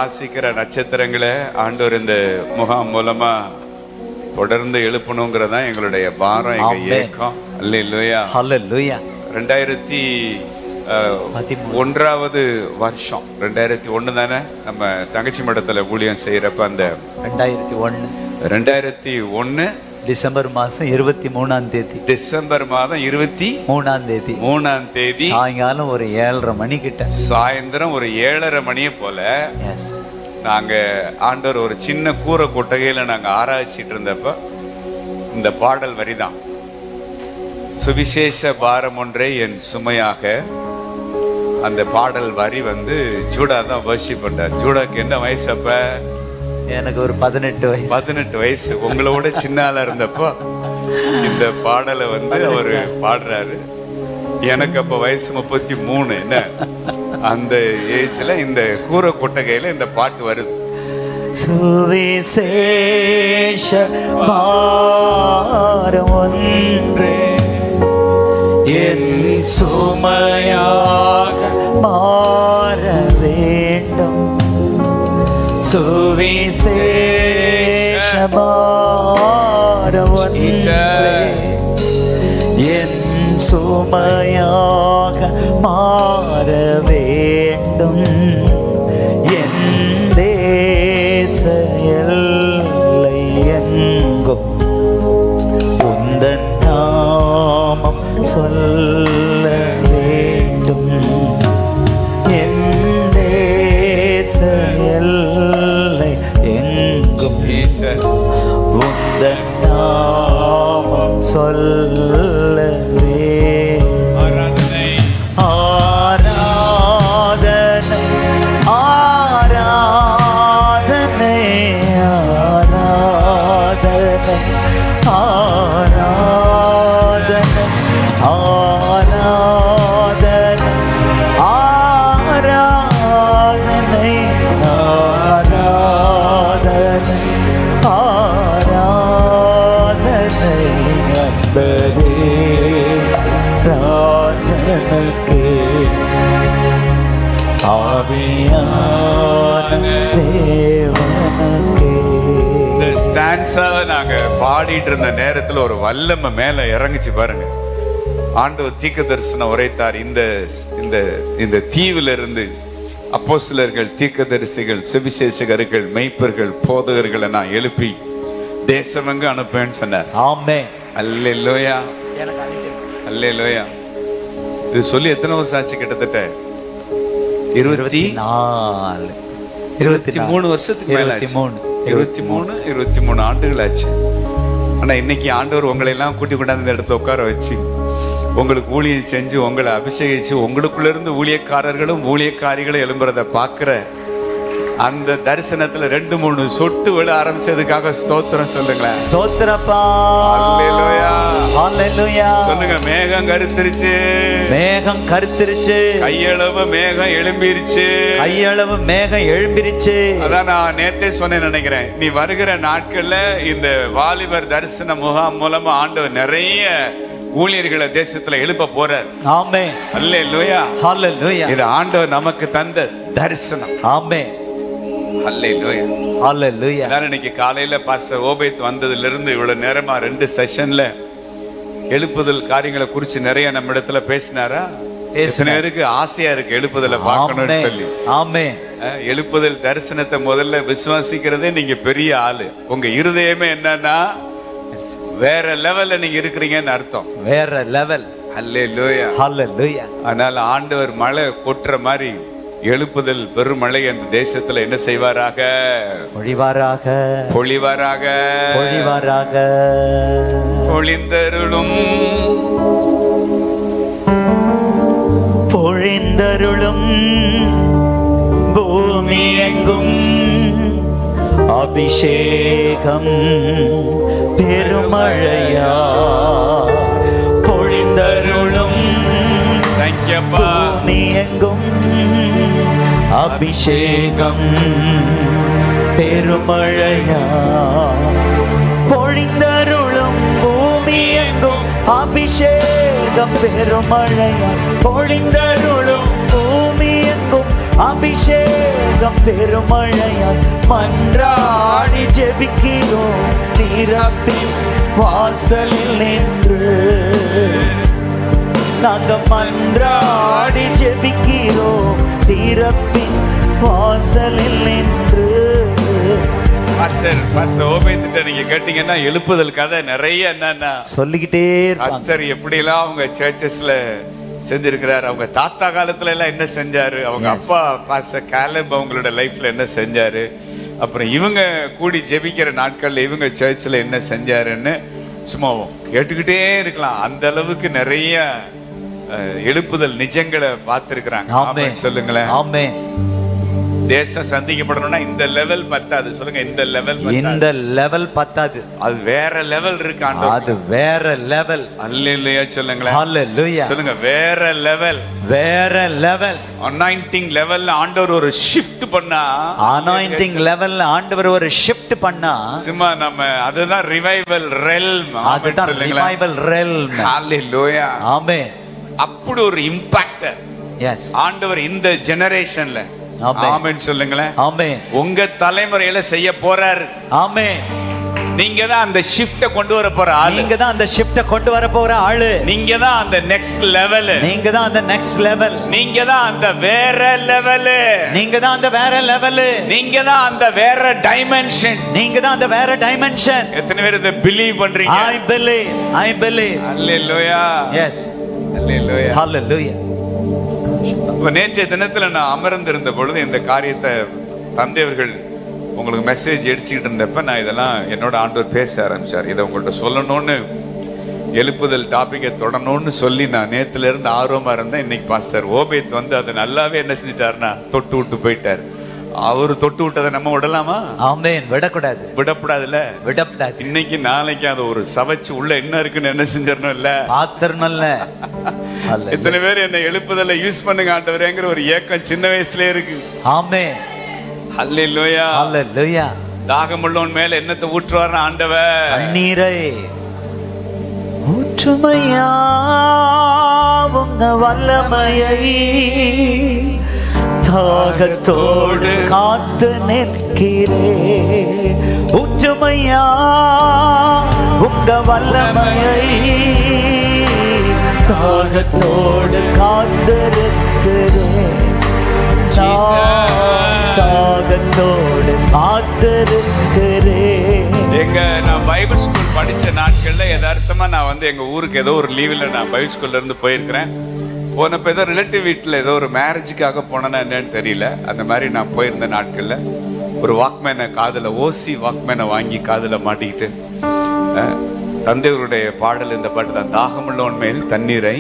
வாசிக்கிற நட்சத்திரங்களை ஆண்டவர் இந்த முகாம் மூலமா தொடர்ந்து எழுப்பணுங்கிறதான் எங்களுடைய பாரம், எங்க ஏக்கம். அல்லேலூயா, ஹல்லேலூயா. 2001வது வருஷம், 2001 தானே நம்ம தங்கச்சி மடத்துல ஊழியம் செய்யறப்ப, அந்த 2001 டிசம்பர் மாசம் 23ஆம் தேதி, டிசம்பர் மாதம் 23ஆம் தேதி சாயங்காலம் ஒரு 7:30 மணி கிட்ட, சாயந்தரம் ஒரு 7:30 மணியை போல நாங்க ஆண்டவர் ஒரு சின்ன கூரை கொட்டகையில நாங்க ஆராய்ச்சிட்டு இருந்தப்ப இந்த பாடல் வரிதான், சுவிசேஷ பாரம் ஒன்றே என் சுமையாக. அந்த பாடல் வரி ஜூடா தான் வர்ஷிப் பண்றார். ஜூடாக்கு என்ன வயசு அப்ப? எனக்கு ஒரு 18 வயசு. உங்களோட சின்ன ஆளா இருந்தப்போ இந்த பாடலை அவரு பாடுறாரு. எனக்கு அப்ப வயசு 33. என்ன அந்த ஏஜ்ல இந்த கூரை கொட்டகையில இந்த பாட்டு வருது. சுவிசேஷ பாரம் ஒன்றே என் சுமையாக மாற வேண்டும், சுவிசேஷ பாரம் ஒன்றே என் சுமையாக மாற வேண்டும், என் தேச எல்லை எங்கும் உந்தன் நாமம் சொல்ல வேண்டும், என் தேச எல்லை எங்கும் உந்தன் நாமம் சொல்லவே. ஆராதனை ஆராதனை ஆராதனை ஆராதனை ஆராதனை ஆராதனை ஆராதனை ஆராதனை ஆராதனை ராஜனுக்கு ஆவியான தேவனுக்கு. இந்த ஸ்டான்ஸாவை நாங்க பாடிட்டு இருந்த நேரத்துல ஒரு வல்லமை மேல இறங்குச்சு பாருங்க. ஆண்டவர் தீர்க்க தரிசனம் உரைத்தார். இந்த தீவில இருந்து அப்போஸ்தலர்கள், தீர்க்கதரிசிகள், சுவிசேஷகர்கள், மெய்ப்பர்கள், போதகர்களை நான் எழுப்பி தேசமெங்க அனுப்பேன்னு சொன்னார். ஆமென். அல்லேலூயா, அல்லேலூயா. இது சொல்லி எத்தனை வருஷம் ஆச்சு? கிட்டத்தட்ட 23 வருஷத்துக்கு மேல. 23 ஆண்டுகள் ஆச்சு. ஆனா இன்னைக்கு ஆண்டவர் உங்களை எல்லாம் கூட்டி கொண்டாந்து இந்த இடத்துல உட்கார வச்சு உங்களுக்கு ஊழியம் செஞ்சு உங்களை அபிஷேகிச்சு உங்களுக்குள்ள இருந்து ஊழியக்காரர்களும் ஊழியக்காரிகளும் எழும்புறத பாக்குற அந்த தரிசனத்துல 2-3 சொட்டு விழ ஆரம்பிச்சதுக்காக ஸ்தோத்திரம் சொல்லுங்களேன். ஸ்தோத்திரப்பா. அல்லேலூயா, அல்லேலூயா. சொல்லுங்க. மேகம் கருத்திருச்சு, மேகம் கருத்திருச்சு, கையளவு மேகம் எழும்பிருச்சு, கையளவு மேகம் எழும்பிருச்சு. அதான் நான் நேத்தே சொன்னேன் நினைக்கிறேன். நீ வருகிற நாட்கள்ல இந்த வாலிபர் தரிசன முகாம் மூலமா ஆண்டவர் நிறைய ஊழியர்களை தேசத்துல எழுப்ப போறார். ஆமென். அல்லேலூயா, அல்லேலூயா. இது ஆண்டவர் நமக்கு தந்த தரிசனம். ஆமென். அல்லேலூயா, அல்லேலூயா. நான் இன்னைக்கு காலையில பாஸ்டர் ஓபேத் வந்ததுல இருந்து இவ்வளவு நேரமா 2 செஷன்ல எழுப்புதல் காரியங்களை குறிச்சு நிறைய நம்ம இடத்துல பேசினாரா? பேருக்கு ஆசையா இருக்கு எழுப்புதலை பார்க்கணும்னு சொல்லி. ஆமென். எழுப்புதல் தரிசனத்தை முதல்ல விசுவாசிக்கிறதே நீங்க பெரிய ஆளு. உங்க இருதயமே என்னன்னா வேற லெவல்ல நீங்க இருக்கிறீங்கன்னு அர்த்தம். வேற லெவல். அல்லேலூயா, அல்லேலூயா. அதனால ஆண்டவர் மழை கொட்டுற மாதிரி எழுப்புதல் பெருமழை அந்த தேசத்துல என்ன செய்வாராக? பொழிவாராக, பொழிவாராக, பொழிவாராக. பொழிந்தருளும், பொழிந்தருளும் பூமி எங்கும் அபிஷேகம் பெருமழையா பொழிந்தருளும் பூமி எங்கும் அபிஷேகம் பெருமழையா பொழிந்தருளும் பூமி எங்கும் அபிஷேகம் பெருமழையா பொழிந்தருளும் பூமி எங்கும் அபிஷேகம் பெருமழையால் மன்றாடி ஜெபிக்கிறோம் திறப்பின் வாசலில் நின்று. நாங்க மன்றாடி ஜெபிக்கிறோம் திறப்பின் வாசலில் நின்று. பாஸ்டர் ஓபேத்திட்ட நீங்க கேட்டீங்கன்னா எழுப்புதல் கதை நிறைய என்னன்னா சொல்லிக்கிட்டே கர்த்தர் எப்படிலாம் அவங்க சர்ச்சஸ்ல செஞ்சிருக்கிறார், அவங்க தாத்தா காலத்துல எல்லாம் என்ன செஞ்சாரு, அவங்க அப்பா பாஸ்டர் காலப் அவங்களோட லைஃப்ல என்ன செஞ்சாரு, அப்புறம் இவங்க கூடி ஜெபிக்கிற நாட்கள்ல இவங்க சர்ச்சில் என்ன செஞ்சாருன்னு சும்மா கேட்டுக்கிட்டே இருக்கலாம். அந்த அளவுக்கு நிறைய எழுப்புதல் நிஜங்களை பார்த்திருக்கிறாங்க. சொல்லுங்களேன். ஆமென். தேசம் சந்திக்கப்படணும்னா இந்த லெவல் பத்தாது. சொல்லுங்க, இந்த லெவல் பத்தாது. அது வேற லெவல் இருக்கு. அது வேற லெவல். அல்லேலூயா சொல்லுங்களேன். அல்லேலூயா சொல்லுங்க. வேற லெவல். அனாயிண்டிங் லெவல்ல ஆண்டவர் ஒரு ஷிஃப்ட் பண்ணா, அனாயிண்டிங் லெவல்ல ஆண்டவர் ஒரு ஷிஃப்ட் பண்ணா சும்மா நம்ம அதுதான் ரிவைவல் ரெல்ம். அதுதான் ரிவைவல் ரெல்ம். அல்லேலூயா. ஆமென். அப்படி ஒரு இம்பாக்ட் ஆண்டவர் இந்த ஜெனரேஷன்ல ஆமென் சொல்லுங்களேன். ஆமென். உங்க தலைமுறையில செய்ய போறாரு. ஆமென். நீங்க தான் அந்த ஷிஃப்ட கொண்டு வர போற ஆளு. நீங்க தான் அந்த ஷிஃப்ட கொண்டு வர போற ஆளு. நீங்க தான் அந்த நெக்ஸ்ட் லெவல். நீங்க தான் அந்த நெக்ஸ்ட் லெவல். நீங்க தான் அந்த வேற லெவல். நீங்க தான் அந்த வேற லெவல். நீங்க தான் அந்த வேற டைமென்ஷன். நீங்க தான் அந்த வேற டைமென்ஷன். எத்தனை பேர் இத பிலீவ் பண்றீங்க? I believe. அல்லேலூயா. எஸ். அல்லேலூயா. ஹalleluya. நேற்றைய தினத்துல நான் அமர்ந்திருந்த பொழுது இந்த காரியத்தை தந்தையர்கள் உங்களுக்கு மெசேஜ் அடிச்சுக்கிட்டு இருந்தப்ப நான் இதெல்லாம் என்னோட ஆண்டவர் பேச ஆரம்பிச்சார். இதை உங்கள்கிட்ட சொல்லணும்னு, எழுப்புதல் டாபிக்கை தொடரணும்னு சொல்லி நான் நேத்துல இருந்து ஆர்வமா இருந்தேன். இன்னைக்கு பாஸ்டர் ஓபேத் வந்து அதை நல்லாவே என்ன செஞ்சிட்டாருன்னா தொட்டு விட்டு போயிட்டாரு. அவரு தொட்டு விட்டதை நம்ம விடலாமா? ஆமென். விடக்கூடாது. விடக்கூடாது. இன்னைக்கு நாளைக்கு அது ஒரு சவைச்சு உள்ள என்ன இருக்குன்னு என்ன செஞ்சிடணும் இல்ல பாத்திரணும்ல. எத்தனை பேர் என்ன எழுப்புதல யூஸ் பண்ணுங்க ஆண்டவரேங்கிற ஒரு ஏக்கம் சின்ன வயசுல இருக்கு. ஆமென். அல்லேலூயா. அல்லேலூயா. தாகமுள்ளவன் மேல என்னத்தை ஊற்றுவார் ஆண்டவர்? தண்ணீரை ஊற்றுமையா உங்க வல்லமையை தாகத்தோடு காத்து நிற்கிறேன். ஊற்றுமையா உங்க வல்லமையை தாகத்தோடு காத்திருக்கிறேன். தாகத்தோடு காத்திருக்கிறேன். நான் பைபிள் ஸ்கூல் படிச்ச நாட்கள்ல யதார்த்தமா நான் வந்து எங்க ஊருக்கு ஏதோ ஒரு லீவ்ல நான் பைபிள் ஸ்கூல்ல இருந்து போயிருக்கிறேன். போனப்ப ஏதோ ரிலேட்டிவ் வீட்டுல ஏதோ ஒரு மேரேஜுக்காக போனேன்னா என்னன்னு தெரியல. அந்த மாதிரி நான் போயிருந்த நாட்கள்ல ஒரு வாக்மேனை காதுல ஓசி வாக்மேனை வாங்கி காதுல மாட்டிக்கிட்டு தந்தையருடைய பாடல் இந்த பாட்டு தான், தாகமுள்ளவன் மேல் தண்ணீரை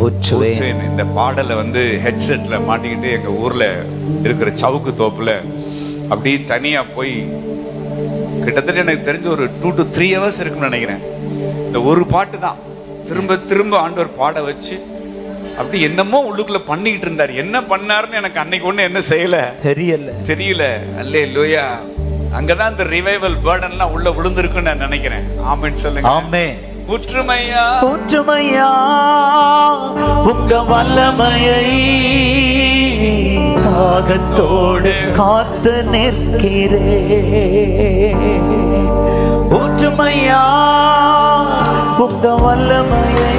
ஊற்றுவேன். இந்த பாடலை வந்து ஹெட்செட்ல மாட்டிக்கிட்டு எங்க ஊர்ல இருக்கிற சவுக்கு தோப்புல அப்படி தனியா போய் கிட்டத்தட்ட எனக்கு தெரிஞ்ச ஒரு 2 to 3 hours இருக்குன்னு நினைக்கிறேன். இந்த ஒரு பாட்டு தான் திரும்ப திரும்ப ஆண்டவர் பாட வச்சு அப்படி என்னமோ உள்ளுக்குள்ள பண்ணிக்கிட்டு இருந்தார். என்ன பண்ணாருன்னு எனக்கு அன்னைக்கு ஒண்ணு என்ன செய்யல தெரியல. அல்லேலூயா. அங்கதான் இந்த ரிவைவல் பர்டன்லாம் உள்ள விழுந்திருக்குன்னு நான் நினைக்கிறேன். ஆமென் சொல்லுங்க. ஆமென். ஊற்றுமையா உங்க வல்லமையை தாகத்தோடு காத்து நிற்கிறேன். ஊற்றுமையா உங்க வல்லமையை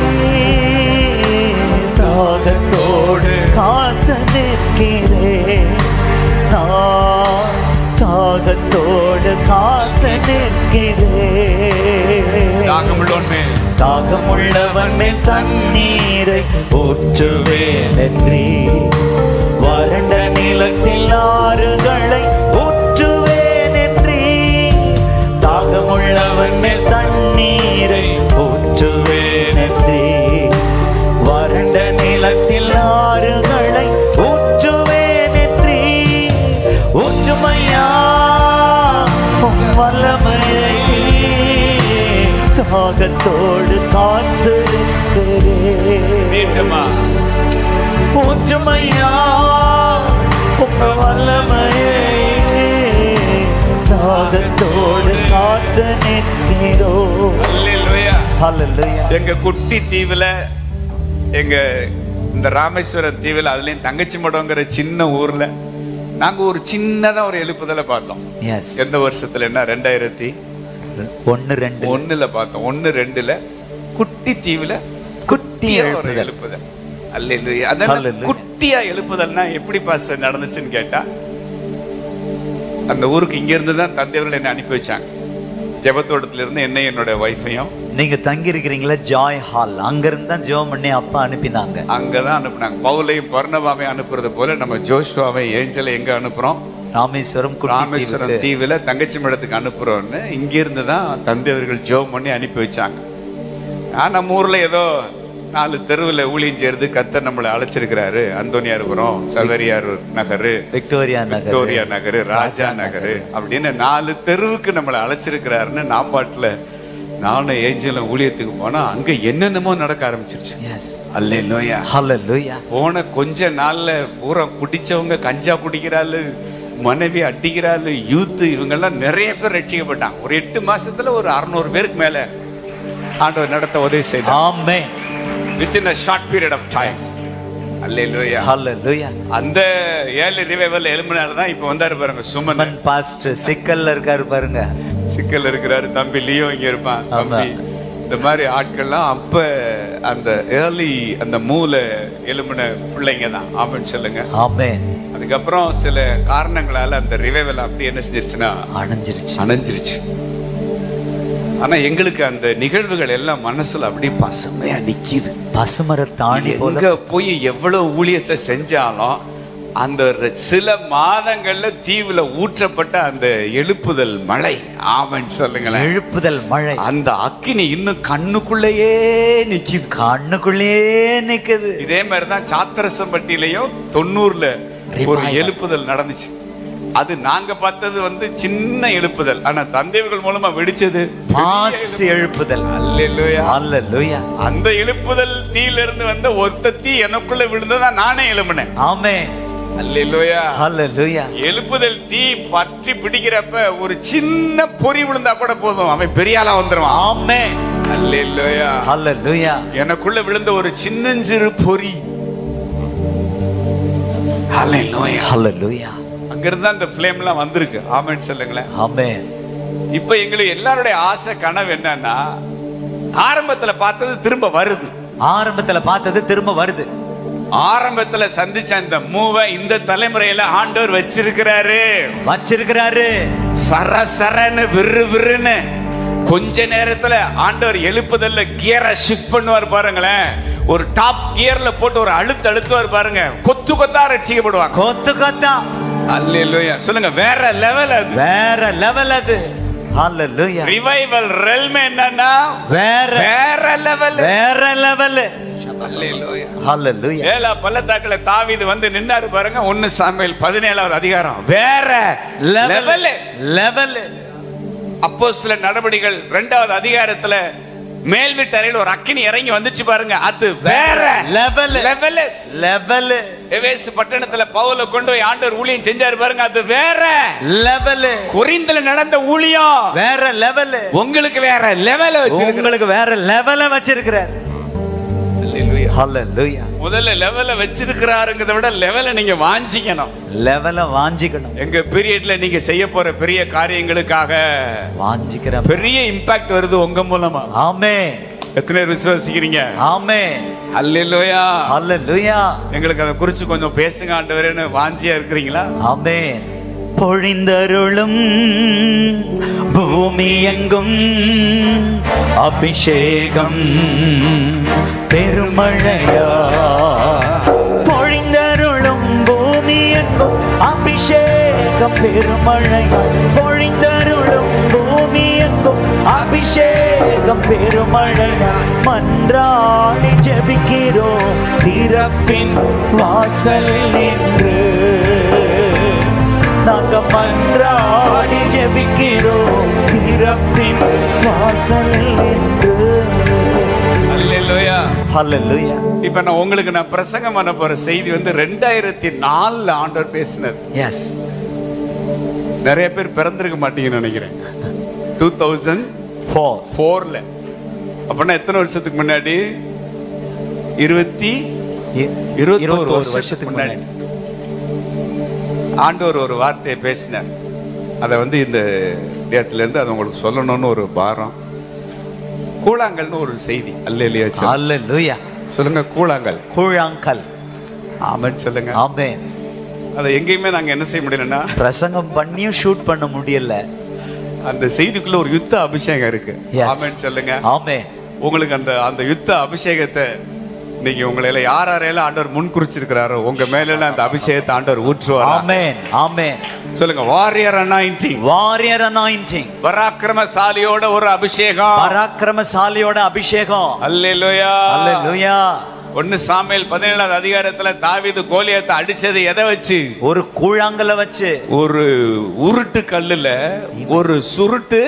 தாகத்தோடு காத்து நிற்கிறேன். தாகத்தோடு காத்து நிற்கிறேன். தாகமுள்ளவன் மேல் தண்ணீரை ஊற்றுவேன் என்றே, வறண்ட நிலத்தில் ஆறுகளை ஊற்றுவேன் என்றே. தாகமுள்ளவன் மேல் தண்ணீரை ஊற்றுவேன் என்றே, வறண்ட நிலத்தில் ஆறுகளை ஊற்றுவேன் என்றே. ஊற்றுமையா வல்லமையை தாகத்தோடு காத்திருக்கிறேன். ஊற்றுமையா வல்லமையை தாகத்தோடு காத்து நிற்கிறோம். எங்க குட்டி தீவுல எங்க இந்த ராமேஸ்வரம் தீவில் அதுலயும் தங்கச்சி மடங்கிற சின்ன ஊர்ல நாங்க ஒரு சின்னதா ஒரு எழுப்புதலை பார்த்தோம். எஸ். எந்த வருஷத்துல? என்ன 2001 பார்த்தோம். 1-2 குட்டி தீவுல குட்டி ஒரு எழுப்புதல். அல்லேலூயா. அதனால குட்டியா எழுப்புதல்னா எப்படி பாஸ்டர் நடந்துச்சுன்னு கேட்டா, அந்த ஊருக்கு இங்க இருந்து தான் தந்தையர்கள் என்னை அனுப்பி வச்சாங்க. ஜெபத்தோட்டத்துல இருந்து என்ன என்னோட வைஃபையும். நீங்க தங்கி இருக்கிறீங்களா ஜாய் ஹால், அங்க இருந்து தான் ஜெபம் பண்ணி அப்பா அனுப்பினாங்க. அங்கதான் அனுப்புனாங்க. பவுலையும் பர்னபாவையும் அனுப்புறது போல நம்ம ஜோஷுவாவை ஏஞ்சலை எங்க அனுப்புறோம்? ராமேஸ்வரம் தீவுல தங்கச்சி மடத்துக்கு அனுப்புறோம்னு இங்க இருந்து தான் தந்தையர்கள் ஜெபம் பண்ணி அனுப்பி வச்சாங்க. நம்ம ஊர்ல ஏதோ 4 தெருவில் ஊழியம் செய்யறது கர்த்தர் நம்மளை அழைச்சிருக்கிறாரு. அந்தோனியார்புரம், சவேரியார் நகரு, விக்டோரியா நகரு, ராஜா நகரு அப்படின்னு 4 தெருவுக்கு நம்மளை அழைச்சிருக்கிறாருன்னு நான் பாட்டுல நானும் ஏஞ்சலும் ஊழியத்துக்கு போனா அங்க என்னென்னமோ நடக்க ஆரம்பிச்சிருச்சு. அல்லேலூயா. ஹல்லேலூயா. போன கொஞ்ச நாள்ல பூரா குடிச்சவங்க கஞ்சா குடிக்கிறாள், மனைவி அடிக்கிறாள், யூத் இவங்கெல்லாம் நிறைய பேர் ரட்சிக்கப்பட்டாங்க. ஒரு 8 மாசத்துல ஒரு 600 பேருக்கு மேல ஆண்டவர் நடத்த உதவி செய்தார். ஆமென். Within a short period of time. Hallelujah. Hallelujah. அந்த 7 ரிவைவல் எழும்பினால தான் இப்ப வந்தாரு பாருங்க சுமன் பாஸ்டர். சிக்கல்ல இருக்காரு பாருங்க. சிக்கல்ல இருக்கிறாரு. தம்பி லியோ இங்க இருப்பான். தம்பி இந்த மாதிரி ஆட்கள்லாம் அப்ப அந்த ஏர்லி அந்த மூளை எழும்பின பிள்ளைங்க தான். ஆமென் சொல்லுங்க. ஆமென். அதுக்கப்புறம் சில காரணங்களால அந்த ரிவைவல் அப்படி என்ன செஞ்சிருச்சுன்னா அணைஞ்சிருச்சு. ஆனா எங்களுக்கு அந்த நிகழ்வுகள் எல்லாம் மனசுல அப்படியே பசுமையா நிக்குது. பசுமரத்தாணி போல போய் எவ்வளவு ஊழியத்தை செஞ்சாலும் அந்த சில மாதங்கள்ல தீவுல ஊற்றப்பட்ட அந்த எழுப்புதல் மழை. ஆமென் சொல்லுங்களேன். எழுப்புதல் மழை, அந்த அக்கினி இன்னும் கண்ணுக்குள்ளேயே நிக்குது. இதே மாதிரிதான் சாத்திரசம்பட்டியிலையும் 90ல ஒரு எழுப்புதல் நடந்துச்சு. அது நாங்க பார்த்தது சின்ன எழுப்புதல். ஆனா தந்தைகள் மூலமா வெடிச்சது மாசு எழுப்புதல். அல்லேலூயா. அல்லேலூயா. அந்த எழுப்புதல் தீயில இருந்து வந்த ஒத்த தீ எனக்குள்ள விழுந்ததா நானே எழும்பினேன். ஆமென். அல்லேலூயா. அல்லேலூயா. எழுப்புதல் தீ பற்றி பிடிக்கிறப்ப ஒரு சின்ன பொறி விழுந்தா கூட போதும், அவன் பெரிய ஆளா வந்துருவான். ஆமென். அல்லேலூயா. அல்லேலூயா. எனக்குள்ள விழுந்த ஒரு சின்னஞ்சிறு பொறி. அல்லேலூயா. அல்லேலூயா. அங்கிருந்து அந்த ஃப்ளேம் எல்லாம் வந்திருக்கு. ஆமென் சொல்லுங்களேன். ஆமென். இப்ப எங்களுக்கு எல்லாருடைய ஆசை கனவு என்னன்னா, ஆரம்பத்துல பார்த்தது திரும்ப வருது. ஆரம்பத்துல சந்திச்ச அந்த மூவை இந்த தலைமுறையில ஆண்டவர் வச்சிருக்கிறாரு. சரசரன்னு விறுவிறுன்னு கொஞ்ச நேரத்துல ஆண்டவர் எழுப்புதல்ல கியரை ஷிஃப்ட் பண்ணுவார் பாருங்களேன். ஒரு டாப் கியர்ல போட்டு ஒரு அழுத்துவார் பாருங்க. கொத்து கொத்தா ரட்சிக்கப்படுவாங்க. கொத்து கொத்தா. அல்லேலூயா சொல்லுங்க. வேற லெவல் அது. வேற லெவல் அது. ஹல்லேலூயா. ரிவைவல் ரெல்ம் என்னன்னா வேற லெவல். வேற லெவல். அல்லேலூயா. ஹல்லேலூயா. ஏலா பள்ளத்தாக்குல தாவீது வந்து நின்னாரு பாருங்க. 1 சாமுவேல் 17வது அதிகாரம். வேற லெவல். அப்போஸ்தலர் நடபடிகள் 2வது அதிகாரத்துல மேல் வீட்டறையில் ஒரு அக்கினி இறங்கி வந்துச்சு பாருங்க. அது வேற லெவல். எபேசு பட்டணத்துல பவுலை கொண்டு போய் ஆண்டவர் ஊழியம் செஞ்சாரு பாருங்க. அது வேற லெவல். கொரிந்தில நடந்த ஊழியம் வேற லெவல். உங்களுக்கு வேற லெவல் வச்சிருக்கிறார். அல்லேலூயா. ஹல்லேலூயா. முதல்ல லெவல வச்சிருக்கிறாருங்கறத விட லெவல நீங்க வாஞ்சிக்கணும். எங்க பீரியட்ல நீங்க செய்ய போற பெரிய காரியங்களுக்காக வாஞ்சிக்கிற பெரிய இம்பாக்ட் வருது உங்க மூலமா. ஆமென். எத்தனை பேர் விசுவாசிக்கிறீங்க? ஆமென். அல்லேலூயா. அல்லேலூயா. எங்களுக்கு அதை குறித்து கொஞ்சம் பேசுங்க ஆண்டவரேன்னு வாஞ்சியா இருக்கிறீங்களா? ஆமென். பொழிந்தருளும் பூமி எங்கும் அபிஷேகம் பெருமழையா. பொழிந்தருளும் பூமி எங்கும் அபிஷேகம் பெருமழையா. பொழிந்தருளும் பூமி எங்கும் அபிஷேகம் பெருமழையா. மன்றாடி ஜெபிக்கிறோம் திறப்பின் வாசலில் நின்று. நாங்க மன்றாடி ஜெபிக்கிறோம் திறப்பின் வாசலில் நின்று. அல்லேலூயா. ஹல்லேலூயா. இப்ப நான் பிரசங்கம் பண்ண போற செய்தி 2004ல ஆண்டவர் பேசினது. எஸ். நிறைய பேர் பிறந்திருக்க மாட்டீங்கன்னு நினைக்கிறேன். 2004ல. அப்படின்னா எத்தனை வருஷத்துக்கு முன்னாடி? 25 21 வருஷத்துக்கு முன்னாடி ஆண்டவர் ஒரு வார்த்தையை பேசினார். அதை இந்த இடத்துல இருந்து அதை உங்களுக்கு சொல்லணும்னு ஒரு பாரம். கூழாங்கல்னு ஒரு செய்தி. அல்லேலூயா. அல்லேலூயா. சொல்லுங்க, கூழாங்கல். கூழாங்கல். ஆமென் சொல்லுங்க. ஆமென். அதை எங்கேயுமே நாங்க என்ன செய்ய முடியலன்னா, பிரசங்கம் பண்ணியும் ஷூட் பண்ண முடியல. அந்த செய்திக்குள்ள ஒரு யுத்த அபிஷேகம் இருக்கு. ஆமென் சொல்லுங்க. ஆமென். உங்களுக்கு அந்த யுத்த அபிஷேகத்தை நீங்க உங்களை யாரெல்லாம் ஆண்டவர் முன் குறிச்சிருக்கிறாரோ உங்க மேல அந்த அபிஷேகத்தை ஆண்டவர் ஊற்றுவார். ஆமென். ஆமென். சொல்லுங்க, வாரியர் அனாயிண்டிங். Warrior anointing. பராக்கிரமசாலியோட ஒரு அபிஷேகம். பராக்கிரமசாலியோட அபிஷேகம். அல்லேலூயா. அல்லேலூயா. 1 சாமுவேல் 17வது அதிகாரத்துல தாவீது கோலியாத்தை அடிச்சது எதை வச்சு? ஒரு கூழாங்கல்ல வச்சு. ஒரு உருட்டு கல்லுல ஒரு சுருட்டு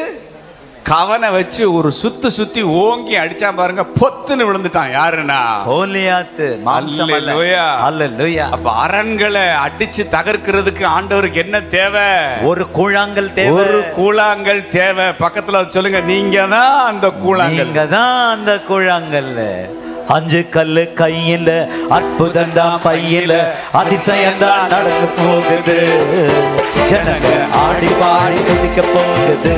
கவனை வச்சு ஒரு சுத்தி ஓங்கி அடிச்சா பாருங்க, பொத்துன்னு விழுந்துட்டான். யாருன்னா? கோலியாத். அல்லேலூயா. அல்லேலூயா. அப்ப அரண்களை அடிச்சு தகர்க்கிறதுக்கு ஆண்டவருக்கு என்ன தேவை? ஒரு கூழாங்கல் தேவை. ஒரு கூழாங்கல் தேவை. பக்கத்துல சொல்லுங்க, நீங்க தான் அந்த கூழாங்கல். நீங்க தான் அந்த கூழாங்கல். 5 கல்லு கையில, அற்புதண்டா பையில, அதிசயந்தா நடந்து போகுது. ஜனங்க ஆடி பாடி துதிக்க போகுது.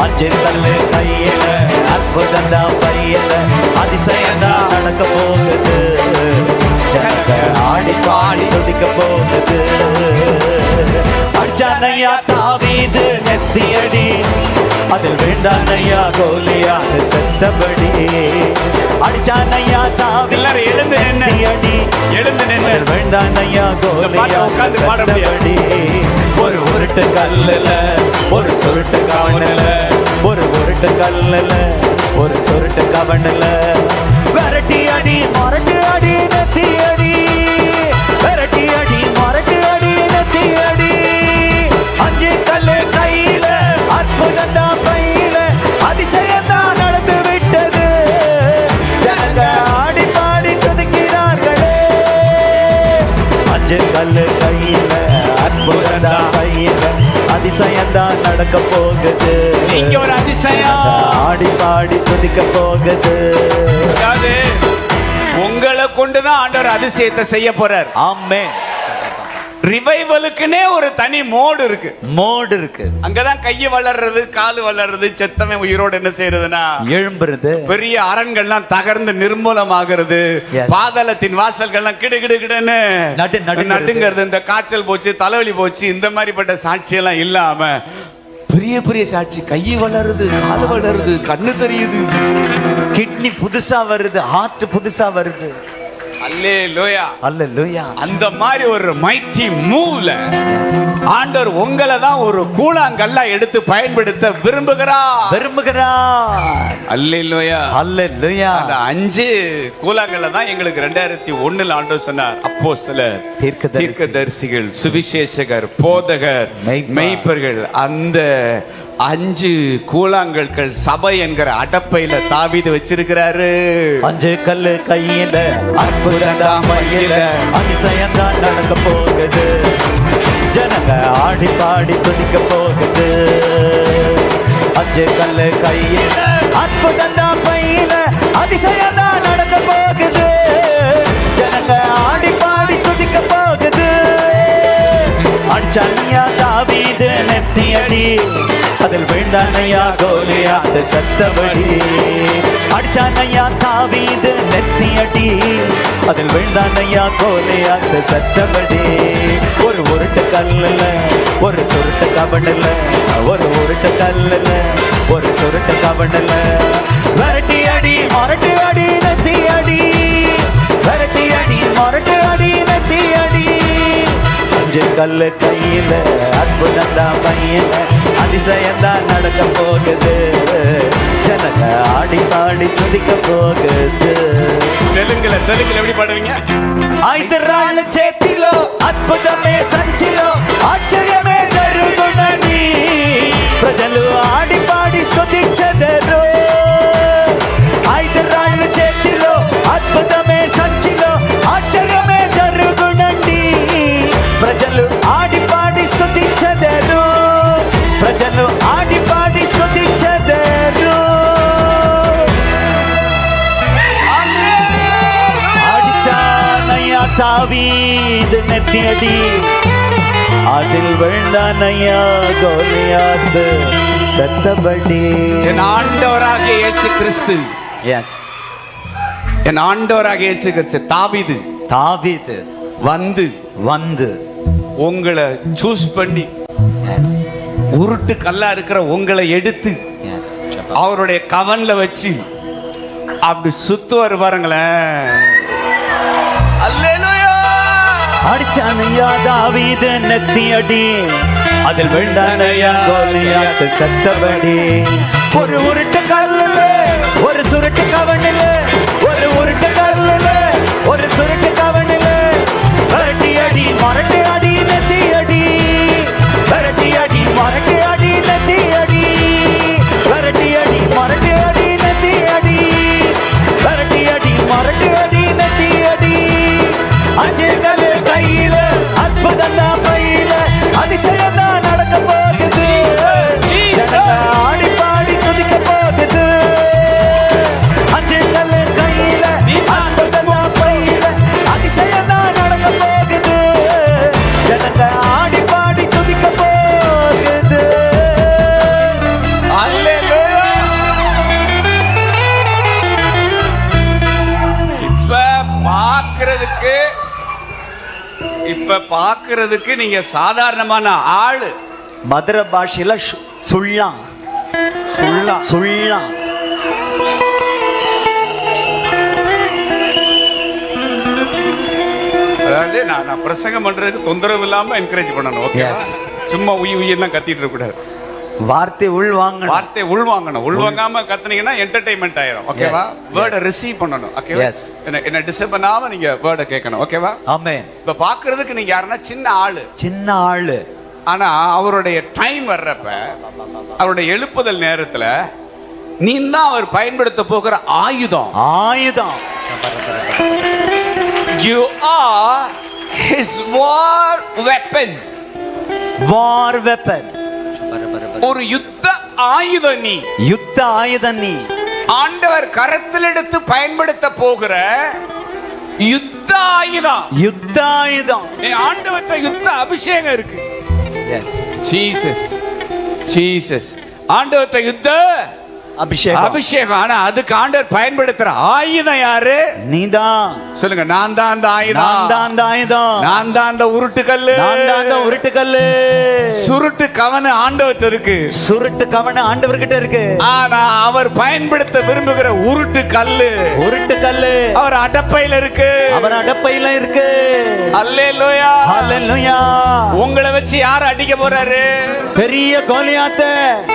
5 கல்லு கையில, அற்புதண்டா பையில, அதிசயந்தா நடக்க போகுது. ஜனங்க ஆடி பாடி துதிக்க போகுது. அடிச்சானையா தாவீது நெத்தியடி, அதில் வேண்டானையா கோலியாத் செத்தபடி. அடிச்சானையா தாவீது எழுந்து நின்னடி, எழுந்து நின்று வேண்டானையா கோலியாத் செத்தபடி. ஒரு உருட்டு கல்லுல ஒரு சுருட்டு கவனல, ஒரு உருட்டு கல்லுல ஒரு சுருட்டு கவனல, விரட்டி அடி மரட்டு அடி நெத்தி அடி, விரட்டி அடி மரட்டு அடி நெத்தி அடி. 5 கல்லு கையில, அற்புதந்தா பையில, அதிசயந்தா நடந்து விட்டது. ஜனங்க ஆடி பாடி துதிக்கிறார்களே. 5 கல்லு கையில, அற்புதந்தா பையில, அதிசயந்தா நடக்க போகுது. நீங்க ஒரு அதிசயம். ஆடி பாடி துதிக்க போகுது. உங்களை கொண்டுதான் ஆண்டவர் அதிசயத்தை செய்ய போறார். ஆமென். ரிவைவலுக்குனே ஒரு தனி மோடு இருக்கு. அங்கதான் கையை வளர்றது, காலு வளர்றது, செத்தமே உயிரோடு என்ன செய்யறதுன்னா எழும்புறது. பெரிய அரண்கள்லாம் தகர்ந்து நிர்மூலமாகிறது. பாதாளத்தின் வாசல்கள்லாம் கிடுகிடுன்னு நடுங்கிறது. இந்த காய்ச்சல் போச்சு, தலைவலி போச்சு, இந்த மாதிரிப்பட்ட சாட்சி எல்லாம் இல்லாம பெரிய பெரிய சாட்சி. கை வளருது, காலு வளருது, கண்ணு தெரியுது, கிட்னி புதுசா வருது, ஹார்ட் புதுசா வருது. அல்லேலூயா. அல்லேலூயா. அந்த மாதிரி ஒரு மைட்டி மூவ்ல ஆண்டவர் உங்களை தான் ஒரு கூழாங்கல்லா எடுத்து பயன்படுத்த விரும்புகிறார். அல்லேலூயா. அல்லேலூயா. அந்த 5 கூழாங்கல்ல தான் எங்களுக்கு 2001 ஆண்டவர் சொன்னார், அப்போஸ்தலர், தீர்க்கதரிசிகள், சுவிசேஷகர், போதகர், மெய்ப்பர்கள். அந்த 5 கூழாங்கற்கள் சபை என்கிற அடப்பையில தாவீது வச்சிருக்கிறாரு. 5 கல்லு கையில, அற்புதந்தா பையில, அதிசயந்தா நடக்க போகுது. ஜனங்க ஆடி பாடி துதிக்க போகுது. 5 கல்லு கையில, அற்புதந்தா பையில, அதிசயந்தா நடக்க போகுது. ஜனங்க ஆடி பாடி துதிக்க போகுது. அடிச்சானியா தாவீது நெத்தியடி, அதில் வேண்டானையா கோலியாத் செத்தபடி. அடிச்சானையா தாவீது நெத்தியடி, அதில் வேண்டானையா கோலியாத் செத்தபடி. ஒரு உருட்டு கல்லுல ஒரு சுருட்டு கவனல, ஒரு உருட்டு கல்லுல ஒரு சுருட்டு கவனல, விரட்டி அடி மரட்டு அடி நெத்தி அடி, விரட்டி அடி மரட்டு அடி நெத்தி அடி. 5 கல்லு கையில, அற்புதந்தா பையில, அதிசயந்தா நடக்க போகுது. ஜனங்க ஆடி பாடி துதிக்க போகுது. தெலுங்குல எப்படி பாடுவீங்க? 5 రాళ్ళ చేతిలో అద్భుతమే సంచిలో ఆశ్చర్యమే జరుగునని ప్రజలు ఆడి పాడి స్తుతించెదరు. 5 రాళ్ళ చేతిలో అద్భుతమే సంచిలో ఆశ్చర్యమే జరుగునండి. ప్రజలు ఆడి పాడి స్తుతించెదరు. ప్రజలు ఆడి పాడి స్తుతించెదరు. தாவீது நெத்தியடி, அதில் விழுந்தானையா கோலியாத்து செத்தபடி. என் ஆண்டவராகிய இயேசு கிறிஸ்து, எஸ், என் ஆண்டவராகிய இயேசு கிறிஸ்து தாவீது வந்து வந்து உங்களை சூஸ் பண்ணி, எஸ் உருட்டு கல்லா இருக்கிற உங்களை எடுத்து எஸ் அவருடைய கவன்ல வச்சு அப்படி சுத்துவாரு பாருங்களேன். அல்லேலூயா. அடிச்சானையா தாவீது நெத்தியடி, அதில் விழுந்தானையா கோலியாத்து செத்தபடி. ஒரு உருட்டு கல்லுல ஒரு சுருட்டு கவனில, ஒரு உருட்டு கல்லுல ஒரு சுருட்டு கவனில, விரட்டி அடி மரட்டி அடி நெத்தி அடி, விரட்டி அடி மரட்டி அடி நெத்தி அடி, விரட்டி அடி மரட்டி அடி நெத்தி அடி, விரட்டி அடி மரட்டி அடி நெத்தி அடி. அஞ்சு கல்லு கையில அற்புதம் தான் பையில, அதிசயம் தான் நடக்க போகுது, ஆடி பாடி துதிக்க போகுது. அஞ்சு கல்லு கையில அற்புதம் தான் பையில, அதிசயம் தான் நடக்க போகுது, ஜனங்க ஆடி பாடி துதிக்க போகுது. அல்லேலூயா. இப்ப பாக்குறதுக்கு நீங்க சாதாரணமான ஆளு. மதுரை பாஷையில சுள்ளா சுள்ளா சுள்ளா. அதாவது நான் பிரசங்கம் பண்றதுக்கு தொந்தரவு இல்லாம என்கரேஜ் பண்ணணும். ஓகே, சும்மா உயிரெல்லாம் கத்திட்டு இருக்க கூடாது. வார்த்தை உள்வாங்கணும், வார்த்தை உள்வாங்கணும். உள்வாங்காம கத்துனீங்கன்னா என்டர்டைன்மெண்ட் ஆயிரும். ஓகேவா? வேர்டை ரிசீவ் பண்ணணும். ஓகேவா? என்ன டிஸ்டர்ப் பண்ணாம நீங்க வேர்டை கேட்கணும். ஓகேவா? ஆமென். இப்ப பாக்குறதுக்கு நீங்க யாருன்னா சின்ன ஆளு, சின்ன ஆளு. ஆனா அவருடைய டைம் வர்றப்ப, அவருடைய எழுப்புதல் நேரத்துல நீ தான் அவர் பயன்படுத்த போகிற ஆயுதம். ஆயுதம். You are his war weapon. War weapon. ஒரு யுத்த ஆயுதம் நீ. யுத்த ஆயுதம் நீ. ஆண்டவர் கரத்தில் எடுத்து பயன்படுத்த போகிற யுத்த ஆயுதம். யுத்த ஆயுதம். ஆண்டவற்ற யுத்த அபிஷேகம் இருக்கு. S, Jesus Jesus. ஆண்டவற்ற யுத்த அபிஷேகம். அபிஷேகம். ஆனா அதுக்கு ஆண்டவர் பயன்படுத்துற ஆயுதம் யாரு? நீதான். சொல்லுங்க, நான் தான் அந்த ஆயுதம். நான் தான் அந்த ஆயுதம். நான் தான் அந்த உருட்டு கல்லு. நான் தான் அந்த உருட்டு கல்லு. சுருட்டு கவன ஆண்டவர்கிட்ட இருக்கு. சுருட்டு கவன ஆண்டவர்கிட்ட இருக்கு. ஆனா அவர் பயன்படுத்த விரும்புகிற உருட்டு கல்லு, உருட்டு கல்லு அவர் அடப்பையில இருக்கு. அவர் அடப்பையில இருக்கு. அல்லேலூயா. அல்லேலூயா. உங்களை வச்சு யார் அடிக்க போறாரு? பெரிய கோலியாத்த,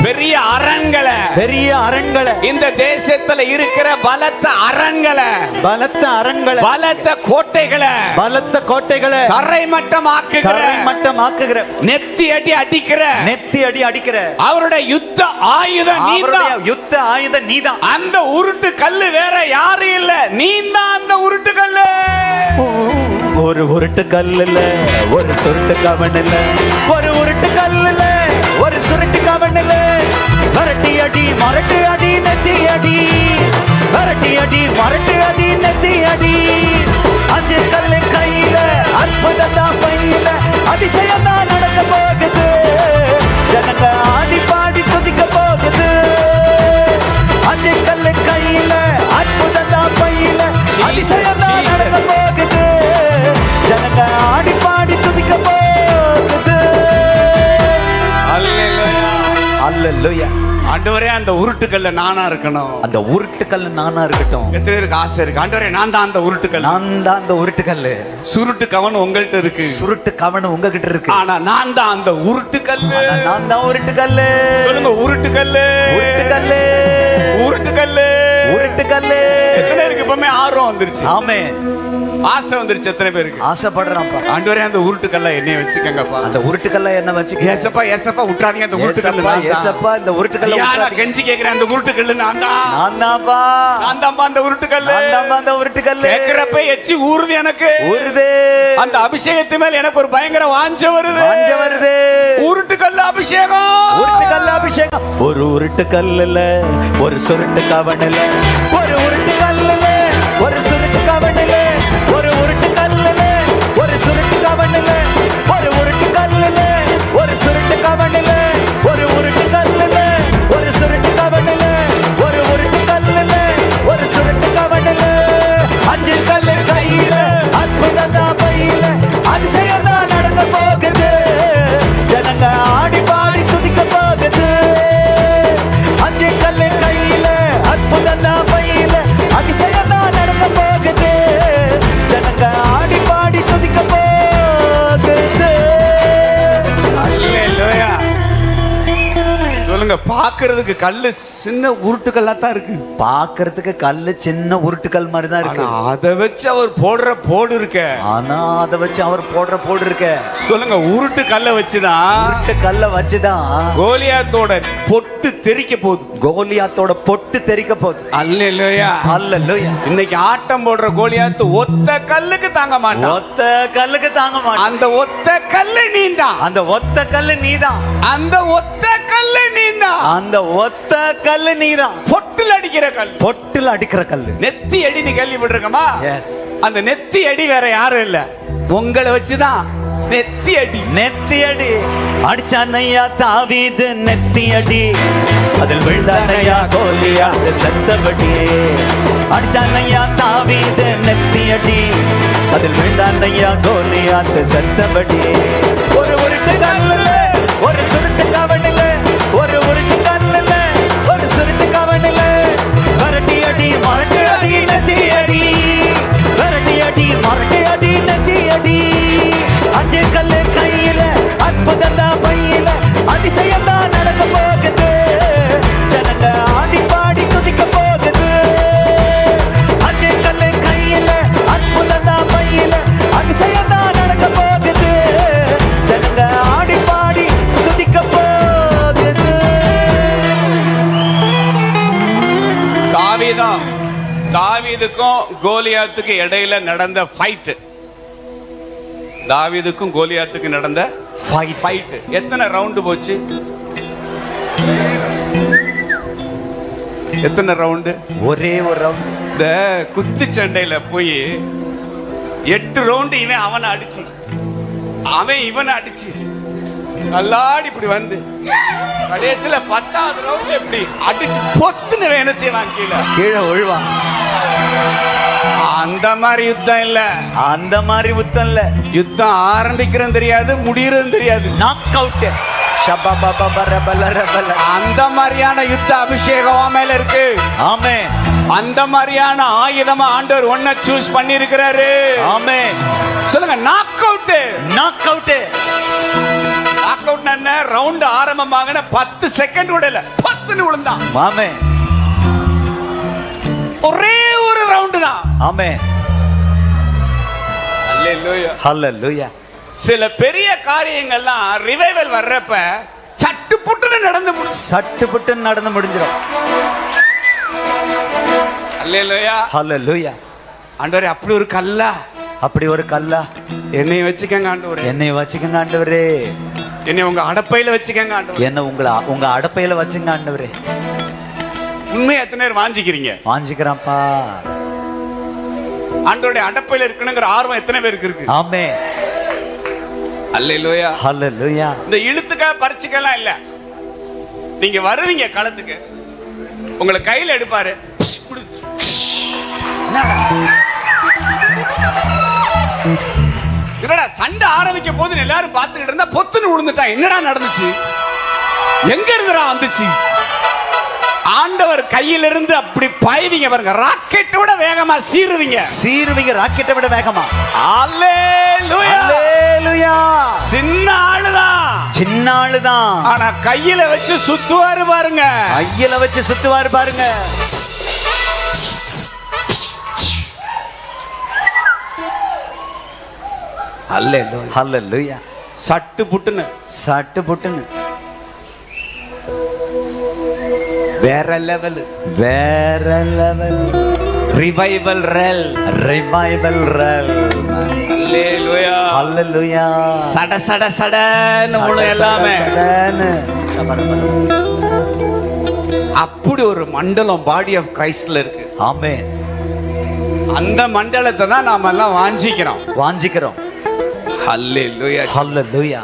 பெரிய அரண்களை, பெரிய அரண்களை, இந்த தேசத்துல இருக்கிற பலத்த அரண்களை, பலத்த அரண்களை, பலத்த கோட்டைகளை, பலத்த கோட்டைகளை தரைமட்டமாக்குகிற, தரைமட்டமாக்குகிற, நெத்தி அடி அடிக்கிற, நெத்தி அடி அடிக்கிற அவருடைய யுத்த ஆயுதம் நீதான். யுத்த ஆயுதம் நீதான். அந்த உருட்டு கல்லு வேற யாரும் இல்ல, நீதான் அந்த உருட்டு கல்லு. ஒரு உருட்டு கல்லுல ஒரு சுருட்டு கவனில, ஒரு உருட்டு கல்லுல ஒரு சுருட்டு கவனில, மரட்டி அடி மரட்டி அடி நெத்தி அடி, மரட்டி அடி மரட்டி அடி நெத்தி அடி. அஞ்சு கல்லு கையில அற்புதம் தான் பையில, அதிசயம் தான் நடக்க போகுது, ஜனங்க ஆடி பாடி துதிக்க போகுது. அஞ்சு கல்லு கையில அற்புதம் தான் பையில, அதிசயம் தான் நடக்க போகுது, ஜனங்க ஆடி பாடி துதிக்க போகுது. அல்லேலூயா. அல்லேலூயா. ஆண்டவரே, அந்த உருட்டுக்கல்ல நானா இருக்கணும். அந்த உருட்டுக்கல் நானா இருக்கட்டும். எத்தனை பேருக்கு ஆசை இருக்கு? ஆண்டவரே, நான் தான் அந்த உருட்டுக்கல். நான் தான் அந்த உருட்டுக்கல். சுருட்டு கவன் உங்கள்கிட்ட இருக்கு, சுருட்டு கவனம் உங்ககிட்ட இருக்கு. ஆனா நான் தான் அந்த உருட்டுக்கல். நான் தான் உருட்டுக்கல். சொல்லுங்க, உருட்டுக்கல். உருட்டுக்கல். உருட்டுக்கல். உருட்டுக்கல். எத்தனை பேருக்கு இப்பவுமே ஆர்வம் வந்துருச்சு? ஆமென். ஆசை வந்துருச்சு. எத்தனை பேருக்கு ஆசைப்படுறான்ப்பா? ஆண்டவரே, அந்த உருட்டுக்கல்ல என்னைய வச்சுக்கங்கப்பா. அந்த உருட்டுக்கல்ல என்ன வச்சுக்க? ஏசப்பா ஏசப்பா விட்டுறாதீங்க, அந்த உருட்டுக்கல்ல நான் தான். ஏசப்பா இந்த உருட்டுக்கல்ல யாரா கெஞ்சி கேக்குறேன்? அந்த உருட்டுக்கல்ல நான் தான். நான் தான்ப்பா. நான் தான்ப்பா அந்த உருட்டுக்கல்ல. நான் தான்ப்பா அந்த உருட்டுக்கல்ல. கேக்குறப்ப எச்சி ஊறுது எனக்கு. ஊறுது. அந்த அபிஷேகத்து மேல எனக்கு ஒரு பயங்கர வாஞ்சை வருது. வாஞ்சை வருது. உருட்டுக்கல்ல அபிஷேகம். உருட்டுக்கல்ல அபிஷேகம். ஒரு உருட்டுக்கல்லுல ஒரு சுருட்டு கவனில, ஒரு உருட்டுக்கல்லுல ஒரு சுருட்டு கவனில, ஒரு உருட்டுக்கல்லுல கவனில ஒரு உருட்டு கல்லுல ஒரு சுருட்டு கவனில ஒரு உருட்டு கல்லுல ஒரு சுருட்டு கவனில ஒரு உருட்டு கல்லுல ஒரு சுருட்டு கவனில அஞ்சு கல்லு கையில அற்புதம் பையில அதிசயம் தான் நடக்க போகுது ஜனங்க ஆடி பாடி துதிக்க போகுது அஞ்சு கல்லு கையில அற்புதம் தான் பையில அதிசயம் தான் நடக்க போகுது ஜனங்க ஆடி பாடி துதிக்க போகுது. அல்லேலூயா. சொல்லுங்க, பாக்குறதுக்கு கல்லு சின்ன உருட்டுக்கல்லா தான் இருக்கு. பாக்குறதுக்கு கல்லு சின்ன உருட்டுக்கல் மாதிரி தான் இருக்கு. அதை வச்சு அவர் போடுற போடு இருக்க. ஆனா அதை வச்சு அவர் போடுற போடு இருக்க. சொல்லுங்க, உருட்டு கல்லை வச்சுதான் உருட்டு கல்லை வச்சுதான் கோலியாத்தோட பொட்டு தெறிக்க போகுது. கோலியாத்தோட பொட்டு தெறிக்க போகுது. அல்லேலூயா. அல்லேலூயா. இன்னைக்கு ஆட்டம் போடுற கோலியாத்து ஒத்த கல்லுக்கு தாங்க மாட்டான். ஒத்த கல்லுக்கு தாங்க மாட்டான். அந்த ஒத்த கல்லு நீதான். அந்த ஒத்த கல்லு நீதான். அந்த ஒத்த கல்லு நீதான். அந்த ஒத்த கல்லு நீதான். பொட்டுல அடிக்கிற கல். பொட்டுல அடிக்கிற கல்லு. நெத்தி அடி நீ கேள்விப்பட்டிருக்கமா? எஸ். அந்த நெத்தி அடி வேற யாரும் இல்ல, உங்களை வச்சுதான். நெத்தி அடி. நெத்தி அடி அடிச்சானையா தாவீது. நெத்தி அடி அதில் விழுந்தானையா கோலியாத் செத்தபடி. அடிச்சானையா தாவீது. நெத்தி அடி அதில் விழுந்தானையா கோலியாத் செத்தபடி. ஒரு உருட்டு கல்லுல ஒரு சுருட்டு கவனில ஒரு உருட்டு கல்லுல ஒரு சுருட்டு கவனில வரட்டி அடி மரட்டி அடி நெத்தி அடி. வரட்டி அடி மரட்டி அடி நெத்தி அடி. அஞ்சு கல்லு கையில அற்புதம் தான் பையில அதிசயம் தான் நடக்க போகுது ஜனங்க ஆடி பாடி துதிக்க போகுது. அஞ்சு கல்லு கையில அற்புதம் தான் பையில அதிசயம் தான் நடக்க போகுது ஜனங்க ஆடி பாடி துதிக்க போகுது. தாவீதுக்கும் கோலியாத்துக்கு இடையில நடந்த ஃபைட். தாவீதுக்கும் கோலியாத்துக்கு நடந்த ஃபைட் எத்தனை ரவுண்டு போச்சு? எத்தனை ரவுண்டு? ஒரே ஒரு ரவுண்ட். இந்த குத்து சண்டையில போய் 8 ரவுண்டு இவன் அவனை அடிச்சு, அவன் இவனை அடிச்சு நல்லாடி இப்படி வந்து கடைசியில 10வது ரவுண்ட் எப்படி அடிச்சு பொத்துன்னு என்ன செய்வான், கீழே விழுவான். அந்த மாதிரி யுத்தம் இல்ல. அந்த மாதிரி யுத்தம் இல்ல. யுத்தம் ஆரம்பிக்கிறது தெரியாது, முடியறது தெரியாது. Knock out. அந்த மாதிரியான யுத்த அபிஷேகம் மேல இருக்கு. ஆமென். அந்த மாதிரியான ஆயுதமா ஆண்டவர் ஒன்ன சூஸ் பண்ணி இருக்கிறாரு. ஆமென். சொல்லுங்க, knock out. Knock out. Knock out என்ன? ரவுண்ட் ஆரம்பமாகன 10 செகண்ட் கூட இல்ல, 10ன்னு விழுந்தான். ஆமென். ஒரே ஒரு ரவுண்ட் தான். ஆமென். அல்லேலூயா. ஹல்லேலூயா. சில பெரிய காரியங்கள்லாம் ரிவைவல் வர்றப்ப சட்டு புட்டுன்னு நடந்து முடியும். சட்டு புட்டுன்னு நடந்து முடிஞ்சிடும். அல்லேலூயா. ஹல்லேலூயா. ஆண்டவரே, அப்படி ஒரு கல்லா, அப்படி ஒரு கல்லா என்னை வச்சுக்கங்க ஆண்டவரே. என்னை வச்சுக்கங்க ஆண்டவரே. என்னை உங்க அடப்பையில வச்சுக்கங்க ஆண்டவரே. என்ன உங்க அடப்பையில வச்சுங்க ஆண்டவரே. உண்மையா எத்தனை பேர் வாஞ்சிக்கிறீங்க? வாஞ்சிக்கிறான்ப்பா. ஆண்டவருடைய அடப்பையில இருக்கணுங்கிற ஆர்வம் எத்தனை பேருக்கு இருக்கு? ஆமென். அல்லேலூயா. ஹல்லேலூயா. இந்த இழுத்துக்க பறிச்சுக்கலாம் இல்ல, நீங்க வருவீங்க களத்துக்கு, உங்களை கையில எடுப்பாரு. என்னடா சண்டை ஆரம்பிக்க போது எல்லாரும் பார்த்துக்கிட்டு இருந்தா பொத்துன்னு விழுந்துட்டான். என்னடா நடந்துச்சு? எங்க இருந்துடா வந்துச்சு? ஆண்டவர் கையிலிருந்து அப்படி பாய்வீங்க பாருங்க, ராக்கெட்டை விட வேகமா சீருவீங்க. ராக்கெட்டை விட வேகமா. அல்லேலூயா. அல்லேலூயா. சின்ன ஆளுதான், சின்ன ஆளுதான், ஆனா கையில வச்சு சுத்துவாரு பாருங்க. கையில வச்சு சுத்துவாரு பாருங்க. அல்லேலூயா. ஹல்லேலூயா. சட்டு புட்டுன்னு சட்டு புட்டுன்னு வேற லெவல். வேற லெவல். ரிவைவல் ரெல். ரிவைவல் ரெல். அல்லேலூயா. ஹல்லேலூயா. சட சட சடன்னு முழு எல்லாமே. அப்படி ஒரு மண்டலம் பாடி ஆஃப் கிரைஸ்ட்ல இருக்கு. ஆமென். அந்த மண்டலத்தை தான் நாம எல்லாம் வாஞ்சிக்கிறோம். வாஞ்சிக்கிறோம். அல்லேலூயா, ஹல்லேலூயா.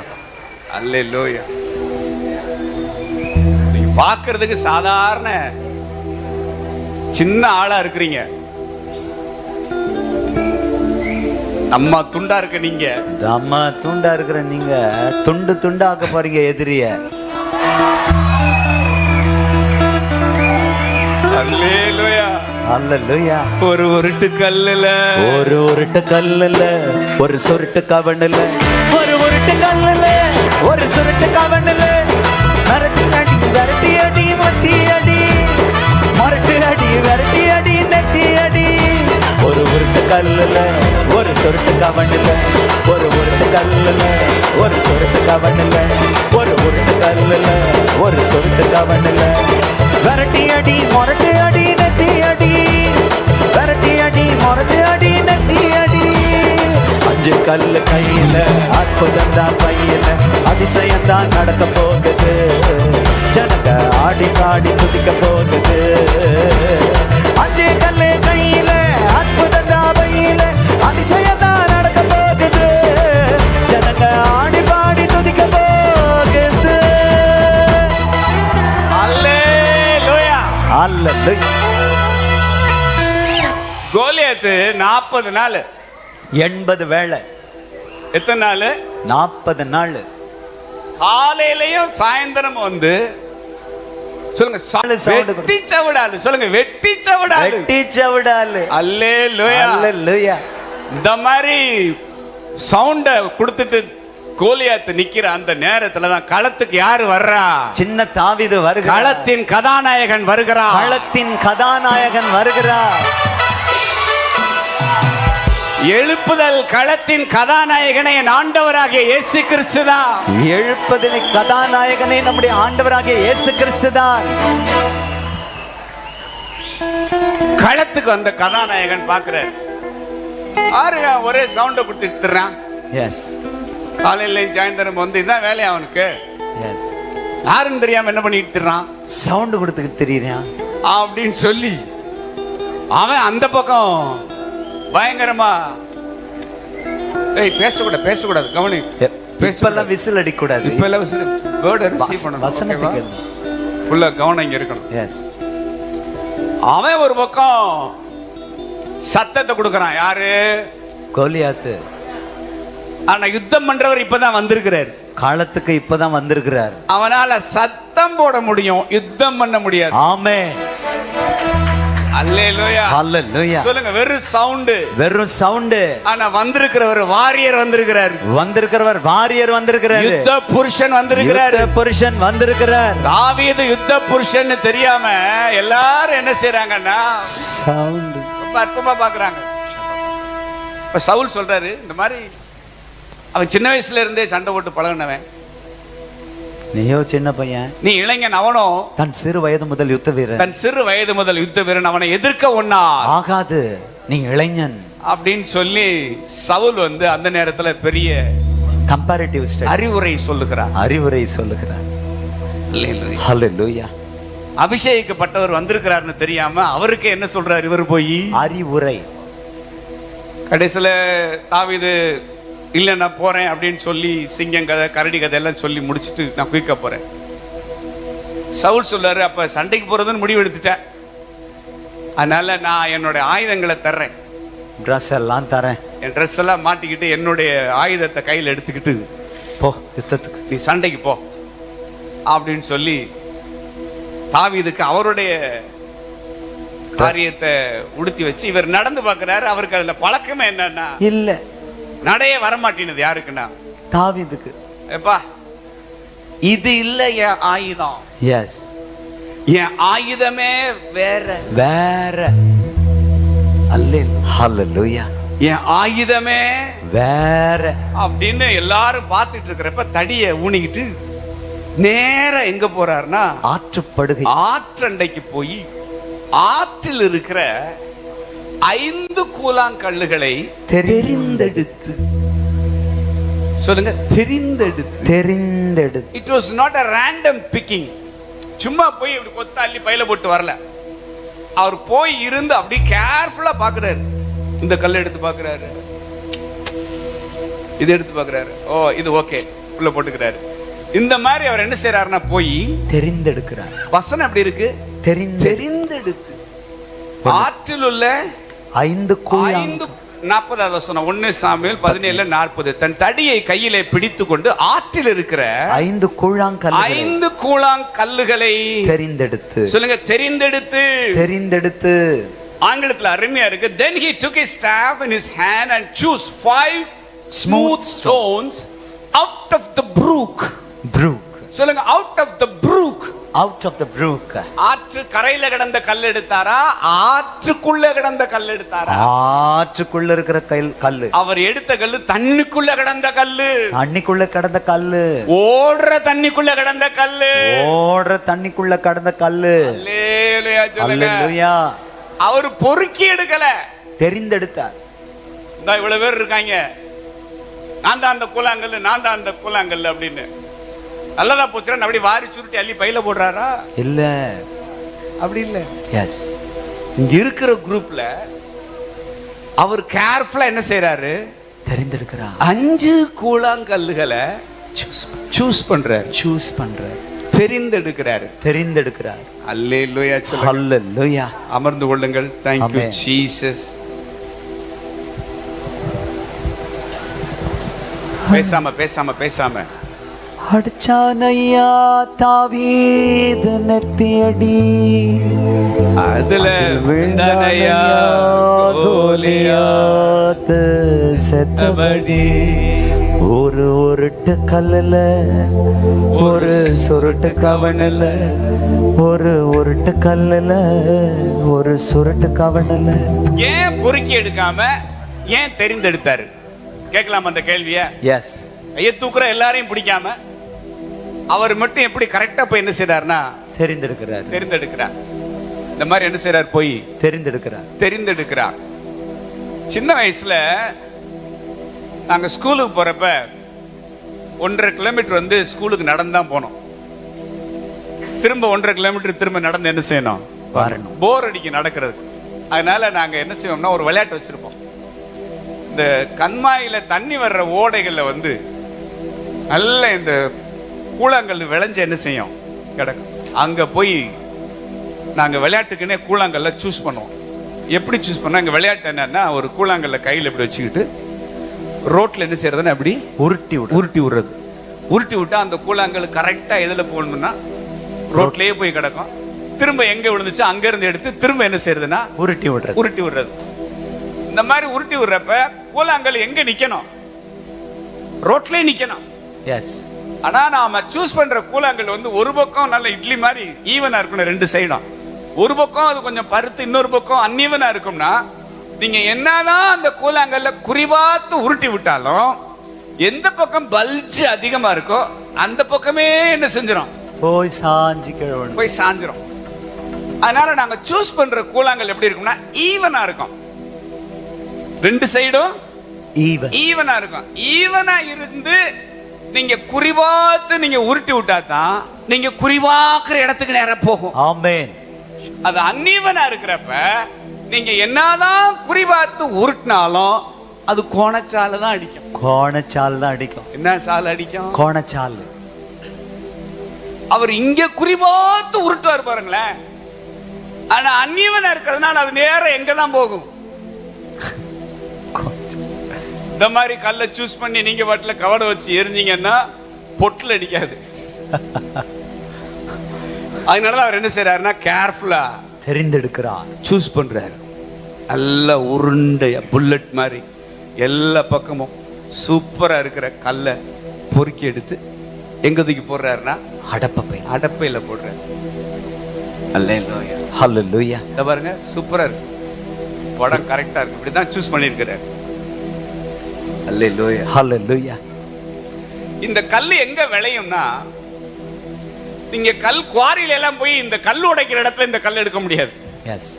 அல்லேலூயா. நீங்க பார்க்கிறதுக்கு சாதாரண சின்ன ஆளா இருக்கிறீங்க. அம்மா துண்டா இருக்க நீங்க, அம்மா துண்டா இருக்கிற நீங்க துண்டு துண்டா ஆக்க போறீங்க எதிரிய. அல்லேலூயா, அல்லேலூயா. ஒரு உருட்டு கல்லுல, ஒரு உருட்டு கல்லுல, ஒரு சுருட்டு கவனுல, ஒரு உருட்டு கல்லுல, ஒரு சுருட்டு கவனுல, மரட்டு அடி விரட்டி அடி மத்தி அடி, மரட்டு அடி விரட்டி அடி நெத்தி அடி. ஒரு உருட்டு கல்லுல, ஒரு சுருட்டு கவனுல, ஒரு உருட்டு கல்லுல, ஒரு சுருட்டு கவனுல, ஒரு உருட்டு கல்லுல, ஒரு சுருட்டு கவனுல, விரட்டி அடி மரட்டு அடி நெத்தி அடி, விரட்டி அடி மரட்டு அடி நெத்தி அடி. அஞ்சு கல்லு கையில, அற்புதம் தான் கையில, அதிசயம் தான் நடக்க போகுது, ஜனங்க ஆடி பாடி துடிக்க போகுது. அஞ்சு கல்லு கையில, அற்புதம் தான் கையில, அதிசயம் தான் நடக்க போகுது, ஜனங்க ஆடி பாடி துதிக்க போகுது. அல்லேலூயா. அல்லேலூயா. கோலியாத்து 40 நாள், 80 வேளை, எத்தனை நாள்? 40 நாள். காலையிலயும் சாயந்தரம் வந்து சொல்லுங்க, வெட்டி சவுடாலு. சொல்லுங்க, வெட்டி சவுடாலு. வெட்டி சவுடாலு. அல்லேலூயா, அல்லேலூயா. இந்த மாதிரி சவுண்ட கொடுத்துட்டு கோலியாத்து நிக்கிற அந்த நேரத்துல தான் களத்துக்கு யாரு வர்றா? சின்ன தாவீது வருகிறார். களத்தின் கதாநாயகன் வருகிறார். களத்தின் கதாநாயகன் வருகிறார். எழுப்புதல் களத்தின் கதாநாயகனை என் ஆண்டவராகிய இயேசு கிறிஸ்து தான். எழுப்புதல் கதாநாயகனை நம்முடைய ஆண்டவராகிய இயேசு கிறிஸ்து தான். களத்துக்கு வந்த கதாநாயகன் பாக்குறாரு, பாருங்க ஒரே சவுண்ட கொடுத்துட்டுறான். எஸ், காலையில சாயந்தரம் வந்து இதான் வேலையா அவனுக்கு. எஸ், யாருன்னு தெரியாம என்ன பண்ணிட்டு இருக்கான், சவுண்ட் கொடுத்துக்கிட்டு தெரியுறான் அப்படின்னு சொல்லி அவன் அந்த பக்கம் பயங்கரமா, ஏய் பேசக்கூடாது, பேசக்கூடாது, கவனி, இப்பெல்லாம் விசில் அடிக்க கூடாது. இப்ப எல்லாம் வேர்ட் ரிசீவ் பண்ணணும், வசனத்துக்கு. ஃபுல்லா கவனம் இங்க இருக்கணும். எஸ். அவன் ஒரு பக்கம் சத்தத்தை கொடுக்கறான், யாரு? கோலியாத்து. ஆனா யுத்தம் பண்றவர் இப்பதான் வந்திருக்கிறார், காலத்துக்கு இப்பதான் வந்திருக்கிறார். அவனால சத்தம் போட முடியும், யுத்தம் பண்ண முடியாது. ஆமென். அல்லேலூயா, ஹல்லேலூயா. சொல்லுங்க, வெறும் சவுண்ட், வெறும் சவுண்ட். ஆனா வந்திருக்கிறவர் வாரியர் வந்திருக்கிறார், வந்திருக்கிறவர் வாரியர் வந்திருக்கிறார், யுத்த புருஷன் வந்திருக்கிறார், யுத்த புருஷன் வந்திருக்கிறார். தாவீது யுத்த புருஷன் தெரியாம எல்லாரும் என்ன செய்றாங்கன்னா சவுண்ட் ரொம்ப அற்புதமா பாக்குறாங்க. இப்ப சவுல் சொல்றாரு, இந்த மாதிரி அவன் சின்ன வயசுல இருந்தே சண்டை போட்டு பழகினவன், நீயோ சின்ன பையன், நீ இளைஞன், அவனோ தன் சிறு வயது முதல் யுத்த வீரன், தன் சிறு வயது முதல் யுத்த வீரன், அவனை எதிர்க்க ஒண்ணா ஆகாது, நீ இளைஞன் அப்படின்னு சொல்லி சவுல் வந்து அந்த நேரத்துல பெரிய கம்பேரிட்டிவ் ஸ்டடி அறிவுரை சொல்லுகிறார், அறிவுரை சொல்லுகிறார். அல்லேலூயா. ஹல்லேலூயா. அபிஷேகிக்கப்பட்டவர் வந்திருக்கிறார்னு தெரியாம அவருக்கு என்ன சொல்றார் இவர் போய் அறிவுரை. கடைசியில தாவீது இல்ல நான் போறேன் அப்படின்னு சொல்லி சிங்கம் கதை கரடி கதை எல்லாம் சொல்லி முடிச்சுட்டு நான் குயிக்க போறேன். சவுல் சொல்றாரு, அப்ப சண்டைக்கு போறதுன்னு முடிவு எடுத்துட்டேன், அதனால நான் என்னுடைய ஆயுதங்களை தர்றேன், ட்ரெஸ் எல்லாம் தரேன், என் ட்ரெஸ் எல்லாம் மாட்டிக்கிட்டு என்னுடைய ஆயுதத்தை கையில் எடுத்துக்கிட்டு போ யுத்தத்துக்கு, நீ சண்டைக்கு போ அப்படின்னு சொல்லி தாவீதுக்கு அவருடைய காரியத்தை உடுத்தி வச்சு இவர் நடந்து பார்க்கிறாரு. அவருக்கு அதுல பழக்கமே என்னன்னா, இல்ல நடைய வரமாட்டினது. யாருக்குன்னா தாவீதுக்கு. எப்பா இது இல்ல என் ஆயுதம், எஸ், என் ஆயுதமே வேற வேற. ஹல்லேலூயா. என் ஆயுதமே வேற அப்படின்னு எல்லாரும் பார்த்துட்டு இருக்கிறப்ப தடியை ஊனிக்கிட்டு நேர எங்க போறாருன்னா ஆற்றுப்படுகை, ஆற்றண்டைக்கு போய் ஆற்றில் இருக்கிற 5 கூழாங்கல்லுகளை தெரிந்தெடுத்து, சொல்லுங்க, தெரிந்தெடுத்து. It was not a random picking. சும்மா போய் இப்படி கொத்த அள்ளி பையில போட்டு வரல. அவர் போய் இருந்து அப்படி கேர்ஃபுல்லா பாக்குறாரு, இந்த கல்லை எடுத்து பாக்குறாரு, இது எடுத்து பார்க்கறாரு. ஓ இது ஓகே, உள்ள போட்டுக்கிறாரு. இந்த மாதிரி அவர் என்ன செய்யறாருன்னா போய் தெரிந்தெடுக்கிறார். வசனம் எப்படி இருக்கு? தெரிந்தெடுத்து ஆற்றில் உள்ள 5 கூழாங்கல். 40வது வசனம் 1 சாமுவேல் 17:40. தன் தடியை கையிலே பிடித்துக் கொண்டு ஆற்றில் இருக்கிற 5 கூழாங்கல்லுகளை தெரிந்தெடுத்து. சொல்லுங்க, தெரிந்தெடுத்து. ஆங்கிலத்தில் அருமையா இருக்கு. Then he took his staff in his hand and chose 5 smooth stones out of the brook. சொல்லுங்க, out of the brook. ஆற்று கரையில கிடந்த கல் எடுத்தாரா, ஆற்றுக்குள்ள கிடந்த கல் எடுத்தாரா? ஆற்றுக்குள்ள இருக்கிற கல்லு. அவர் எடுத்த கல்லு தண்ணிக்குள்ள கிடந்த கல்லு. ஓடுற தண்ணிக்குள்ள கிடந்த கல்லு. அல்லேலூயா. அவர் பொறுக்கி எடுக்கல, தெரிந்தெடுத்தார். இவ்வளவு பேர் இருக்காங்க, நான் தான் அந்த கூழாங்கல் அப்படின்னு. நல்லதா போச்சுனா அப்படி வாரி சுருட்டி அள்ளி பையில போடுறாரா? இல்ல, அப்படி இல்ல. எஸ், இங்க இருக்கிற குரூப்ல அவர் கேர்ஃபுல்லா என்ன செய்யறாரு? தெரிந்தெடுக்கிறார். 5 கூழாங்கல்லுகளை சூஸ் பண்றாரு. தெரிந்தெடுக்கிறார். அல்லேலூயா. அல்லேலூயா. அமர்ந்து கொள்ளுங்கள். Thank you Jesus. பேசாம அடிச்சானையா தாவீது நெத்தியடி, அதுல விழுந்தானையா கோலியாத் செத்தபடி. ஒரு உருட்டு கல்லுல ஒரு சுருட்டு கவனல, ஒரு உருட்டு கல்லுல ஒரு சுருட்டு கவனல. ஏன் பொறுக்கி எடுக்காம ஏன் தெரிந்தெடுத்தாரு? கேட்கலாம் அந்த கேள்விய. எஸ். ஐய தூக்குற எல்லாரையும் பிடிக்காம அவர் மட்டும் எப்படி கரெக்டா போய் என்ன செய்யறாருன்னா தெரிந்தெடுக்கிறார். இந்த மாதிரி என்ன செய்யறார்? போய் தெரிந்தெடுக்கிறார். சின்ன வயசுல நாங்க ஸ்கூலுக்கு போறப்ப 1.5 கிலோமீட்டர் வந்து ஸ்கூலுக்கு நடந்துதான் போனோம். திரும்ப 1.5 கிலோமீட்டர் திரும்ப நடந்து என்ன செய்யணும்? போர் அடிக்க நடக்கிறது. அதனால நாங்க என்ன செய்வோம்னா ஒரு விளையாட்டு வச்சிருப்போம். இந்த கண்மாயில தண்ணி வர்ற ஓடைகள்ல வந்து நல்ல இந்த கூழாங்கல் விளைஞ்சு என்ன செய்யும்? கிடக்கும். அங்க போய் நாங்க விளையாட்டுக்குன்னே கூழாங்கல்ல சூஸ் பண்ணுவோம். எப்படி சூஸ் பண்ணோம்? எங்க விளையாட்டு என்னன்னா, ஒரு கூழாங்கல்ல கையில் இப்படி வச்சுக்கிட்டு ரோட்ல என்ன செய்யறதுன்னு அப்படி உருட்டி விட்டா அந்த கூழாங்கல் கரெக்டா எதுல போகணும்னா ரோட்லயே போய் கிடக்கும். திரும்ப எங்க விழுந்துச்சு அங்க இருந்து எடுத்து திரும்ப என்ன செய்யறதுன்னா உருட்டி விடுறது. இந்த மாதிரி உருட்டி விடுறப்ப கூழாங்கல் எங்க நிக்கணும்? ரோட்லயே நிக்கணும். எஸ். ஆனா நாம சூஸ் பண்ற கூழாங்கல் வந்து ஒரு பக்கம் நல்ல இட்லி மாதிரி ஈவனா இருக்கணும், 2 சைடும். ஒரு பக்கம் அது கொஞ்சம் பருத்து, இன்னொரு பக்கம் அன்ஈவனா இருக்கும்னா நீங்க என்னதான் அந்த கூழாங்கல்ல குறிபாத்து உருட்டி விட்டாலும் எந்த பக்கம் பல்ஜ் அதிகமா இருக்கோ அந்த பக்கமே என்ன செஞ்சிடும்? போய் சாஞ்சிரும். அதனால நாங்க சூஸ் பண்ற கூழாங்கல் எப்படி இருக்கும்னா ஈவனா இருக்கும். 2 சைடும் ஈவனா இருக்கும். ஈவனா இருந்து நீங்க குறிபாத்து நீங்க உருட்டி விட்டா தான் நீங்க குறிபாக்குற இடத்துக்கு நேரா போகும். ஆமென். அது அன்ஈவனா இருக்கிறப்ப நீங்க என்னதான் குறிபாத்து உருட்டினாலும் அது கோணச்சால தான் அடிக்கும். என்ன சால அடிக்கும்? கோணச்சால். அவர் இங்க குறிபாத்து உருட்டுவார் பாருங்களேன். ஆனா அன்ஈவனா இருக்கிறதுனால அது நேரம் எங்க தான் போகும்? இந்த மாதிரி கல்ல சூஸ் பண்ணி நீங்க வாட்டில கவனம் வச்சு எரிஞ்சீங்கன்னா பொட்டில் அடிக்காது. அதனாலதான் அவர் என்ன செய்யறாருன்னா கேர்ஃபுல்லா தெரிந்தெடுக்கிறார், சூஸ் பண்றாரு. நல்ல உருண்டைய புல்லட் மாதிரி எல்லா பக்கமும் சூப்பரா இருக்கிற கல்ல பொறுக்கி எடுத்து எங்க தூக்கி போடுறாருன்னா அடப்பையில போடுறாரு. அல்லேலூயா. இத பாருங்க, சூப்பரா இருக்கு, படம் கரெக்டா இருக்கு. இப்படிதான் சூஸ் பண்ணிருக்கிறாரு. அல்லேலூயா. ஹல்லேலூயா. இந்த கல் எங்க விளையும்னா, நீங்க கல் குவாரியில எல்லாம் போய் இந்த கல் உடைக்கிற இடத்துல இந்த கல் எடுக்க முடியாது. எஸ்.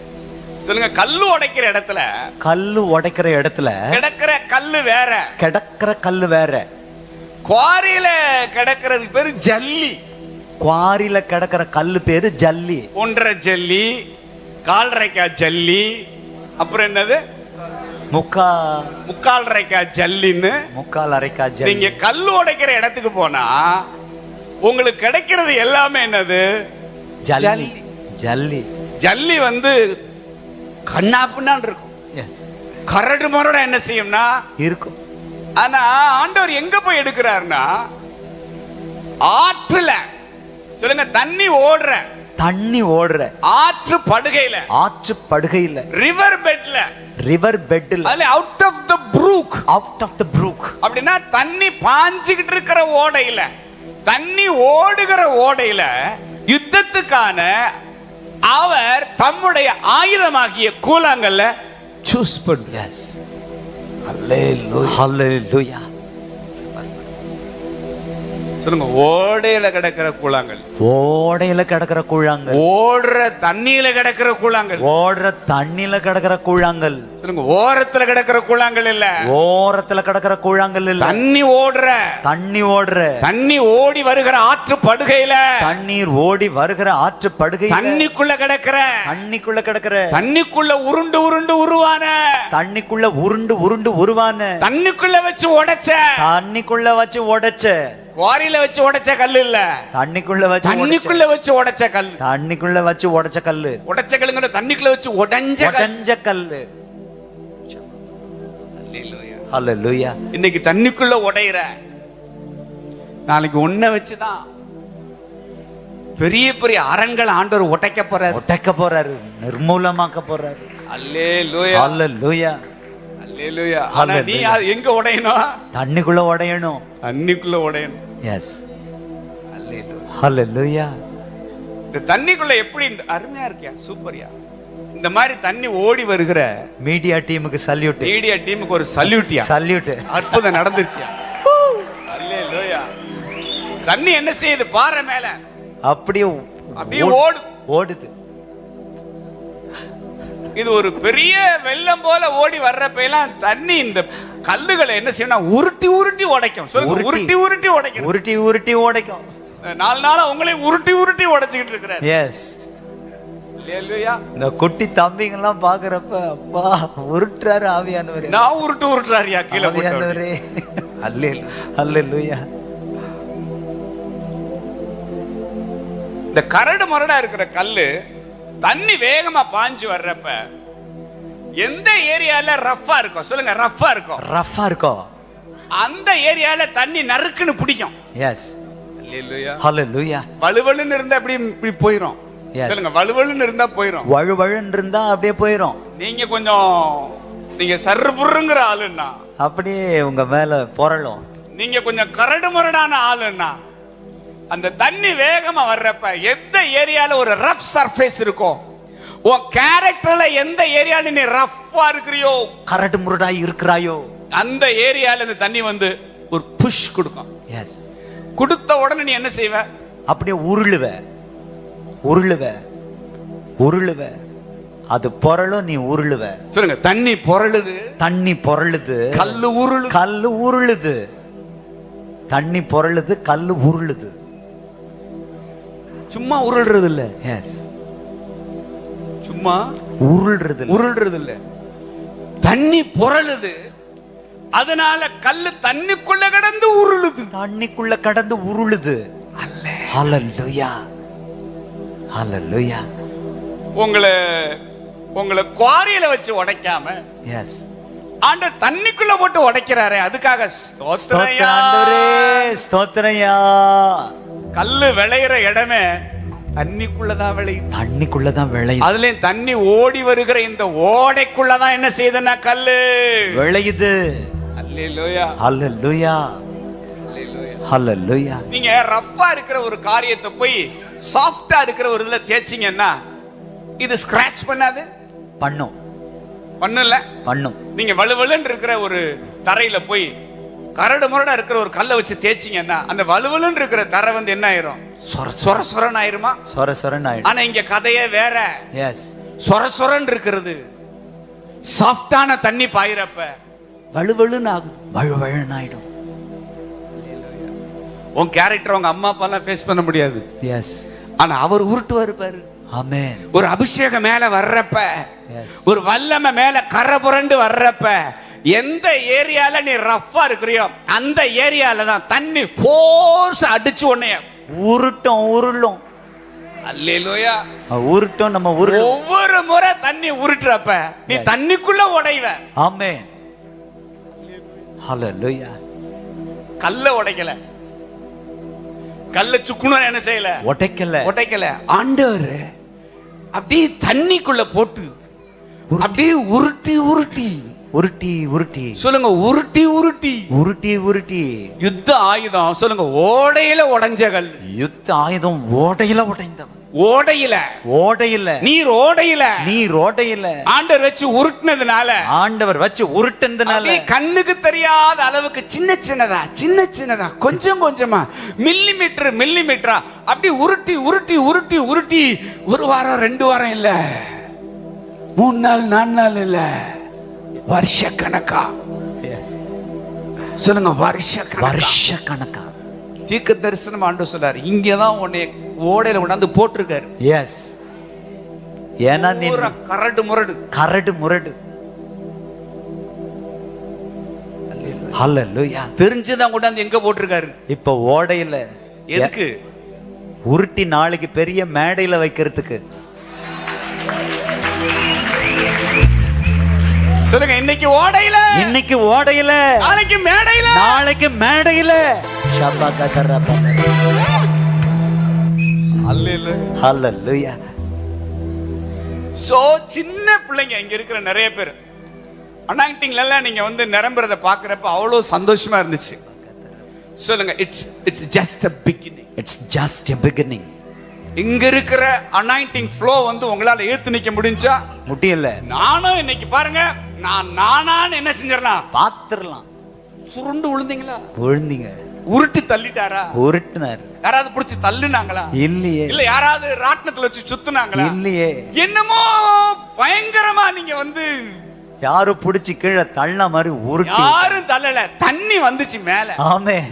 சொல்லுங்க, கல் உடைக்கிற இடத்துல கிடக்கிற கல்லு வேற. குவாரியில கிடக்கிறது பேரு ஜல்லி. குவாரியில கிடக்கிற கல்லு பேரு ஜல்லி. 1.5 ஜல்லி, 1/4 ஜல்லி, அப்புறம் என்னது முக்கால் அரைக்கா ஜல்லின்னு. முக்கால் அரைக்கா ஜல்லி. நீங்க கல்லு உடைக்கிற இடத்துக்கு போனா உங்களுக்கு கிடைக்கிறது எல்லாமே என்னது? ஜல்லி. ஜல்லி. ஜல்லி வந்து கண்ணாப்புன்னு இருக்கும். கரடு மரட என்ன செய்யும்னா இருக்கும். ஆனா ஆண்டவர் எங்க போய் எடுக்கிறார்னா ஆற்றுல. சொல்லுங்க, தண்ணி ஓடுற. தண்ணி ஓடுற ஆற்று படுகையில. ஆற்று படுகையில. ரிவர் பெட்ல. ரிவர் பெட்ல. அதுல out of the brook. Out of the brook அப்படினா தண்ணி பாஞ்சிக்கிட்டு இருக்கிற ஓடையில, தண்ணி ஓடுகிற ஓடையில யுத்தத்துக்கான அவர் தம்முடைய ஆயுதமாகிய கூழாங்கல்ல சூஸ் பண்ணு. எஸ். ஹல்லேலூயா. ஹல்லேலூயா. சொல்லுங்க, ஓடையில கிடக்கிற கூழாங்கல். ஓடையில கிடக்கிற கூழாங்கல். ஓடுற தண்ணியில கிடக்கிற கூழாங்கல். ஓடுற தண்ணியில கிடக்கிற கூழாங்கல். சொல்லுங்க, ஓரத்துல கிடக்கிற கூழாங்கல் இல்ல. ஓரத்துல கிடக்கிற கூழாங்கல் இல்ல. தண்ணி ஓடுற. தண்ணி ஓடுற. தண்ணி ஓடி வருகிற ஆற்று படுகையில. தண்ணீர் ஓடி வருகிற ஆற்று படுகையில. தண்ணிக்குள்ள கிடக்கிற. தண்ணிக்குள்ள கிடக்கிற. தண்ணிக்குள்ள உருண்டு உருண்டு உருவான. தண்ணிக்குள்ள உருண்டு உருண்டு உருவான. தண்ணிக்குள்ள வச்சு உடைச்ச. தண்ணிக்குள்ள வச்சு உடைச்ச. குவாரியில வச்சு உடைச்ச கல்லு இல்ல. தண்ணிக்குள்ள வச்சு. தண்ணிக்குள்ள வச்சு உடைச்ச கல்லு. தண்ணிக்குள்ள வச்சு உடைச்ச கல்லு. உடைச்ச கல்லுங்கற தண்ணிக்குள்ள வச்சு உடைஞ்ச கல்லு. ஹல்லேலூயா. ஹல்லேலூயா. இன்னைக்கு தண்ணிக்குள்ள உடையற, நாளைக்கு ஒண்ண வச்சுதான் பெரிய பெரிய அரண்கள் ஆண்டவர் உடைக்க போறாரு. உடைக்க போறாரு. நிர்மூலமாக்க போறாரு. ஹல்லேலூயா. ஹல்லேலூயா. ஹல்லேலூயா. ஆனா நீ எங்க உடையணும்? தண்ணிக்குள்ள உடையணும். தண்ணிக்குள்ள உடையணும். எஸ். ஹல்லேலூயா. ஹல்லேலூயா. இந்த தண்ணிக்குள்ள எப்படி அருமையா இருக்கியா? சூப்பர்யா. இந்த மாதிரி தண்ணி ஓடி வருகிற மீடியா டீமுக்கு சல்யூட். மீடியா டீமுக்கு ஒரு சல்யூட்யா. சல்யூட். அற்புதம் நடந்துருச்சுயா. ஹல்லேலூயா. தண்ணி என்ன செய்யுது? பாறை மேல அப்படியே ஓடுது. இது ஒரு பெரிய வெள்ளம் போல ஓடி வர்றப்ப எல்லாம் தண்ணி இந்த கல்லுகளை என்ன செய்யணும்? உருட்டி உருட்டி உடைக்கும். சொல்லுங்க, உருட்டி உருட்டி உடைக்கும். உருட்டி உருட்டி உடைக்கும். 4 நாளா உங்களை உருட்டி உருட்டி உடைச்சிட்டு இருக்கிறார். எஸ். ஹல்லேலூயா. இந்த குட்டி தம்பிங்க எல்லாம் பாக்குறப்ப அப்பா உருட்டுறாரு ஆவியானவரே. நான் உருட்டுறாருயா கீழே ஆவியானவரே. ஹல்லேலூயா. ஹல்லேலூயா. இந்த கரடு மரடா இருக்கிற கல்லு தண்ணி வேகமா பாஞ்சு வர்றப்ப எந்த ஏரியால ரஃப்பா இருக்கும்? சொல்லுங்க, ரஃப்பா இருக்கும். ரஃப்பா இருக்கும். அந்த ஏரியால தண்ணி நறுக்குன்னு பிடிக்கும். எஸ். ஹல்லேலூயா. ஹல்லேலூயா. வழுவழுன்னு இருந்தா இப்படி போயிரும். சொல்லுங்க, வழுவழுன்னு இருந்தா போயிரும். வழுவழுன்னு இருந்தா அப்படியே போயிரும். நீங்க சர்றுபுருங்கிற ஆளுன்னா அப்படியே உங்க மேல பொறலும். நீங்க கொஞ்சம் கரடு முரடான ஆளுன்னா அந்த தண்ணி வேகமா வர்றப்ப எந்த ஏரியால ஒரு ரஃப் சர்ஃபேஸ் இருக்கோ, உன் கேரக்டர்ல எந்த ஏரியால நீ ரஃப்பா இருக்கிறியோ, கரடு முரடா இருக்கிறாயோ, அந்த ஏரியால இந்த தண்ணி வந்து ஒரு புஷ் கொடுக்கும். எஸ். கொடுத்த உடனே நீ என்ன செய்வ? அப்படியே உருளுவ உருளுவ உருளுவ. அது பொறலும், நீ உருளுவ. சொல்லுங்க, தண்ணி பொறலுது. தண்ணி பொறலுது. கல்லு உருளு. கல்லு உருளுது. தண்ணி பொறலுது, கல்லு உருளுது. சும்மா உருள்றது இல்ல. எஸ். சும்மா உருள்றது இல்ல. தண்ணி பொறலுது. அதனால கல்லு தண்ணிக்குள்ள கடந்து உருளுது. தண்ணிக்குள்ள கடந்து உருளுது. ஹல்லேலூயா. ஹல்லேலூயா. உங்களை குவாரியில வச்சு உடைக்காம, எஸ், ஆண்டவர் தண்ணிக்குள்ள போட்டு உடைக்கிறாரே, அதுக்காக ஸ்தோத்திரயா. ஸ்தோத்திரயா. கல்லு விளையிற இடமே தண்ணிக்குள்ளதான் விளையுது. தண்ணிக்குள்ளதான் விளையுது. அதுலயும் தண்ணி ஓடி வருகிற இந்த ஓடைக்குள்ளதான் என்ன செய்யுதுன்னா கல்லு விளையுது. அல்லேலூயா. அல்லேலூயா. அல்லேலூயா. நீங்க ரஃப்பா இருக்கிற ஒரு காரியத்தை போய் சாஃப்டா இருக்கிற ஒரு இதுல தேய்ச்சிங்கன்னா இது ஸ்கிராச் பண்ணாது? பண்ணல. நீங்க வலுவலுன்னு இருக்கிற ஒரு தரையில போய் கரடு முரடா இருக்கிற ஒரு கல்லை வச்சு தேய்ச்சிங்கன்னா அந்த வலுவலுன்னு இருக்கிற தரை வந்து என்ன ஆயிரும்? சொர சொரன் ஆயிருமா? சொர சொரன் ஆயிரும். ஆனா இங்க கதையே வேற. எஸ். சொர சொரன் இருக்கிறது. சாஃப்டான தண்ணி பாயிரப்ப வலுவலுன்னு ஆகும். வழுவழுன்னு ஆயிடும். உன் கேரக்டர் உங்க அம்மா அப்பா எல்லாம் ஃபேஸ் பண்ண முடியாது. எஸ். ஆனா அவர் உருட்டுவாரு பாரு. ஆமென். ஒரு அபிஷேகம் மேல வர்றப்ப, Yes. ஒரு வல்லமை மேல கரை புரண்டு வர்றப்ப, எந்த ஏரியால நீ ரஃப்பா இருக்கிறியோ அந்த ஏரியால தான் தண்ணி ஃபோர்ஸ் அடிச்சு உன்னைய உருட்டும் உருளும். அல்லேலூயா. உருட்டும் நம்ம உருளும். ஒவ்வொரு முறை தண்ணி உருட்டுறப்ப நீ தண்ணிக்குள்ள உடைவ. ஆமென். ஹalleluya. கல்ல உடைக்கல, கல்ல சுக்குனு என்ன செய்யல, உடைக்கல. ஆண்டவர் அப்படியே தண்ணிக்குள்ள போட்டு அப்படியே உருட்டி உருட்டி உருட்டி உருட்டி சொல்லுங்க, உருட்டி உருட்டி உருட்டி உருட்டி யுத்த ஆயுதம் சொல்லுங்க, ஓடையில உடைஞ்ச கல். யுத்த ஆயுதம் ஓடையில உடைந்தவன். ஓடையில நீர் ஓடையில ஆண்டவர் வச்சு உருட்டினதுனால, ஆண்டவர் வச்சு உருட்டினதுனால கண்ணுக்கு தெரியாத அளவுக்கு சின்ன சின்னதா கொஞ்சம் கொஞ்சமா மில்லிமீட்டரா அப்படி உருட்டி உருட்டி உருட்டி உருட்டி 1 வாரம் 2 வாரம் இல்ல, 3 நாள் 4 நாள் இல்ல, வருஷ கணக்கா. சொல்லுங்க, வருஷ கணக்கா. தீர்க்க தரிசனம் ஆண்டவர் சொல்றாரு, இங்கதான் உன்னை ஓடையில கொண்டாந்து போட்டிருக்காரு. எஸ். ஏன்னா நீ கரடு முரடு. ஹalleluya. தெரிஞ்சுதான் கொண்டாந்து எங்க போட்டிருக்காரு? இப்ப ஓடையில. எதுக்கு? உருட்டி நாளைக்கு பெரிய மேடையில வைக்கிறதுக்கு. சொல்லுங்க, இன்னைக்கு ஓடையில, நாளைக்கு மேடையில. ஹalleluya. சோ சின்ன பிள்ளைங்க இங்க இருக்கிற நிறைய பேர் அனாயிண்டிங்ல எல்லாம் நீங்க வந்து நிரம்புறத பாக்குறப்ப அவ்வளவு சந்தோஷமா இருந்துச்சு. சொல்லுங்க, இட்ஸ் ஜஸ்ட் a beginning. இங்க இருக்கிற அனாயிண்டிங் ஃப்ளோ வந்து உங்களால ஏத்து நிக்க முடியல. நானும் இன்னைக்கு பாருங்க, நானான்னு என்ன செஞ்சிடலாம், பாத்துறலாம். சுருண்டு விழுந்தீங்க. உருட்டி தள்ளிட்டாரா? உருட்டினார். யாராவது புடிச்சு தள்ளுனாங்களா? இல்லையே. இல்ல யாராவது ராட்னத்துல வச்சு சுத்துனாங்களா? இல்லையே. என்னமோ பயங்கரமா நீங்க வந்து யாரும் புடிச்சு கீழே தள்ள மாதிரி உருட்டி. யாரும் தள்ளல, தண்ணி வந்துச்சு மேல. ஆமென்.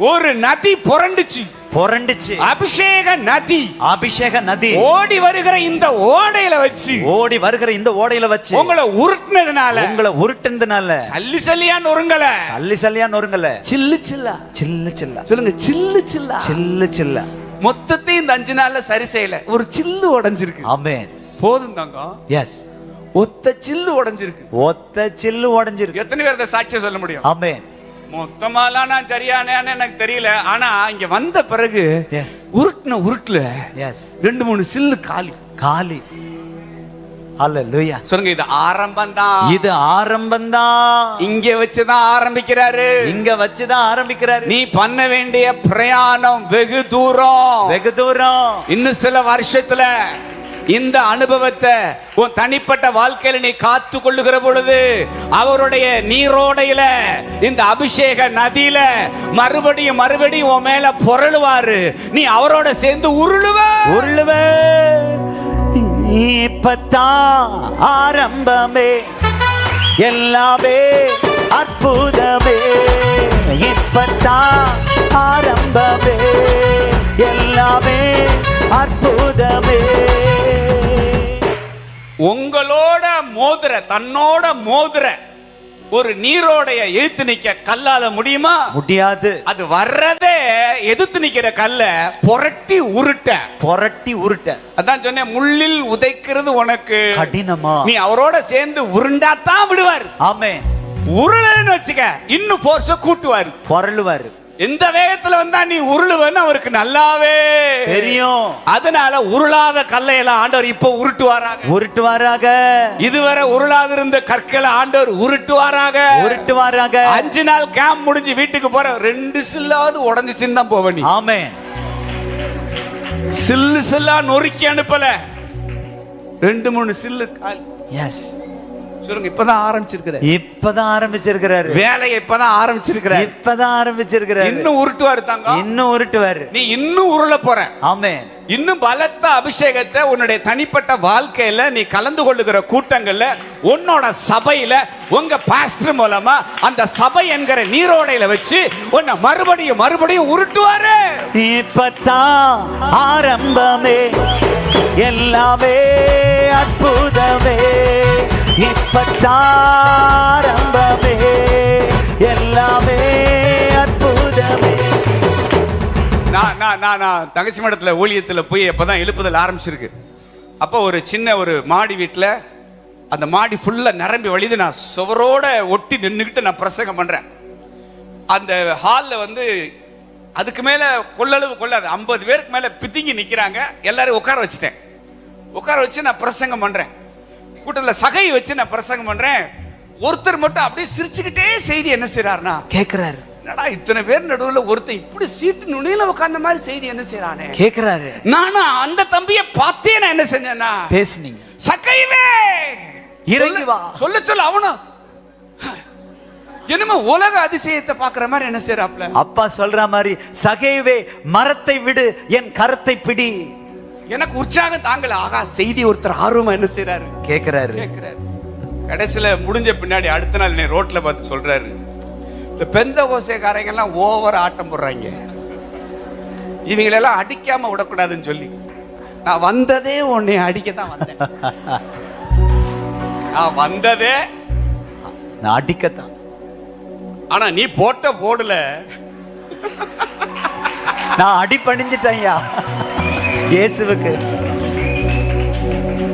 ஒரு நதி புரண்டுச்சு. அபிஷேக நதி ஓடி வருகிற இந்த ஓடையில வச்சு உங்களை உருட்டினதுனால சல்லி சல்லியா நொறுங்கல, சில்லு சில்லா. சொல்லுங்க, சில்லு சில்லா. மொத்தத்தையும் இந்த 5 நாள்ல சரி செய்யல, ஒரு சில்லு உடைஞ்சிருக்கு. ஆமென். போதும் தாங்க. எஸ். ஒத்த சில்லு உடைஞ்சிருக்கு. எத்தனை பேர் சாட்சியம் சொல்ல முடியும்? ஆமென். மொத்தமாலாம் நான் சரியானேன்னு எனக்கு தெரியல, ஆனா இங்க வந்த பிறகு உருட்டுல 2-3 சில்லு காலி. ஹalleluya. சொல்லுங்க, இது ஆரம்பம்தான். இங்க வச்சுதான் ஆரம்பிக்கிறாரு. நீ பண்ண வேண்டிய பிரயாணம் வெகு தூரம். இன்னும் சில வருஷத்துல இந்த அனுபவத்தை உன் தனிப்பட்ட வாழ்க்கையில நீ காத்து கொள்ளுகிற பொழுது அவருடைய நீரோடையில, இந்த அபிஷேக நதியில மறுபடியும் உன் மேல புரளுவாரு. நீ அவரோட சேர்ந்து உருளுவ. இப்பதான் ஆரம்பமே, எல்லாமே அற்புதமே. இப்பதான் ஆரம்பமே, எல்லாமே அற்புதமே. உங்களோட தன்னோட மோதுற ஒரு நீரோடைய எதிர்த்து நிக்க கல்லால முடியுமா? முடியாது. அது வர்றதே எதிர்த்து நிக்கிற கல்ல புரட்டி உருட்ட. அதான் சொன்னேன், முள்ளில் உதைக்கிறது உனக்கு கடினமா. நீ அவரோட சேர்ந்து உருண்டாத்தான் விடுவார். ஆமென். உருளன்னு வச்சுக்க, இன்னும் போர்ஸ கூட்டுவார், புரளுவாரு. எந்த வேகத்துல வந்தா நீ உருளுவன்னு அவருக்கு நல்லாவே தெரியும். அதனால உருளாத கல்லையெல்லாம் ஆண்டவர் இப்ப உருட்டுவாராக. இதுவரை உருளாத இருந்த கற்களை ஆண்டவர் உருட்டுவாராக. 5 நாள் கேம்ப் முடிஞ்சு வீட்டுக்கு போற 2 சில்லாவது உடஞ்சிச்சுன்னு தான் போவ நீ. ஆமென். சில்லா நொறுக்கி அனுப்பல, 2-3 சில்லு. எஸ். சொல்லுங்க, இப்பதான் ஆரம்பிச்சிருக்கிறாரு. வேலையை இப்பதான் ஆரம்பிச்சிருக்கிறாரு. இன்னும் உருட்டுவாரு. நீ இன்னும் உருள போற. ஆமென். இன்னும் பலத்த அபிஷேகத்தை உன்னுடைய தனிப்பட்ட வாழ்க்கையில நீ கலந்து கொள்ளுகிற கூட்டங்கள்ல, உன்னோட சபையில, உங்க பாஸ்டர் மூலமா அந்த சபை என்கிற நீரோடையில வச்சு உன்னை மறுபடியும் உருட்டுவாரு. இப்பதான் ஆரம்பமே, எல்லாமே அற்புதமே, இப்பத்தாரம்பமே, எல்லாமே அற்புதமே. நான் தங்கச்சி மடத்துல ஊழியத்துல போய் அப்பதான் எழுப்புதல் ஆரம்பிச்சிருக்கு. அப்போ ஒரு சின்ன ஒரு மாடி வீட்டில் அந்த மாடி ஃபுல்லா நிரம்பி வழிது. நான் சுவரோட ஒட்டி நின்றுக்கிட்டு நான் பிரசங்கம் பண்றேன். அந்த ஹாலில் வந்து அதுக்கு மேல கொள்ளளவு கொள்ளாது, 50 பேருக்கு மேல பித்திங்கி நிக்கிறாங்க. எல்லாரும் உட்கார வச்சுட்டேன். உட்கார வச்சு நான் பிரசங்கம் பண்றேன். கூட்டத்தில் சகை வச்சு நான் பிரசங்கம் பண்றேன். ஒருத்தர் மட்டும் அப்படியே சிரிச்சுக்கிட்டே செய்தி என்ன செய்யறாருன்னா கேக்குறாரு, என்னடா இத்தனை பேர் நடுவுல ஒருத்தன் இப்படி சீட்டு நுனியில உட்கார்ந்த மாதிரி செய்தி என்ன செய்யறானே கேக்குறாரு. நானும் அந்த தம்பியை பார்த்தே நான் என்ன செஞ்சேன்னா பேசுனீங்க, சகைவே இறங்கி வா சொல்ல சொல்ல அவனும் என்னமோ உலக அதிசயத்தை பாக்குற மாதிரி என்ன செய்யறாப்ல. அப்பா சொல்ற மாதிரி, சகைவே மரத்தை விடு, என் கரத்தை பிடி. எனக்கு உற்சாகம் தாங்கல. ஆகா, செய்தி ஒருத்தர் ஆர்வமா என்ன செய்யறாரு கேக்குறாரு. கடைசியில முடிஞ்ச பின்னாடி அடுத்த நாள் என்னை ரோட்ல பார்த்து சொல்றாரு, இந்த பெந்தகோசேக்காரங்க எல்லாம் ஓவர் ஆட்டம் போடுறாங்க, இவங்களெல்லாம் அடிக்காம விடக்கூடாதுன்னு சொல்லி நான் வந்ததே உன்னை அடிக்கத்தான் வந்தேன். நான் வந்ததே நான் அடிக்கத்தான். ஆனா நீ போட்ட போடல, நான் அடி பணிஞ்சிட்டேன் இயேசுவுக்கு.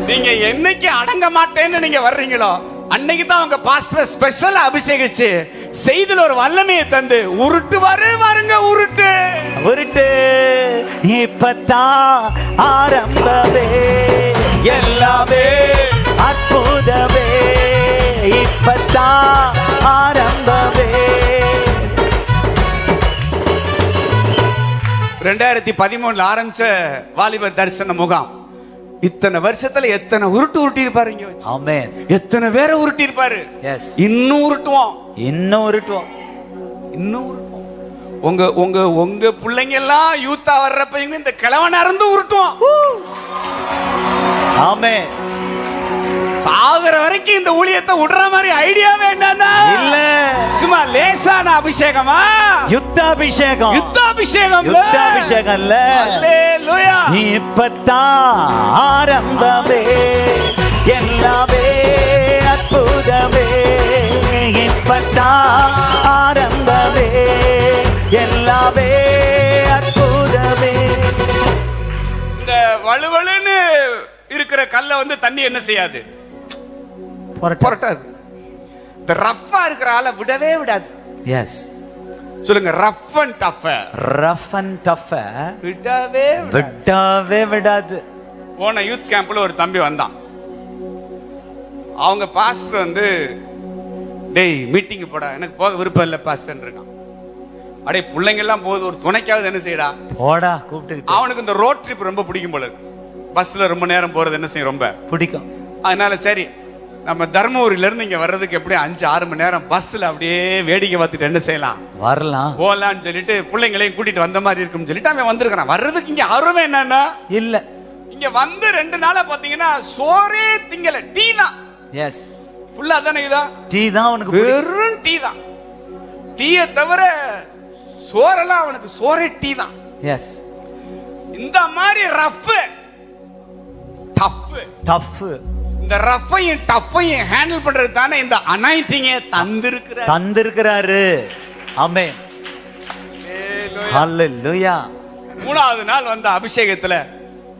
நீங்க என்னைக்கு அடங்க மாட்டேன்னு நீங்க வர்றீங்களோ அன்னைக்கு தான் உங்க பாஸ்டர் ஸ்பெஷலா அபிஷேகிச்சு செய்தில ஒரு வல்லமையை தந்து உருட்டு வருங்க உருட்டு உருட்டு இப்பத்தான் ஆரம்பமே, எல்லாமே அற்புதமே, இப்பத்தான் ஆரம்பமே. 2013 ஆரம்பிச்ச வாலிபர் தரிசன முகாம் இத்தனை வருஷத்துல எத்தனை உருட்டு உருட்டி இருப்பாரு. இங்க வச்சு ஆமென். எத்தனை பேரை உருட்டி இருப்பாரு. எஸ், இன்னும் உருட்டுவோம், இன்னும் உருட்டுவோம், இன்னும் உருட்டுவோம். உங்க உங்க உங்க பிள்ளைங்க எல்லாம் யூத்தா வர்றப்ப இந்த கிழவன் அறந்து உருட்டுவோம். ஆமென். சாகுற வரைக்கும் இந்த ஊழியத்தை விடுற மாதிரி ஐடியாவே என்னன்னா இல்ல, சும்மா லேசான அபிஷேகமா, யுத்தாபிஷேகம். யுத்தாபிஷேகம், யுத்தாபிஷேகம் இல்ல. அல்லேலூயா. இப்பத்தான் ஆரம்பமே, எல்லாமே அற்புதமே, இப்பத்தான் ஆரம்பமே, எல்லாமே அற்புதமே. இந்த வலுவலுன்னு இருக்கிற கல்ல வந்து தண்ணி என்ன செய்யாது, புரட்டாது. இந்த ரஃப்பா இருக்கிற ஆளை விடவே விடாது. எஸ், சொல்லுங்க, rough and tough. Rough and tough விடவே விடவே விடாது. போன யூத் கேம்ப்ல ஒரு தம்பி வந்தான். அவங்க பாஸ்டர் வந்து, டேய் மீட்டிங் போடா, எனக்கு போக விருப்பம் இல்லை பாஸ்டர் இருக்கான். அடே பிள்ளைங்க எல்லாம் போகுது, ஒரு துணைக்காவது என்ன செய்யடா போடா கூப்பிட்டு. அவனுக்கு இந்த ரோட் ட்ரிப் ரொம்ப பிடிக்கும் போல இருக்கு. பஸ்ல ரொம்ப நேரம் போறது என்ன செய்யும், ரொம்ப பிடிக்கும். அதனால சரி, நம்ம தர்மபுரியில இருந்து இங்க வர்றதுக்கு எப்படி 5-6 மணி நேரம் பஸ்ல அப்படியே வேடிக்கை பார்த்துட்டு என்ன செய்யலாம், வரலாம் போலான்னு சொல்லிட்டு பிள்ளைங்களையும் கூட்டிட்டு வந்த மாதிரி இருக்கும்னு சொல்லிட்டு அவன் வந்திருக்கான். வர்றதுக்கு இங்க ஆர்வமே என்னன்னா இல்ல, இங்க வந்து 2 நாளா பாத்தீங்கன்னா சோறே திங்கல, டீ தான். எஸ், ஃபுல்லா தானே இதா டீ தான் அவனுக்கு, வெறும் டீ தான். டீயை தவிர சோறெல்லாம் அவனுக்கு சோறே டீ தான். எஸ், இந்த மாதிரி ரஃப் டஃப் டஃப், இந்த ரஃப்பையும் டஃப்பையும் ஹேண்டில் பண்றது தானே இந்த அனாயிண்டிங்கே தந்திருக்கிறாரு. ஆமென். ஹல்லேலூயா. 3வது நாள் வந்த அபிஷேகத்துல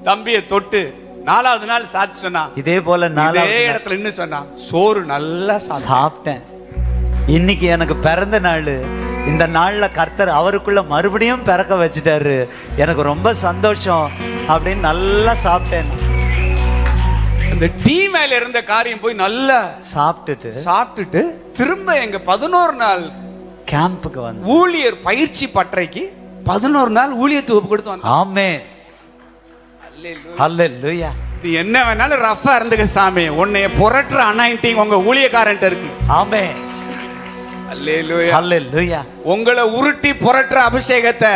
தம்பியை தொட்டு 4வது நாள் சாட்சி சொன்னா. இதே போல 4வது இடத்துல இன்னும் சொன்னா, சோறு நல்லா சாப்பிட்டேன். இன்னைக்கு எனக்கு பிறந்த நாள். இந்த நாள்ல கர்த்தர் அவருக்குள்ள மறுபடியும் பிறக்க வச்சுட்டாரு. எனக்கு ரொம்ப சந்தோஷம் அப்படின்னு நல்லா சாப்பிட்டேன். அந்த டீ மேல இருந்த காரியம் போய் நல்லா சாப்பிட்டுட்டு திரும்ப எங்க 11 நாள் கேம்புக்கு வந்து ஊழியர் பயிற்சி பட்டறைக்கு 11 நாள் ஊழியத்துவ கொடுத்து வந்தான். ஆமென். ஹல்லேலூயா. நீ என்ன வேணாலும் ரஃபா இருந்துக்க சாமி, உன்னைய புரட்டுற அனாயிண்டிங் உங்க ஊழியக்காரன்ட்ட இருக்கு. ஆமென். ஹல்லேலூயா. ஹல்லேலூயா. உங்களை உருட்டி புரட்டுற அபிஷேகத்தை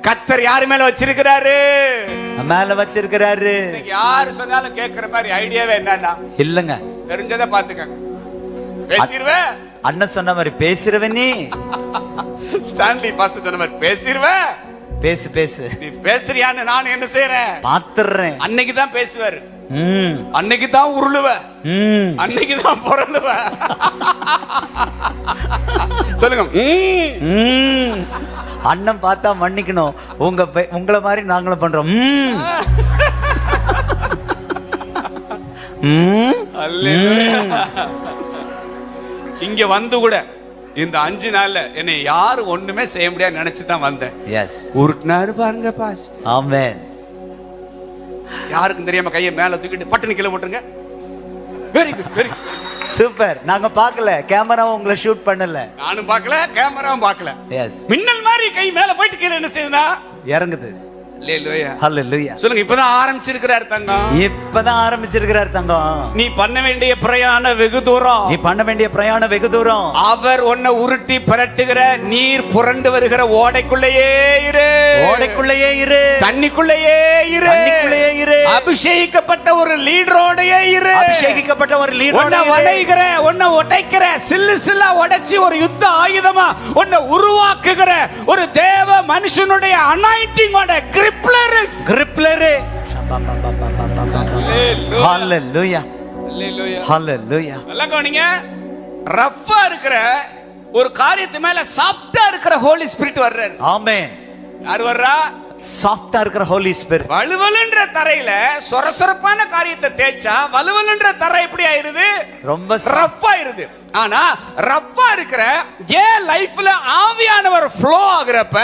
கர்த்தர் யார் மேல வச்சிருக்கிறாரு, மேல வச்சிருக்கிறாரு. யாரு சொன்னாலும் கேட்கிற மாதிரி ஐடியாவே என்னன்னா இல்லங்க, தெரிஞ்சதை பாத்துக்கங்க. பேசிடுவே, அண்ணன் சொன்ன மாதிரி பேசிடுவே. நீ ஸ்டான்லி பாஸ்டர் சொன்ன மாதிரி பேசிடுவே, பேசு பேசு. நீ பேசுறியான்னு நான் என்ன செய்யறேன்? பாத்துறேன். அன்னைக்கு தான் பேசுவாரு, அன்னைக்கு தான் உருளுவ, அன்னைக்கு தான் பொருளுவ. சொல்லுங்க. அண்ணன் பார்த்தா மன்னிக்கணும், உங்களை மாதிரி நாங்களும் பண்றோம். இங்க வந்து கூட இந்த 5 நாள்ல என்னை யாரும் ஒண்ணுமே செய்ய முடியாது நினைச்சுதான் வந்தேன். எஸ், உருட்டினாரு பாருங்க பாஸ்ட். ஆமென். யாருக்கும் தெரியாம கையை மேல தூக்கிட்டு பட்டுன்னு கீழே போட்டுருங்க. Very good, very good, super. நாங்க பார்க்கல, கேமராவும் உங்களை ஷூட் பண்ணல, நானும் பார்க்கல, கேமராவும் பார்க்கல. எஸ், மின்னல் மாதிரி கை மேல போயிட்டு கீழே என்ன செய்யுதுன்னா இறங்குது. ஹல்லேலூயா, ஹல்லேலூயா. சொல்லுங்க. இப்பதான் ஆரம்பிச்சிருக்கிறார் தங்கம், இப்பதான் ஆரம்பிச்சிருக்கிறார் தங்கம். நீ பண்ண வேண்டிய பிரயாணம் வெகு தூரம், நீ பண்ண வேண்டிய பிரயாணம் வெகு தூரம். அவர் உன்னை உருட்டி பரட்டுகிற நீர் புரண்டு வருகிற ஓடைக்குள்ளேயே இரு, ஓடைக்குள்ளேயே இரு, தண்ணிக்குள்ளேயே இரு, தண்ணிக்குள்ளேயே இரு. அபிஷேகிக்கப்பட்ட ஒரு லீடரோடயே இரு, அபிஷேகிக்கப்பட்ட ஒரு லீடரோட உன்னை வளைகிற, உன்னை உடைக்கிற, சில்லு சில்லா உடைச்சி ஒரு யுத்த ஆயுதமா உன்னை உருவாக்குகிற ஒரு தேவ மனுஷனுடைய அனாயிண்டிங்கோட கிரிப்லர், கிரிப்லர். ஹல்லேலூயா, ஹல்லேலூயா. நல்லா கவனிங்க. ரஃப்பா இருக்கிற ஒரு காரியத்து மேல சாஃப்ட்டா இருக்கிற ஹோலி ஸ்பிரிட் வர்றாரு. ஆமென். யார் வர்றா? சாஃப்ட்டா இருக்கிற ஹோலி ஸ்பிரிட். வலுவலுன்ற தரையில சொரசொரப்பான காரியத்தை தேய்ச்சா வலுவலுன்ற தரை எப்படி ஆயிருது? ரொம்ப ரஃப்பா ஆயிருது. ஆனா ரஃப்பா இருக்கிற ஏன் லைஃப்ல ஆவியானவர் ஃப்ளோ ஆகுறப்ப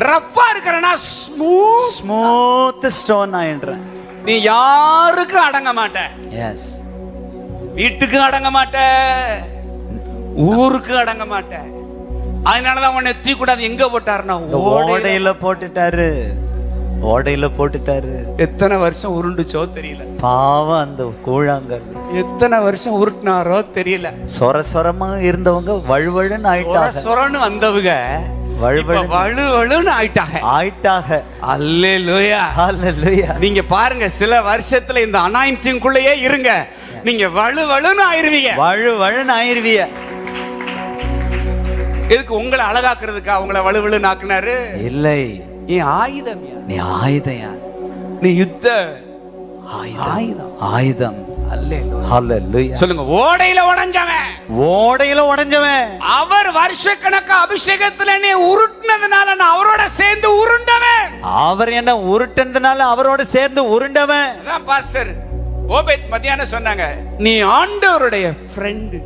ரஃப்பா இருக்கிறனா ஸ்மூத் ஸ்டோன் ஆயிடுறேன். நீ யாருக்கும் அடங்க மாட்ட. எஸ், வீட்டுக்கு அடங்க மாட்ட, ஊருக்கு அடங்க மாட்ட. அதனாலதான் உன்னை தூக்கி கூடாது. எங்க போட்டாருன்னா ஓடையில போட்டுட்டாரு, ஓடையில போட்டுட்டாரு. எத்தனை வருஷம் உருண்டுச்சோ தெரியல. பாவம் அந்த கூழாங்கல். எத்தனை வருஷம் உருட்டினாரோ தெரியல. சொர சொரமா இருந்தவங்க வழுவழுன்னு ஆயிட்டாங்க, சொரன்னு வந்தவங்க வழுவழுன்னு ஆயிட்டாங்க. அல்லேலூயா, ஹல்லேலூயா. நீங்க பாருங்க, சில வருஷத்துல இந்த அனாயிண்டிங் குள்ளேயே இருங்க, நீங்க வழுவழுன்னு ஆயிருவீங்க, வழுவழுன்னு ஆயிருவீங்க. எதுக்கு? உங்களை அழகாக்குறதுக்கா உங்களை வலுவலுன்னு ஆக்குனாரு? இல்லை. நீ ஆயுதம், நீ ஆயுதம், நீ யுத்த ஆயுதம், ஆயுதம். ஹல்லேலூயா. சொல்லுங்க. ஓடையில உடைஞ்சவன், ஓடையில உடைஞ்சவன். அவர் வருஷக்கணக்கா அபிஷேகத்துல என்னை உருட்டினதுனால நான் அவரோட சேர்ந்து உருண்டவன். அவர் என்ன உருட்டினதுனால அவரோட சேர்ந்து உருண்டவன். அதான் பாஸ்டர் ஓபேத் மத்தியானம் சொன்னாங்க, நீ ஆண்டவருடைய ஃப்ரெண்ட்.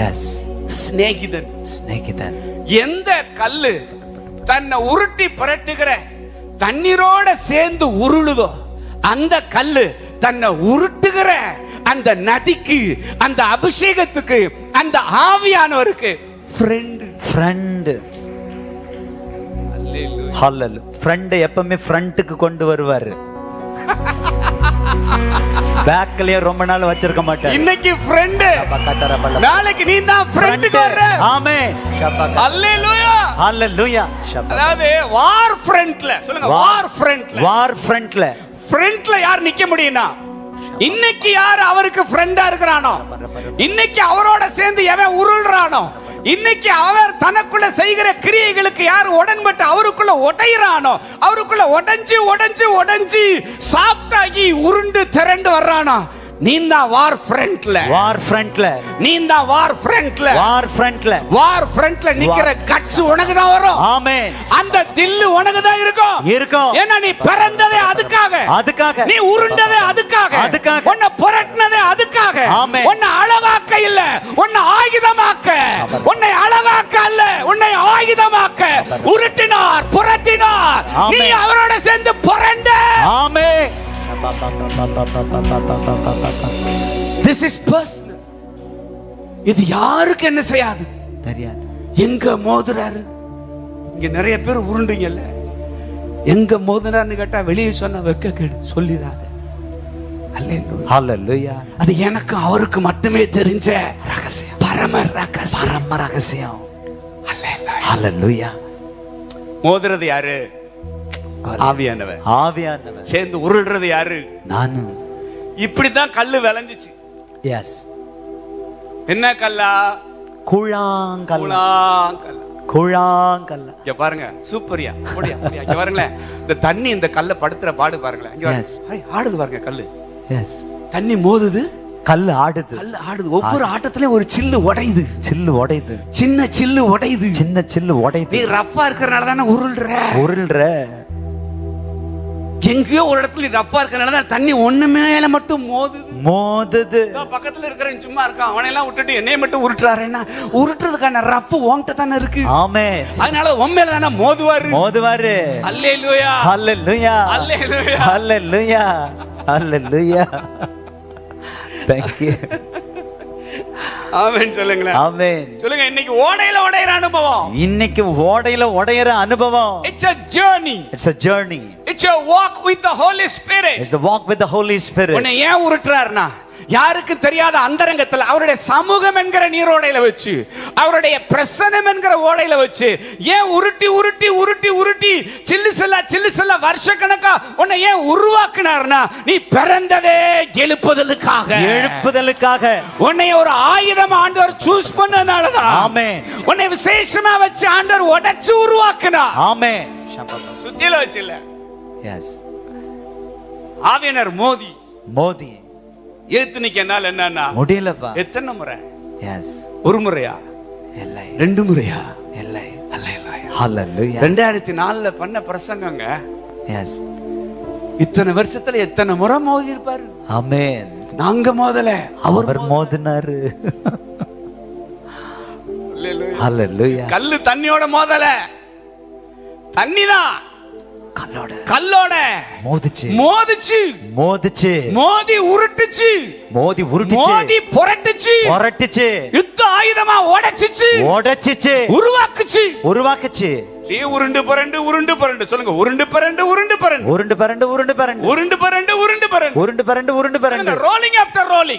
எஸ், சிநேகிதன். சிநேகிதன். எந்த கல்லு தன்னை உருட்டி பரட்டுகிற தண்ணீரோட சேர்ந்து உருளுதோ அந்த கல்லு தன்னை உருட்டுகிற அந்த நதிக்கு, அந்த அபிஷேகத்துக்கு, அந்த ஆவியானவருக்கு ஃப்ரெண்ட். ஃப்ரெண்ட். ஹல்லேலூயா. ஃப்ரெண்ட் எப்பவுமே ஃப்ரண்ட்டுக்கு கொண்டு வருவாரு, பேக்லயே ரொம்ப நாள் வச்சிருக்க மாட்டார். இன்னைக்கு ஃப்ரெண்ட், நாளைக்கு நீ தான் ஃப்ரெண்டுக்கு வர்ற. ஆமென். ஹல்லேலூயா, ஹல்லேலூயா. அதாவது வார் ஃப்ரண்ட்ல, சொல்லுங்க, வார் ஃப்ரண்ட்ல. வார் ஃப்ரண்ட்ல. ஃப்ரண்ட்ல யார் நிக்க முடியும்னா, இன்னைக்கு யார் அவருக்கு ஃப்ரெண்டா இருக்கிறானோ, இன்னைக்கு அவரோட சேர்ந்து எவன் உருள்றானோ, இன்னைக்கு அவர் தனக்குள்ள செய்கிற கிரியைகளுக்கு யார் உடன்பட்டு அவருக்குள்ள உடையிறானோ, அவருக்குள்ள உடைஞ்சு உடைஞ்சு உடைஞ்சு சாஃப்ட் ஆகி உருண்டு திரண்டு வர்றானோ, நீந்தா வார் ஃப்ரண்ட்ல. வார் ஃப்ரண்ட்ல. நீந்தா வார் ஃப்ரண்ட்ல. வார் ஃப்ரண்ட்ல. வார் ஃப்ரண்ட்ல நிக்கிற கட்ஸ் உனக்கு தான் வரும். ஆமென். அந்த தில்லு உனக்கு தான் இருக்கும். இருக்கும். ஏன்னா நீ பிறந்ததே அதுக்காக. அதுக்காக. நீ உருண்டதே அதுக்காக. அதுக்காக. உன்னை புரட்டினதே அதுக்காக. ஆமென். உன்னை அழகாக்க இல்ல, உன்னை ஆயுதமாக்க. உன்னை அழகாக்க அல்ல, உன்னை ஆயுதமாக்க உருட்டினார், புரட்டினார். நீ அவரோட சேர்ந்து புரண்ட. ஆமென். This is personal. இது யாருக்கு என்ன செய்யாது தெரியாது. எங்க மோதுறாரு? இங்க நிறைய பேர் உருண்டுங்கல்ல, எங்க மோதுறாருன்னு கேட்டா வெளியே சொன்ன வெக்க கேடு சொல்லிடாத. ஹல்லேலூயா. அது எனக்கு அவருக்கு மட்டுமே தெரிஞ்ச ரகசியம், பரம ரகசியம், பரம ரகசியம். ஹல்லேலூயா. மோதுறது யாரு? ஆவியானவர். ஆவியானவர். சேர்ந்து உருள்றது யாரு? நானும். இப்படிதான் கல்லு விளைஞ்சிச்சு. எஸ். என்ன கல்லா? கூழாங்கல். கூழாங்கல்ல. இங்க பாருங்க, சூப்பரியா அப்படியா அப்படியா. இங்க பாருங்களேன், இந்த தண்ணி இந்த கல்ல படுத்துற பாடு பாருங்களேன். இங்க Yes. ஆடுது பாருங்க கல்லு. எஸ், தண்ணி மோதுது, கல்லு ஆடுது. கல்லு ஆடுது. ஒவ்வொரு ஆட்டத்திலயும் ஒரு சில்லு உடையுது, சில்லு உடையுது, சின்ன சில்லு உடையுது. சின்ன சில்லு நீ உடையுது. ரஃப்பா இருக்கிறனால தானே உருள்ற. உருள்ற. எங்கேயோ ஒரு இடத்துல நீ ரஃப்பா இருக்கிறனால தான் தண்ணி ஒண்ணு மேல மட்டும் மோதுது. மோதுது. பக்கத்துல இருக்கிறவன் சும்மா இருக்கான், அவனை எல்லாம் விட்டுட்டு என்னைய மட்டும் உருட்டுறாருன்னா உருட்டுறதுக்கான ரஃப் உன்கிட்ட தானே இருக்கு. ஆமென். அதனால உன் மேல தானே மோதுவாரு. மோதுவாரு. அல்லேலூயா, ஹல்லேலூயா, அல்லேலூயா, ஹல்லேலூயா, ஹல்லேலூயா. Thank you. ஆமென் சொல்லுங்களேன். ஆமென். சொல்லுங்க. இன்னைக்கு ஓடையில உடையிற அனுபவம். இன்னைக்கு ஓடையில உடையற அனுபவம். It's a journey. It's a journey. It's a walk with the Holy Spirit. It's the walk with the Holy Spirit. உன்னை ஏன் உருட்டுறாருன்னா, யாருக்கு தெரியாத அந்தரங்கத்துல அவருடைய சமூகம் என்கிற நீரோடையில வச்சு, அவருடைய பிரசன்னம் என்கிற ஓடையில வச்சு ஏன் உருட்டி உருட்டி உருட்டி உருட்டி சில்லு செல்ல வருஷக்கணக்கா உன்னை ஏன் உருவாக்குனார்னா, நீ பிறந்ததே எழுப்புதலுக்காக. எழுப்புதலுக்காக. உன்னை ஒரு ஆயுதம் ஆண்டவர் சூஸ் பண்ணனாலதான். ஆமென். உன்னை விசேஷமா வச்சு ஆண்டவர் உடைச்சு உருவாக்குனார். ஆமென். சுத்தியில வச்சு இல்ல. எஸ். ஆவியனர் மோதி எழுத்து நிக்க என்னால என்னன்னா முடியலப்பா. எத்தனை முறை? எஸ். ஒரு முறையா? இல்லை. 2 முறையா? இல்லை. அல்லேலூயா. ஹல்லேலூயா. 2004 பண்ண பிரசங்கங்க. எஸ். இத்தனை வருஷத்துல எத்தனை முறை மோதி இருப்பாரு. ஆமென். நாங்க மோதல, அவர் மோதினாரு. ஹல்லேலூயா. கல்லு தண்ணியோட மோதல, தண்ணிதான் கல்லோட மோதிச்சு மோதி உருட்டுச்சு, மோதி புரட்டுச்சு, யுத்த ஆயுதமா உடைச்சிச்சு, உருவாக்குச்சு. உருண்டு பரண்டு சொல்லுங்க. உருண்டு பரண்டு. Rolling after rolling.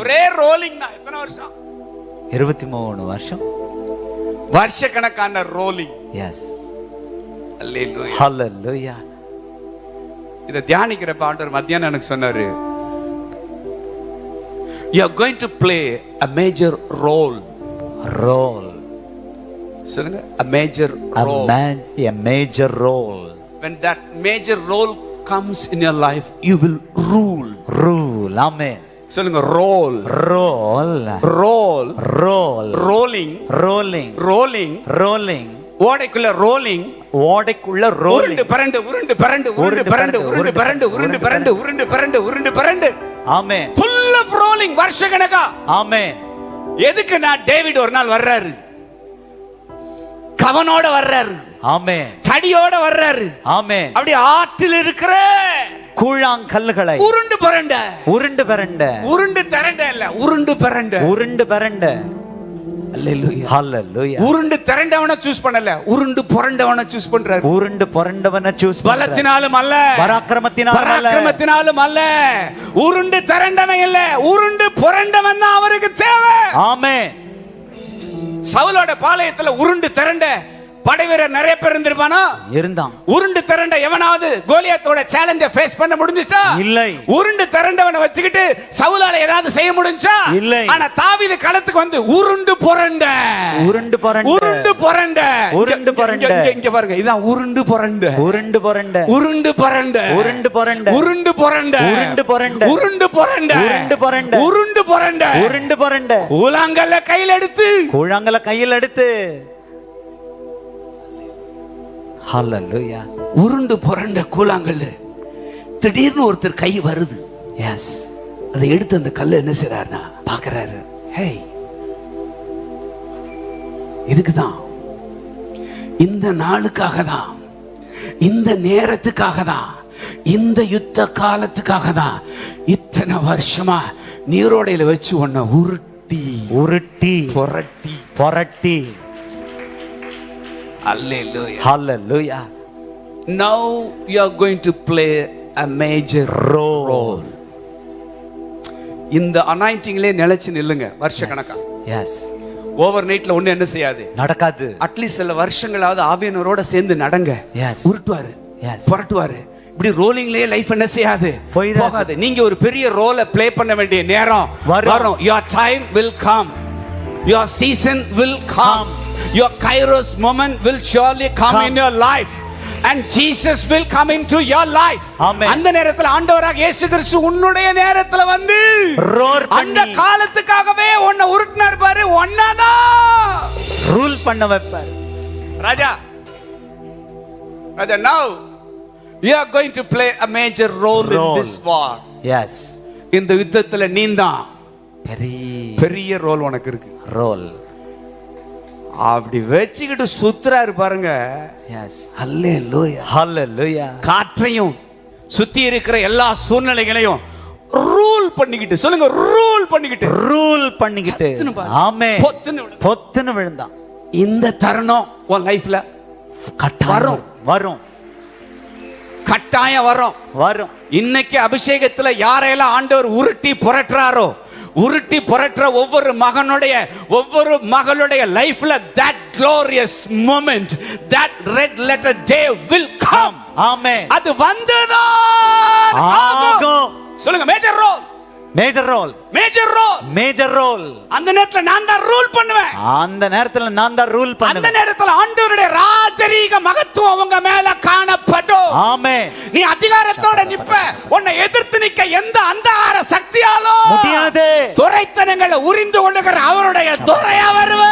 ஒரே ரோலிங் தான். எத்தனை வருஷம்? 23 வருஷம். வருஷக்கணக்கான ரோலிங். எஸ். Hallelujah, hallelujah. இத தியானிக்கிறப்ப ஆண்டவர் மத்தியானம் எனக்கு சொன்னாரு, you are going to play a major role. சொல்லுங்க. a major role. When that major role comes in your life, you will rule. Amen. சொல்லுங்க. ரோலிங். ஓடைக்குள்ள ரோலிங். உருண்டு பரண்டு. ஆமென். full of rolling. வருஷக்கணக்கா. ஆமென். எதுக்கு நான் டேவிட் ஒரு நாள் வர்றாரு, கவனோட வர்றாரு. ஆமென். தடியோட வர்றாரு. ஆமென். அப்படி ஆற்றில் இருக்கிற கூழாங்கல்லுகளை உருண்டு பரண்ட. அல்லேலூயா, ஹல்லேலூயா. உருண்டு திரண்டவனை சூஸ் பண்ணல, உருண்டு புரண்டவனை சூஸ் பண்றாரு. பலத்தினாலும் அல்ல, பராக்கிரமத்தினாலும் அல்ல. உருண்டு திரண்டவன் இல்ல, உருண்டு புரண்டவன் தான் அவருக்கு தேவை. ஆமென். சவுலோட பாளையத்துல உருண்டு திரண்ட படைவீரர் நிறைய பேர் இருந்திருப்பானா? இருந்தான். உருண்டு திரண்ட எவனாவது கோலியாத்தோட சேலஞ்ச ஃபேஸ் பண்ண முடிஞ்சுச்சா? இல்லை. உருண்டு திரண்டவனை வச்சுக்கிட்டு சவுலால ஏதாவது செய்ய முடிஞ்சா? இல்லை. ஆனா தாவீது களத்துக்கு வந்து உருண்டு புரண்ட. இங்க பாருங்க, இதான் உருண்டு புரண்ட. கூழாங்கல்ல கையில் எடுத்து ஹல்லேலூயா. உருண்டு புரண்ட கூழாங்கல். திடீர்னு ஒருத்தர் கை வருது. எஸ். அதை எடுத்து அந்த கல்லை என்ன செய்றாருன்னா பாக்குறாரு. ஹே, இதுக்குதான், இந்த நாளுக்காக தான், இந்த நேரத்துக்காக தான், இந்த யுத்த காலத்துக்காக தான் இத்தனை வருஷமா நீரோடையில வச்சு உன்னை உருட்டி புரட்டி. Hallelujah. Hallelujah. Now you are going to play a major role. இந்த அனாயிண்டிங்லே நிலைச்சு நில்லுங்க வருஷக்கணக்கா. எஸ். ஓவர் நைட்ல ஒண்ணு என்ன செய்யாது, நடக்காது. அட்லீஸ்ட் சில வருஷங்களாவது ஆவியானவரோட சேர்ந்து நடங்க. எஸ். உருட்டுவாரு, எஸ். புரட்டுவாரு. இப்படி ரோலிங்லயே லைஃப் என்ன செய்யாது, போயிடாது. போகாது. நீங்க ஒரு பெரிய ரோலை ப்ளே பண்ண வேண்டிய நேரம் வரும். your time will come, your season will come, your kairos moment will surely come in your life, and Jesus will come into your life. Amen. அந்த நேரத்துல ஆண்டவராக இயேசு கிறிஸ்து உன்னுடைய நேரத்துல வந்து அந்த காலத்துக்காகவே உன்னை உருட்டினார் பாரு, ஒன்னாதான் ரூல் பண்ண வைப்பார். ராஜா, now you are going to play a major role in this war. Yes. இந்த யுத்தத்துல நீதான் பெரிய பெரிய ரோல் உனக்கு இருக்கு. ரோல் அப்படி வச்சுக்கிட்டு சுத்துறாரு பாருங்க. எஸ். ஹல்லேலூயா, ஹல்லேலூயா. காற்றையும் சுத்தி இருக்கிற எல்லா சூழ்நிலைகளையும் ரூல் பண்ணிக்கிட்டு, சொல்லுங்க, ரூல் பண்ணிக்கிட்டு. ஆமென். பொத்துன்னு விழுந்தான். இந்த தருணம் உன் லைஃப்ல வரும், கட்டாயம் வரும். இன்னைக்கு அபிஷேகத்துல யாரையெல்லாம் ஆண்டவர் உருட்டி புரட்டுற ஒவ்வொரு மகனுடைய ஒவ்வொரு மகளுடைய லைஃப்ல that glorious moment, that red letter day will come. ஆமென். அது வந்துதான் ஆகும். சொல்லுங்க, மேஜர் ரோல். அந்த நேரத்துல நான் தான் ரூல் பண்ணுவேன். அந்த நேரத்துல ஆண்டவருடைய ராஜரீக மகத்துவம் உங்க மேல காணப்படும். ஆமென். நீ அதிகாரத்தோட நிப்ப. உன்னை எதிர்த்து நிக்க எந்த அந்தகார சக்தியாலும் முடியாது. துரைத்தனங்களை உரிந்து கொள்ளுகிற அவருடைய துரையா வருவே.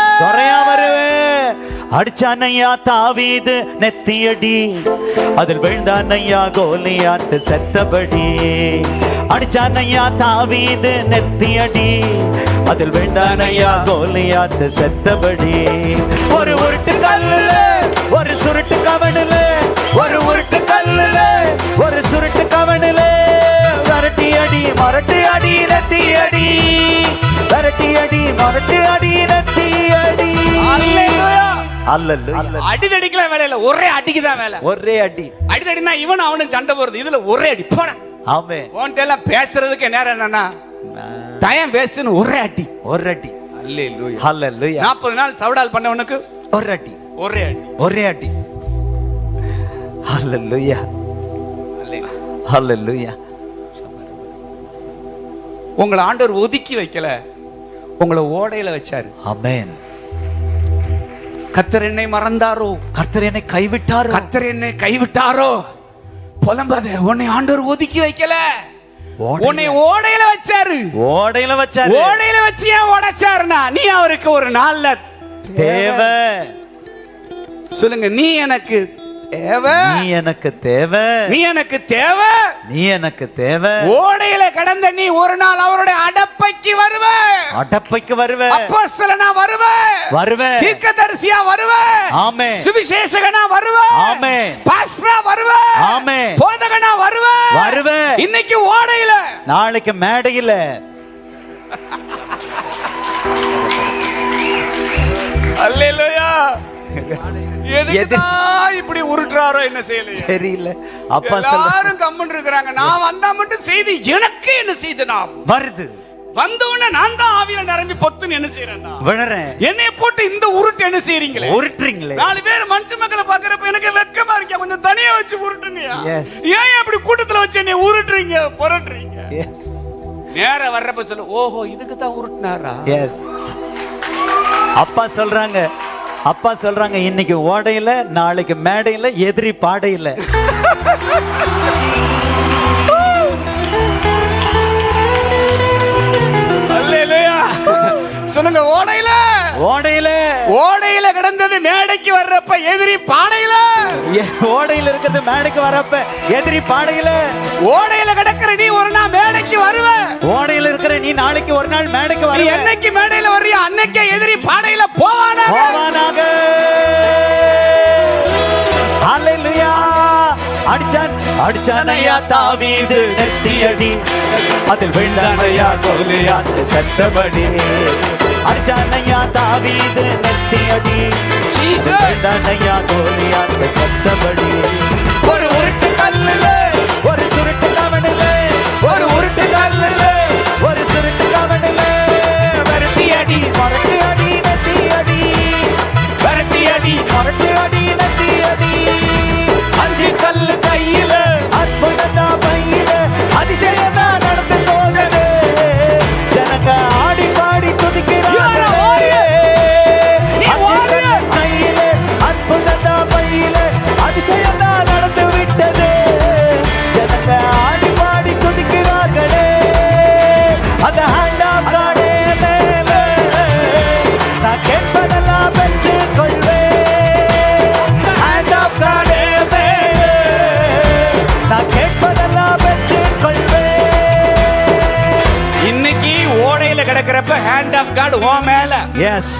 அடிச்சானையா தாவீது நெத்தியடி, அதில் விழுந்தானையா கோலியாத்து செத்தபடி. அடிச்சானையா தாவீது நெத்தியடி, அதில் விழுந்தானையா கோலியாத்து செத்தபடி. ஒரு உருட்டு கல்லுல ஒரு சுருட்டு கவனில, ஒரு உருட்டு கல்லுல ஒரு சுருட்டு கவனில, வரட்டி அடி மரட்டு அடி ரத்தி அடி, வரட்டி அடி மரட்டு அடி ரத்தி அடி. அடிதடிக்கல வேலை இல்ல, ஒரே அடிக்குதான் வேலை. ஒரே அடி. அடிதடினா இவன் அவனும் சண்டை போறது, இதுல ஒரே அடி போட. ஆமென். உன்கிட்ட எல்லாம் பேசுறதுக்கு நேரம் என்னன்னா டைம் வேஸ்ட்னு ஒரே அடி. அல்லேலூயா, ஹல்லேலூயா. 40 நாள் சவுடால் பண்ணவனுக்கு ஒரே அடி. ஹல்லேலூயா, ஹல்லேலூயா. உங்களை ஆண்டவர் ஒதுக்கி வைக்கல, உங்களை ஓடையில வச்சாரு. ஆமென். கர்த்தர் என்னை மறந்தாரோ, கர்த்தர் என்னை கைவிட்டாரோ புலம்பாத. உன்னை ஆண்டவர் ஒதுக்கி வைக்கல, உன்னை ஓடையில வச்சாரு. ஓடையில வச்சு ஏன் உடைச்சாருனா, நீ அவருக்கு ஒரு நாள்ல தேவை. சொல்லுங்க, நீ எனக்கு தேவை. ஓடையில கடந்த நீ ஒரு நாள் அவருடைய அடப்பைக்கு வருவ. அப்போஸ்தலனா வருவ. தீர்க்கதரிசியா வருவ. ஆமென். சுவிசேஷகனா வருவ. ஆமென். பாஸ்டரா வருவ. ஆமென். போதகனா வருவ. இன்னைக்கு ஓடையில, நாளைக்கு மேடையில. அல்லேலூயா. எதுதான் இப்படி உருட்டுறாரோ என்ன செய்யல தெரியல. அப்பா எல்லாரும் கம்மன் இருக்கிறாங்க. நான் வந்தா மட்டும் செய்தி எனக்கு என்ன செய்து நான் வருது. வந்தவன நான் தான் ஆவியில நிரம்பி பொத்துன்னு என்ன செய்யறேன்னா விழறேன். என்னைய போட்டு இந்த உருட்டு என்ன செய்றீங்களே, உருட்டுறீங்களே. 4 பேர் மனுஷ மக்களை பாக்குறப்ப எனக்கு வெக்கமா இருக்கா. கொஞ்சம் தனியா வச்சு உருட்டுங்கயா. ஏன் அப்படி கூட்டத்துல வச்சு என்னைய உருட்டுறீங்க, புரட்டுறீங்க? நேர வர்றப்ப சொல்லு, ஓஹோ இதுக்கு தான் உருட்டுனாரா. அப்பா சொல்றாங்க இன்னைக்கு ஓடையில, நாளைக்கு மேடையில, எதிரி பாடையில. சொல்லுங்க, ஓடையில கிடந்தது மேடைக்கு வர்றப்ப எதிரி பாடையில. ஓடையில இருக்கிறது மேடைக்கு வரப்ப எதிரி பாடையில. ஓடையில கிடக்கிற நீ ஒரு நாள் மேடைக்கு வருவ. ஓடையில இருக்கிற நீ நாளைக்கு ஒரு நாள் மேடைக்கு வருவ. என்னைக்கு மேடையில வர்றியா அன்னைக்கே எதிரி பாடையில போவானாக. ஹல்லேலூயா. அடிச்சானையா தாவீது நெத்தியடி, அதில் விழுந்தானையா கோலியாத்து செத்தபடி. அடிச்சானையா தாவீது நெத்தியடி, விழுந்தானையா கோலியாத்து செத்தபடி. ஒரு உருட்டு கல்லுல ஒரு சுருட்டு கவனில, ஒரு உருட்டு கல்லுல ஒரு சுருட்டு கவனில, வரட்டி அடி மரட்டு அடி நெத்தி அடி, வரட்டி அடி மரட்டு அடி நெத்தி அடி. 5 கல்லு கையில எஸ்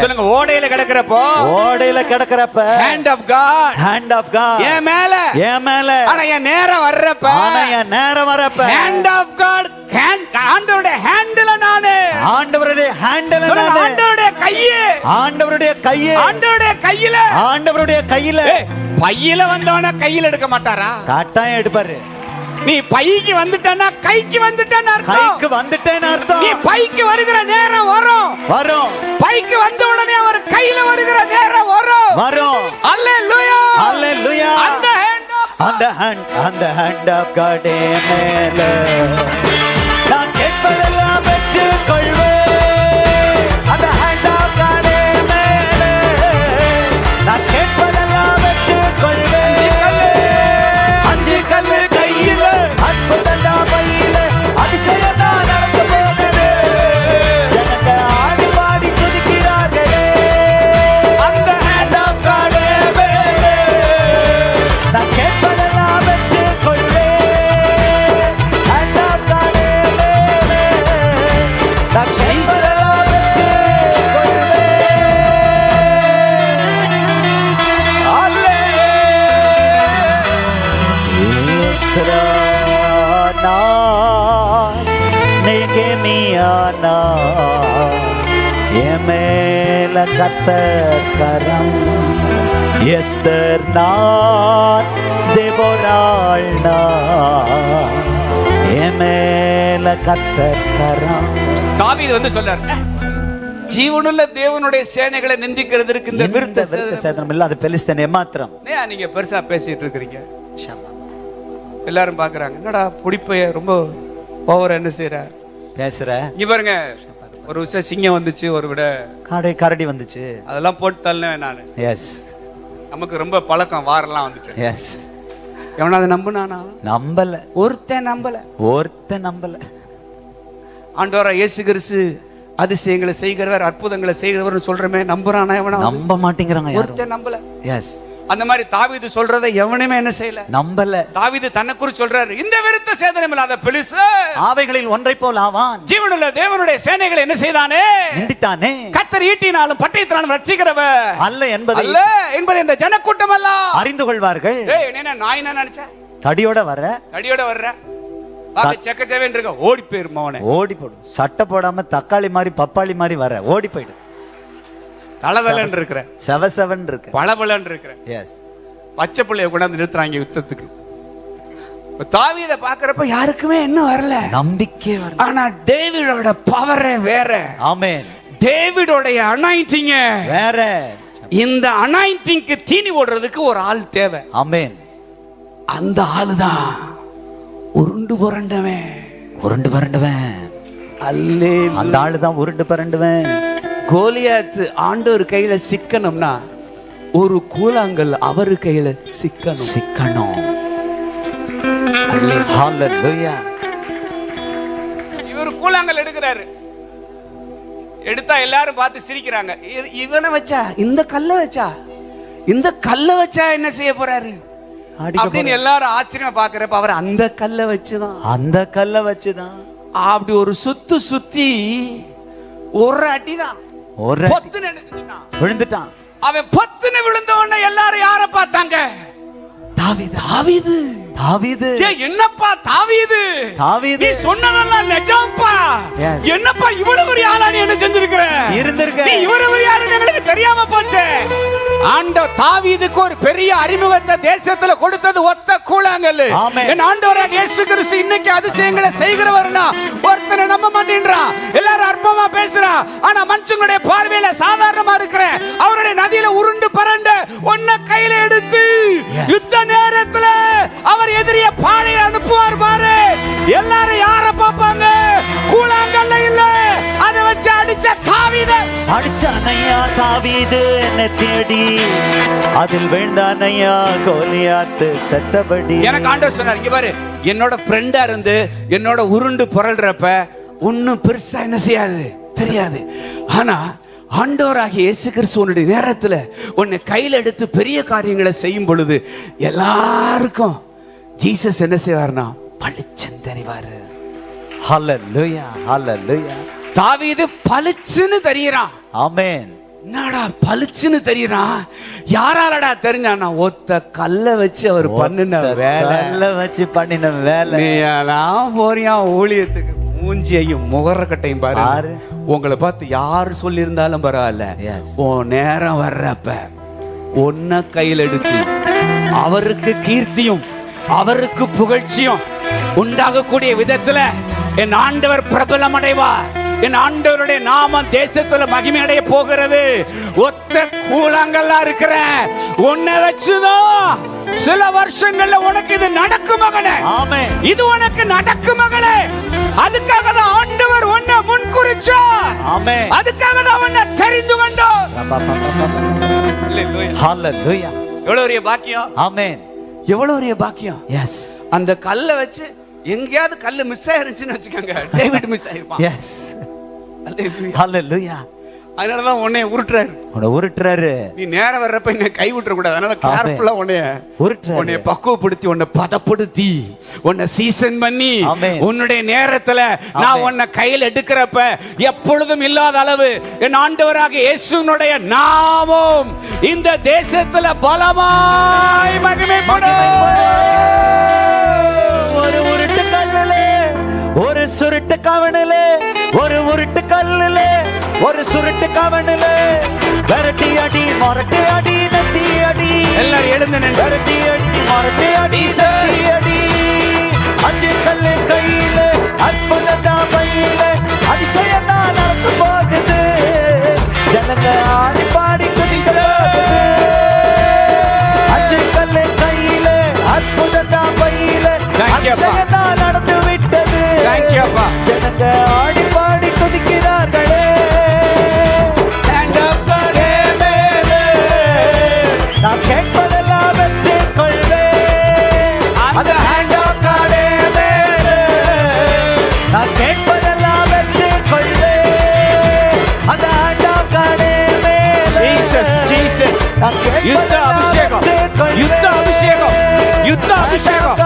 சொல்லுங்க, ஓடையில கிடக்கிறப்போ, ஓடையில கிடக்கிறப்ப hand of God, hand of God என் மேல, என் மேல. ஆனா என் நேரம் வர்றப்ப, ஆனா என் நேரம் வரப்ப ஹேண்ட் ஆஃப் காட், ஆண்டவருடைய ஹேண்ட்ல நானு, ஆண்டவருடைய ஹேண்ட்ல நானு, ஆண்டவருடைய கையே, ஆண்டவருடைய கையே, ஆண்டவருடைய கையில, ஆண்டவருடைய கையில. பையில வந்தவன கையில எடுக்க மாட்டாரா? கட்டாயம் எடுப்பாரு. நீ பைக்கு வந்துட்டனா கைக்கு வந்துட்டேன்னு அர்த்தம். கைக்கு வந்துட்டேன்னு அர்த்தம். நீ பைக்கு வருகிற நேரம் வரும், வரும். பைக்கு வந்த உடனே அவர் கையில வருகிற நேரம் வரும், வரும். அல்லேலூயா, அல்லேலூயா. அந்த ஹேண்ட் ஆஃப் காட் மேல நான் கேட்பதெல்லாம் வெற்றி கொள்வேன். அந்த ஹேண்ட் ஆஃப் காட் மேல நான் கேட்பதெல்லாம் வெற்றி கொள்வேன். அஞ்சு கல்லு கையில, அற்புதம் பையில, அதிசயம் தான் நடந்து போகுது. ஜனங்க ஆடி பாடி துதிக்கிறார்களே. அந்த ஹேண்ட் ஆஃப் காட் மேல நான் கேட்பதெல்லாம் வெற்றி கொள்வேன். ஹேண்ட் ஆஃப் காட் மேல நான் கேட்பதெல்லாம் வெற்றி கொள்வேன். இஸ்ரானா நெகேமியானா எமேல கர்த்தர் கரம். எஸ்தர் நான் தேவராள் நான் எமேல கர்த்தர் கரம். தாவீது வந்து சொல்றார், ஜீவனுள்ள தேவனுடைய சேனைகளை நிந்திக்கிறதுக்கு இந்த விருத்த சேதனம் இல்ல, அது பெலிஸ்தீனை மாத்திரம். நீங்க பெருசா பேசிட்டு இருக்கிறீங்க. எல்லாரும் பாக்குறாங்க, என்னடா புடிப்பைய ரொம்ப ஓவரா என்ன செய்யற பேசுற. இங்க பாருங்க, ஒரு விஷயம் சிங்கம் வந்துச்சு, ஒரு விட கரடி வந்துச்சு, அதெல்லாம் போட்டு தள்ளேன் நானு. எஸ், நமக்கு ரொம்ப பழக்கம், வாரெல்லாம் வந்துட்டு. எஸ். எவனாவது நம்புனானா? நம்பல. ஒருத்தன் நம்பல. ஆண்டவராகிய இயேசு கிறிஸ்து அதிசயங்களை செய்கிறவர், அற்புதங்களை செய்கிறவர் சொல்றமே, நம்புறானா? எவனா? நம்ப மாட்டேங்கிறாங்க. ஒருத்தன் நம்பல. எஸ். அந்த மாதிரி தாவீது சொல்றதை எவனுமே என்ன செய்யல, நம்பல. தாவீது தன்னை குறித்து சொல்றாரு, இந்த விருத்த சேதனம் இல்லாத பெலிஸ்தர் ஆவைகளில் ஒன்றை போல் ஆவான். ஜீவனுள்ள தேவனுடைய சேனைகளை என்ன செய்தானே? நிந்தித்தானே. கர்த்தர் ஈட்டினாலும் பட்டயத்தினாலும் ரட்சிக்கிறவர் அல்ல என்பதை இந்த ஜனக்கூட்டம் எல்லாம் அறிந்து கொள்வார்கள். நான் என்ன நினைச்சேன், தடியோட வர்ற செக்கச்சேவன் இருக்க, ஓடி போயிரும் அவனை. ஓடி போடு. சட்டை போடாம தக்காளி மாதிரி பப்பாளி மாதிரி வர, ஓடி போயிடு. தளதலன் இருக்கிற, செவசவன் இருக்கு, பளபளன் இருக்கிற. எஸ். பச்சை பிள்ளைய கொண்டாந்து நிறுத்துறாங்க யுத்தத்துக்கு. தாவீதை பாக்குறப்ப யாருக்குமே இன்னும் வரல, நம்பிக்கை வரல. ஆனா டேவிடோட பவரே வேற. ஆமென். டேவிடோட அனாயிண்டிங் வேற. இந்த அனாயிண்டிங்க்கு தீனி ஓடுறதுக்கு ஒரு ஆள் தேவை. ஆமென். அந்த ஆளு தான் உருண்டு புரண்டவன். அல்லே, அந்த ஆளு தான் உருண்டு புரண்டவன். கோலியாத் ஆண்டவர் கையில சிக்கணும்னா ஒரு கூழாங்கல் அவரு கையில சிக்கணும். இவர் கூழாங்கல் எடுக்கிறாரு, எடுத்தா எல்லாரும் பார்த்து சிரிக்கிறாங்க. இவனை வச்சா, இந்த கல்ல வச்சா என்ன செய்ய போறாரு அப்படின்னு எல்லாரும் ஆச்சரியமா பாக்குறப்ப அவர் அந்த கல்ல வச்சுதான் அப்படி ஒரு சுத்தி ஒரு அடிதான் விழுந்துட்டான். அவன் பொத்துன்னு விழுந்தவன எல்லாரும் யார பார்த்தாங்க? தாவீது. என்னப்பா தாவீது, நீ சொன்னதெல்லாம் நிஜம்ப்பா. என்னப்பா இவ்வளவு பெரிய ஆளா நீ என்ன செஞ்சிருக்கிற? நீ இவ்வளவு பெரிய ஆளுன்னு எங்களுக்கு தெரியாம போச்சே. தாவீதுக்கு ஒரு பெரிய அறிமுகத்தை தேசத்துல கொடுத்தது ஒத்த கூழாங்கல். என் ஆண்டவராகிய இயேசு கிறிஸ்து இன்னைக்கு அதிசயங்களை செய்கிறவர்னா ஒருத்தனை நம்ப மாட்டேன்றான். எல்லாரும் அற்பமா பேசுறான். ஆனா மனுஷங்களுடைய பார்வையில சாதாரணமா இருக்கிற அவருடைய நதியில உருண்டு பரண்ட ஒன்ன கையில எடுத்து யுத்த நேரத்துல அவர் எதிரிய பாடையை அனுப்புவார் பாரு. எல்லாரும் யார பாப்பாங்க? கூழாங்கல்ல இல்ல, அதை வச்சு அடிச்ச தாவீது என்ன தேடி அதில் விழுந்தானையா கோலியாத்து செத்தபடி. எனக்கு ஆண்டவர் சொன்னார், இங்க பாரு, என்னோட ஃப்ரெண்டா இருந்து என்னோட உருண்டு புரள்றப்ப ஒன்னும் பெருசா என்ன செய்யாது தெரியாது. ஆனா ஆண்டவராகிய இயேசு கிறிஸ்து உன்னுடைய நேரத்துல உன்னை கையில எடுத்து பெரிய காரியங்களை செய்யும் பொழுது எல்லாருக்கும் ஜீசஸ் என்ன செய்வார்னா பளிச்சன் தெரிவாரு. ஹல்லேலூயா, ஹல்லேலூயா. தாவீது பளிச்சுன்னு தெரியறான். ஆமென். என்னடா பளிச்சுன்னு தெரியறான்? யாராலடா தெரிஞ்சானா? ஒத்த கல்ல வச்சு அவர் பண்ணின வேலை. கல்ல வச்சு பண்ணின வேலை. நீ எல்லாம் போறியா ஊழியத்துக்கு? மூஞ்சியையும் முகரக்கட்டையும் பாரு. உங்களை பார்த்து யாரு சொல்லியிருந்தாலும் பரவாயில்ல, உன் நேரம் வர்றப்ப ஒன்ன கையில் எடுத்து அவருக்கு கீர்த்தியும் அவருக்கு புகழ்ச்சியும் உண்டாகக்கூடிய விதத்துல என் ஆண்டவர் பிரபலம் அடைவார். என் ஆண்டவருடைய நாமம் தேசத்துல மகிமை அடைய போகிறது. ஒத்த கூழாங்கல்லா இருக்கிற உன்னை வச்சுதான் சில வருஷங்கள்ல உனக்கு இது நடக்கும் மகனே. ஆமென். இது உனக்கு நடக்கும் மகளே. அதுக்காக தான் ஆண்டவர் உன்னை முன்குறிச்சார். ஆமென். அதுக்காக தான் உன்னை தெரிந்து கொண்டார். ஹalleluya. எவ்வளவு பெரிய பாக்கியம். ஆமென். எவ்வளவு பெரிய பாக்கியம். எஸ். அந்த கல்லை வச்சு எங்கேயாவது கல்லு மிஸ் ஆயிருச்சுன்னு வச்சுக்கோங்க, டேவிட் மிஸ் ஆயிருப்பான். எஸ். ஹalleluya. அதனாலதான் உன்னை உருட்டுறாரு. உன்னை உருட்டுறாரு. நீ நேரம் வர்றப்ப என்ன கை விட்டுற கூடாது. அதனால கேர்ஃபுல்லா உன்னை உருட்டுறாரு. உன்னை பக்குவப்படுத்தி உன்னை பதப்படுத்தி உன்னை சீசன் பண்ணி உன்னுடைய நேரத்துல நான் உன்னை கையில் எடுக்கிறப்ப எப்பொழுதும் இல்லாத அளவு என் ஆண்டவராக இயேசுனுடைய நாமம் இந்த தேசத்துல பலமாய் மகிமைப்படும். ஒரு உருட்டு கல்லுலே ஒரு சுருட்டு கவனிலே, ஒரு உருட்டு கல்லுலே ஒரு சுருட்டு கவனிலே, விரட்டி அடி மரட்டி அடி நத்தி அடி. எல்லாரும் எழுந்து நின்று விரட்டி அடி மரட்டி அடி நத்தி அடி. அஞ்சு கல்லு கையில அற்புதம் பையில அதிசயம் தான் நடந்து போகுது. ஜனங்க ஆடி பாடி குதிக்கிறது. அஞ்சு கல்லு கையில அற்புதம் பையில அதிசயம் தான் நடந்து விட்டது. ஜனங்க ஆடி பாடி குதிக்கிறார்களே. நான் கேட்பதெல்லாம் வெற்றி கொள்வேன். அந்த ஹேண்ட் ஆஃப் காடே மேலே நான் கேட்பதெல்லாம் வெற்றி கொள்வேன். அந்த ஹேண்ட் ஆஃப் காடே மேலே ஜீசஸ் ஜீசஸ் நான் யுத்த அபிஷேகம் யுத்த அபிஷேகம் யுத்த அபிஷேகம்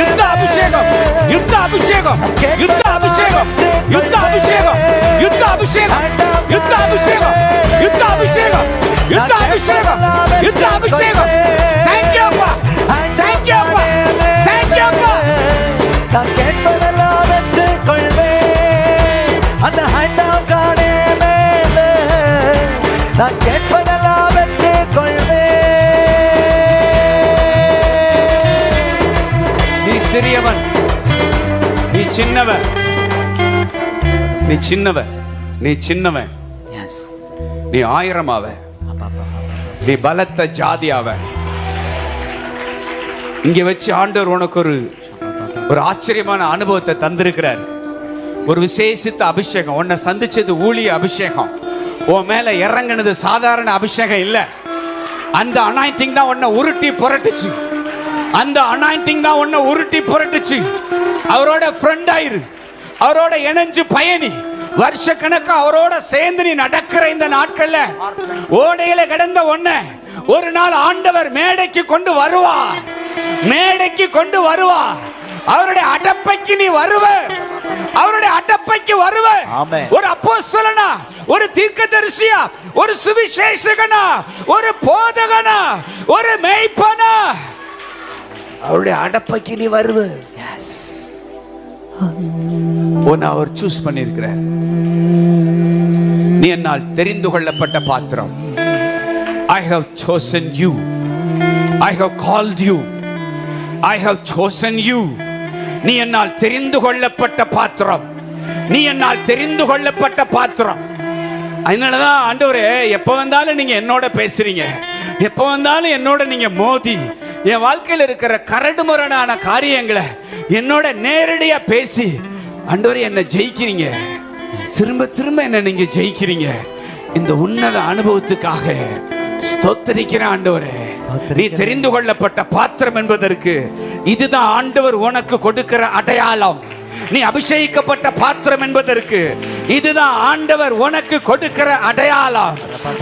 யுத்த அபிஷேகம் யுத்த அபிஷேகம் யுத்த அபிஷேகம் யுத்த அபிஷேகம் யுத்த அபிஷேகம் யுத்த அபிஷேகம் யுத்த அபிஷேகம் யுத்த அபிஷேகம் யுத்த அபிஷேகம். Thank you அப்பா, thank you அப்பா, thank you அப்பா. நான் கேட்பதெல்லாம் வெற்றி கொள்வேன். அந்த ஹேண்ட் ஆஃப் காடே மேலே நான் கேட்பதெல்லாம் வெற்றி கொள்வேன். நீ சிறியவன், நீ சின்னவன், நீ சின்னவன், நீ சின்னவன், நீ ஆயிரமாவ, நீ பலத்த ஜாதியாவ. இங்க வச்சு ஆண்டவர் உனக்கு ஒரு ஆச்சரியமான அனுபவத்தை தந்திருக்கிறார். ஒரு விசேஷித்த அபிஷேகம். உன்னை சந்திச்சது ஊழிய அபிஷேகம். உன் மேல இறங்கினது சாதாரண அபிஷேகம் இல்ல. அந்த அனாயிண்டிங் தான் உன்னை உருட்டி புரட்டுச்சு. அந்த அனாயிண்டிங் தான் உன்னை உருட்டி புரட்டுச்சு. அவரோட ஃப்ரெண்ட் ஆயிரு, அவரோட இணைஞ்சு பயணி. வருஷ கணக்கா அவரோட சேர்ந்து நீ நடக்கிற இந்த நாட்கள்ல ஓடையில கிடந்த ஒன்ன ஒரு நாள் ஆண்டவர் மேடைக்கு கொண்டு வருவார். மேடைக்கு கொண்டு வருவார். அவருடைய அடப்பைக்கு நீ வருவ. அவருடைய அடப்பைக்கு வருவ. ஒரு அப்போஸ்தலனா, ஒரு தீர்க்கதரிசியா, ஒரு சுவிசேஷகனா, ஒரு போதகனா, ஒரு மேய்ப்பனா, அவருடைய அடப்பைக்கு நீ வருவ. உன்னை அவர் சூஸ் பண்ணியிருக்கிறார். நீ என்னால் தெரிந்து கொள்ளப்பட்ட பாத்திரம். I have chosen you. I have called you. I have chosen you. நீ என்னால் தெரிந்து கொள்ளப்பட்ட பாத்திரம். நீ என்னால் தெரிந்து கொள்ளப்பட்ட பாத்திரம். அதனாலதான் ஆண்டவரே, எப்ப வந்தாலும் நீங்க என்னோட பேசுறீங்க, எப்ப வந்தாலும் என்னோட நீங்க மோதி என் வாழ்க்கையில் இருக்கிற கரடுமுரடான காரியங்களை என்னோட நேரடியா பேசி ஆண்டவரே என்ன ஜெயிக்கிறீங்க. திரும்ப திரும்ப என்ன நீங்க ஜெயிக்கிறீங்க. இந்த உன்னத அனுபவத்துக்காக ஸ்தோத்திரிக்கிறேன் ஆண்டவரே. நீ தெரிந்து கொள்ளப்பட்ட பாத்திரம் என்பதற்கு இதுதான் ஆண்டவர் உனக்கு கொடுக்கிற அடையாளம். நீ அபிஷேகிக்கப்பட்ட பாத்திரம் என்பதற்கு இதுதான் ஆண்டவர் உனக்கு கொடுக்கிற அடையாளம்.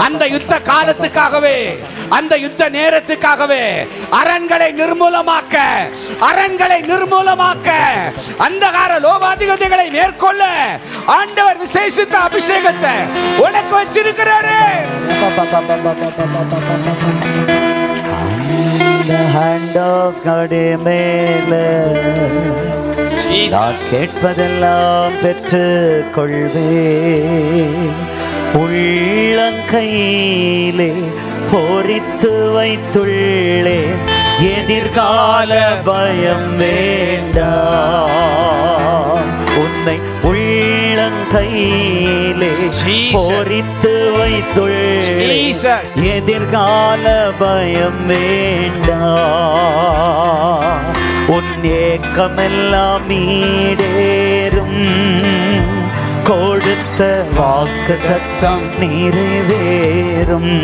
அந்த யுத்த காலத்துக்காகவே, அந்த யுத்த நேரத்துக்காகவே அரண்களை நிர்மூலமாக்க, அரண்களை நிர்மூலமாக்க, அந்தகார லோபாதிபதிகளை மேற்கொள்ள ஆண்டவர் விசேஷித்த அபிஷேகத்தை உனக்கு வச்சிருக்கிறாரு. The hand of God மேலே நான் கேட்பதெல்லாம் பெற்றுக் கொள்வேன். உள்ளங்கையிலே பொறித்து வைத்துள்ளேன், எதிர்கால பயம் வேண்டாம். உன்னை உள்ளங்கையிலே பொறித்து வைத்துள்ளேன், எதிர்கால பயம் வேண்டாம். உன் ஏக்கமெல்லாம் ஈடேறும், கொடுத்த வாக்குத்தத்தம் நிறைவேறும்.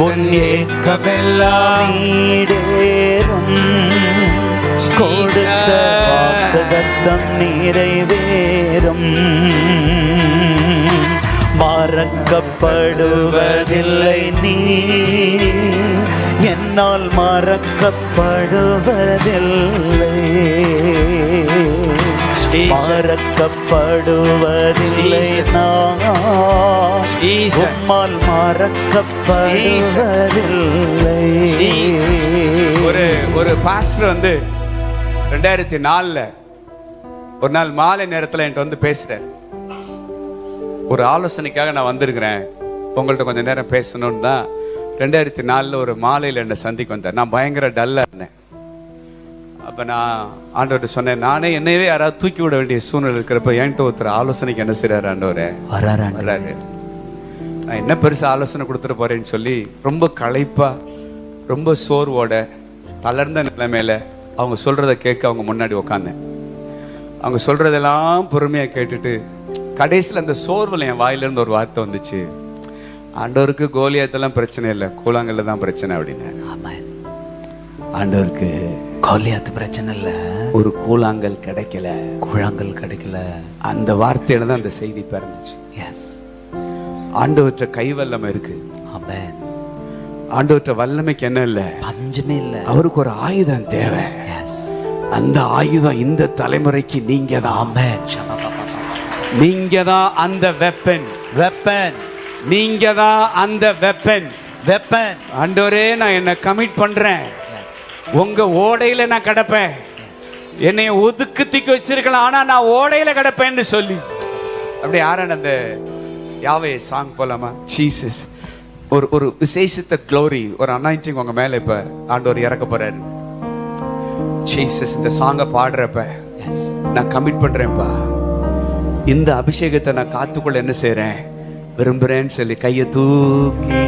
உன் ஏக்கமெல்லாம் ஈடேறும், கொடுத்த வாக்குத்தத்தம் நிறைவேறும். மறக்கப்படுவதில்லை நீ, என்னால் மறக்கப்படுவதில்லை. மறக்கப்படுவதில்லை நான், உம்மால் மறக்கப்படுவதில்லை. ஒரு பாஸ்டர் வந்து 2004 ஒரு நாள் மாலை நேரத்தில் என்கிட்ட வந்து பேசுறாரு. ஒரு ஆலோசனைக்காக நான் வந்திருக்கிறேன், உங்கள்கிட்ட கொஞ்சம் நேரம் பேசணும்னு தான் 2004 ஒரு மாலையில் என்னை சந்திக்க வந்தேன். நான் பயங்கர டல்லாக இருந்தேன். அப்போ நான் ஆண்டவர்கிட்ட சொன்னேன், நானே என்னையவே யாராவது தூக்கி விட வேண்டிய சூழ்நிலை இருக்கிறப்ப என்கிட்ட ஒருத்தர் ஆலோசனைக்கு என்ன செய்கிறார் ஆண்டவரே வர்றாரு. நான் என்ன பெருசாக ஆலோசனை கொடுத்துட்டு போறேன்னு சொல்லி ரொம்ப களைப்பா, ரொம்ப சோர்வோட, தளர்ந்த நிலைமையில அவங்க சொல்றதை கேட்க அவங்க முன்னாடி உக்காந்தேன். அவங்க சொல்றதெல்லாம் பொறுமையாக கேட்டுட்டு கடைசியில் அந்த சோர்வில் என் வாயிலிருந்து ஒரு வார்த்தை வந்துச்சு, ஆண்டவருக்கு கோலியாத்தெல்லாம் பிரச்சனை இல்லை, கூழாங்கல்ல தான் பிரச்சனை அப்படின்னு. ஆண்டவருக்கு கோலியாத்து பிரச்சனை இல்லை, ஒரு கூழாங்கல் கிடைக்கல, கூழாங்கல் கிடைக்கல. அந்த வார்த்தையில தான் அந்த செய்தி பிறந்துச்சு. எஸ், ஆண்டவற்ற கை வல்லமை இருக்கு. ஆமென். ஆண்டவற்ற வல்லமைக்கு என்ன இல்லை, பஞ்சமே இல்லை. அவருக்கு ஒரு ஆயுதம் தேவை. எஸ், அந்த ஆயுதம் இந்த தலைமுறைக்கு நீங்க தான். ஆமென். நீங்க தான் அந்த வெப்பன். நீங்க தான் அந்த வெப்பன். ஆண்டவரே, நான் என்ன கமிட் பண்றேன், உங்க ஓடையில நான் கிடப்பேன். என்னை ஒதுக்கு தூக்கி வச்சிருக்கலாம், ஆனா நான் ஓடையில கிடப்பேன்னு சொல்லி அப்படி யாரான அந்த யாவே சாங் போலாமா? ஜீசஸ் ஒரு விசேஷித்த க்ளோரி, ஒரு அனாயிண்டிங் உங்க மேல இப்ப ஆண்டவர் இறக்க போறாரு. ஜீசஸ் இந்த சாங்கை பாடுறப்ப நான் கமிட் பண்றேன்ப்பா, இந்த அபிஷேகத்தை நான் காத்துக்கொள்ள என்ன செய்றேன், விரும்புறேன்னு சொல்லி கையை தூக்கி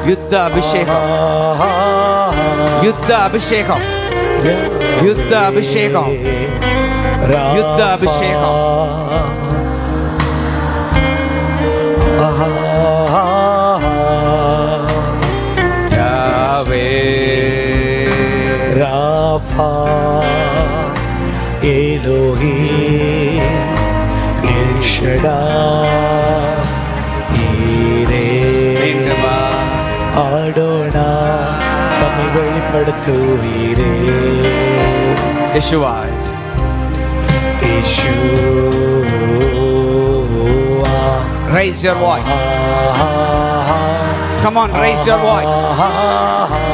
யுத்த அபிஷேகம், யுத்த அபிஷேகம், யுத்த அபிஷேகம், யுத்த அபிஷேகம். Yahweh Rapha Elohim El Shaddai Jireh Adonai தம்மை வெளிப்படுத்துவீரே. Yeshua, raise your voice. Come on, raise your voice.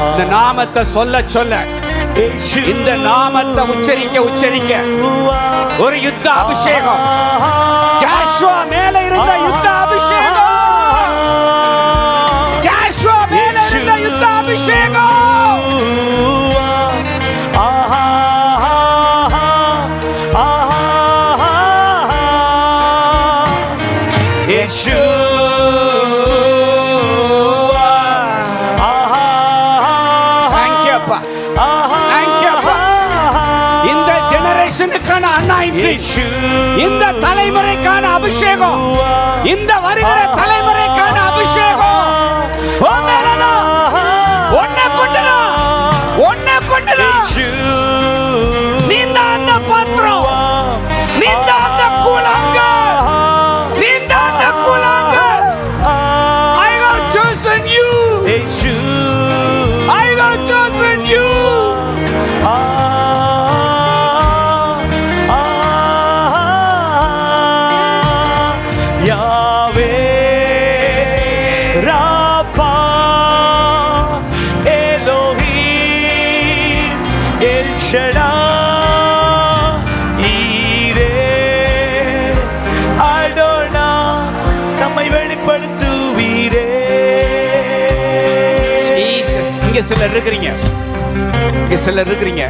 இந்த நாமத்தை சொல்ல சொல்ல, இந்த நாமத்தை உச்சரிக்க உச்சரிக்க ஒரு யுத்த அபிஷேகம், ஜாஷுவா மேல இருந்த யுத்த அபிஷேகம், ஜாஷுவா மேல இருந்த யுத்த அபிஷேகம். இந்த ஜெனரேஷனுக்கான அனாயிண்டிங், இந்த தலைமுறைக்கான அபிஷேகம், இந்த வருகிற தலைமுறைக்கான அபிஷேகம் ஒன்ன கொண்டுதான். நீந்த அந்த பாத்திரம், நீந்த அந்த கூழாங்க, நீந்த அந்த கூழாங்க. I have chosen you, I have chosen you. சிலர் இருக்கிறீங்க,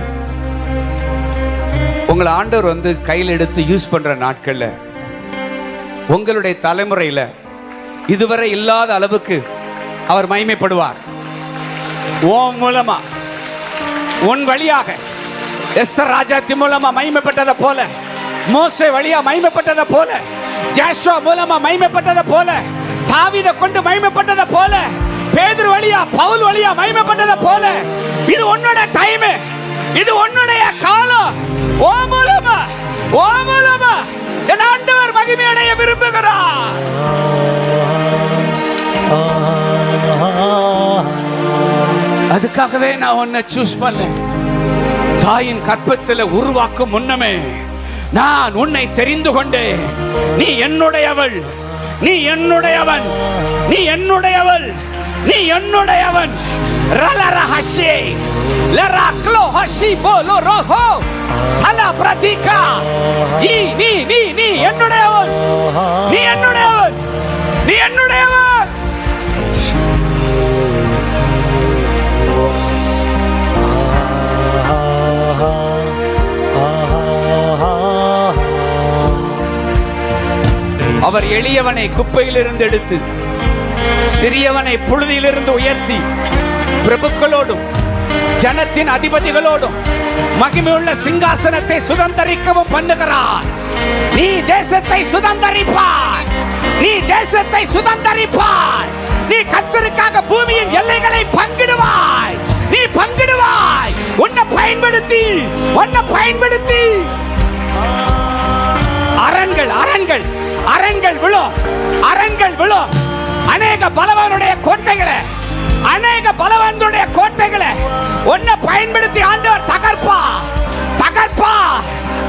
உங்களை ஆண்டவர் வந்து கையில் எடுத்து யூஸ் பண்ற நாட்கள்ல உங்களுடைய தலைமுறையில இதுவரை இல்லாத அளவுக்கு அவர் மகிமைப்படுவார். உன் மூலமா, உன் வழியாக எஸ்தர் ராஜாத்தி மூலமா மகிமைப்பட்டதை போல, மோசே வழியா மகிமைப்பட்டதை போல, ஜாஷுவா மூலமா மகிமைப்பட்டதை போல, தாவீதை கொண்டு மகிமைப்பட்டதை போல, பேதுரு வழியா பவுல் வழியா மகிமைப்பட்டதை போல, இது உன்னோட டைம், இது உன்னுடைய காலம். ஓ மூலமா என் ஆண்டவர் மகிமை அடைய விரும்புகிறார். அதுக்காகவே நான் உன்னை சூஸ் பண்ணேன். தாயின் கற்பத்தில் உருவாக்கும் முன்னமே நான் உன்னை தெரிந்து கொண்டேன். நீ என்னுடையவள், நீ என்னுடையவன், நீ என்னுடையவள், நீ என்னுடையவன். ரலரஹஷே லரக்லோ ஹஷி போலோ ரோஹோ தல பிரதிகா. நீ நீ நீ நீ என்னுடையவன், நீ என்னுடையவன், நீ என்னுடையவன். அவர் எளியவனை குப்பையிலிருந்து எடுத்து சிறியவனை புழுதியிலிருந்து உயர்த்தி பிரபுக்களோடும் ஜனத்தின் அதிபதிகளோடும் மகிமையுள்ள சிங்காசனத்தை சுதந்தரிக்கவும் பண்ணுகிறார். நீ தேசத்தை சுதந்தரிப்பாய், நீ தேசத்தை சுதந்தரிப்பாய். நீ கர்த்தருக்காக பூமியின் எல்லைகளை பங்கிடுவாய், நீ பங்கிடுவாய். உன்னை பயன்படுத்தி அரண்கள் அரண்கள் அரண்கள் விழும், அரண்கள் விழும். அநேக பலவானுடைய கோட்டைகளை, அநேக பலவான்களுடைய கோட்டைகளை உன்னை பயன்படுத்தி ஆண்டவர் தகர்ப்பா தகர்ப்பா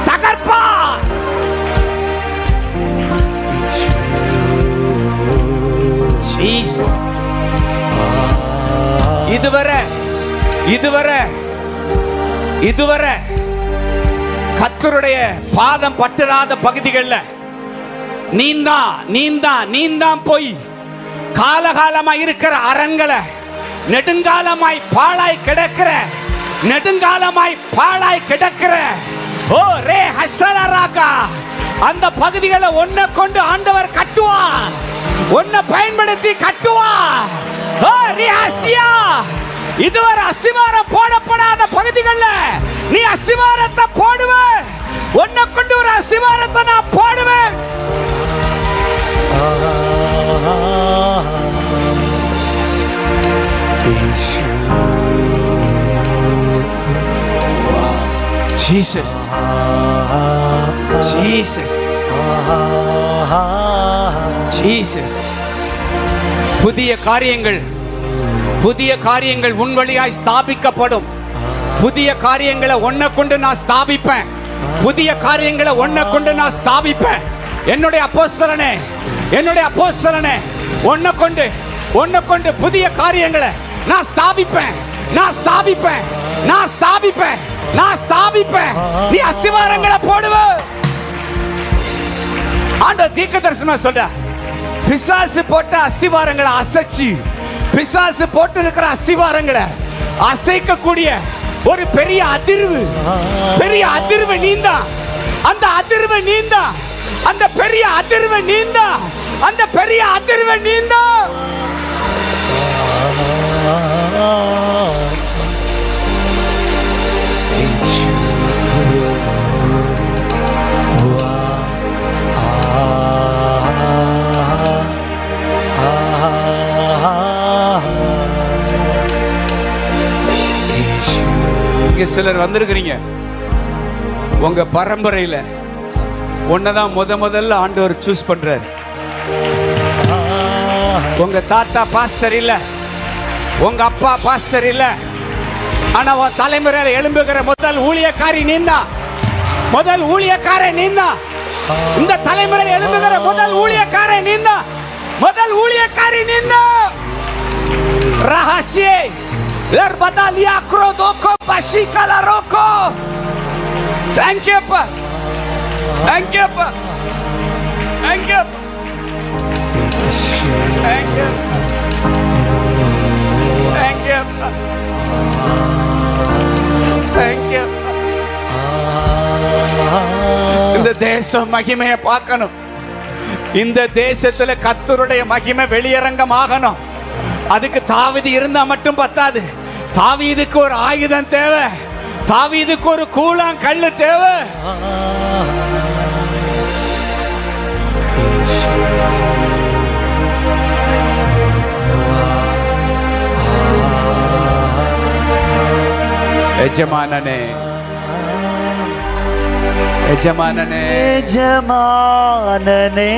தகர்ப்பா. இதுவரை இதுவரை இதுவரை கர்த்தருடைய பாதம் பட்டுறாத பகுதிகளில் நீந்தான் போய் காலகாலமாய் இருக்கிற அரண்களை, நெடுங்காலமாய் பாழாய் கிடக்கிற ஓ ரே ஹஷராகா அந்த பகுதிகளை ஒன்ன கொண்டு ஆண்டவர் கட்டுவார், ஒன்ன பயன்படுத்தி கட்டுவார். ஓ ரியாசியா, இதுவரை அஸ்திவாரம் போடப்படாத பகுதிகளில் நீ அஸ்திவாரத்தை போடுவ, ஒன்ன கொண்டு ஒரு அஸ்திவாரத்தை நான் போடுவேன். Jesus, Jesus, Jesus. புதிய காரியங்கள் உன் வழியாய் ஸ்தாபிக்கப்படும். புதிய காரியங்களை ஒன்ன கொண்டு நான் ஸ்தாபிப்பேன், புதிய காரியங்களை ஒன்ன கொண்டு நான் ஸ்தாபிப்பேன். என்னுடைய அப்போஸ்தலனே ஒன்ன கொண்டு புதிய காரியங்களை நான் ஸ்தாபிப்பேன். நீ அஸ்திவாரங்களை போடுவ. ஆண்டவர் தீர்க்கதரிசனம் சொல்ற, பிசாசு போட்ட அஸ்திவாரங்களை அசைச்சு, பிசாசு போட்டு இருக்கிற அஸ்திவாரங்களை அசைக்கக்கூடிய ஒரு பெரிய அதிர்வு நீந்தா, அந்த அதிர்வு நீந்தா, அந்த பெரிய அதிர்வு நீந்தா, அந்த பெரிய அதிர்வு நீந்தா. இங்க சிலர் வந்திருக்கிறீங்க, உங்க பரம்பரையில ஒன்னதான் முதல்ல ஆண்டவர் சூஸ் பண்றாரு. உங்க தாத்தா பாஸ்டர் இல்ல, உங்க அப்பா பாஸ்டர் இல்ல, ஆனா உன் தலைமுறையில எழும்புகிற முதல் ஊழியக்காரி நீந்தான், முதல் ஊழியக்காரன் நீந்தான். இந்த தலைமுறையில் எழும்புகிற முதல் ஊழியக்காரன் நீந்தான், முதல் ஊழியக்காரி நீந்தான். ரகசிய லர்பதாலியா க்ரோதோகோ பஷிகலா ரோகோ. Thank you அப்பா, thank you அப்பா, thank you, thank you, thank you, thank you. இந்த தேசம் மகிமையை பார்க்கணும். இந்த தேசத்துல கர்த்தருடைய மகிமை வெளியரங்கமாகணும். அதுக்கு தாவீது இருந்தா மட்டும் பத்தாது. தாவீதுக்கு ஒரு ஆயுதம் தேவை, தாவீதுக்கு ஒரு கூழாங்கல்லு தேவை. எஜமானனே, எஜமானனே, எஜமானனே,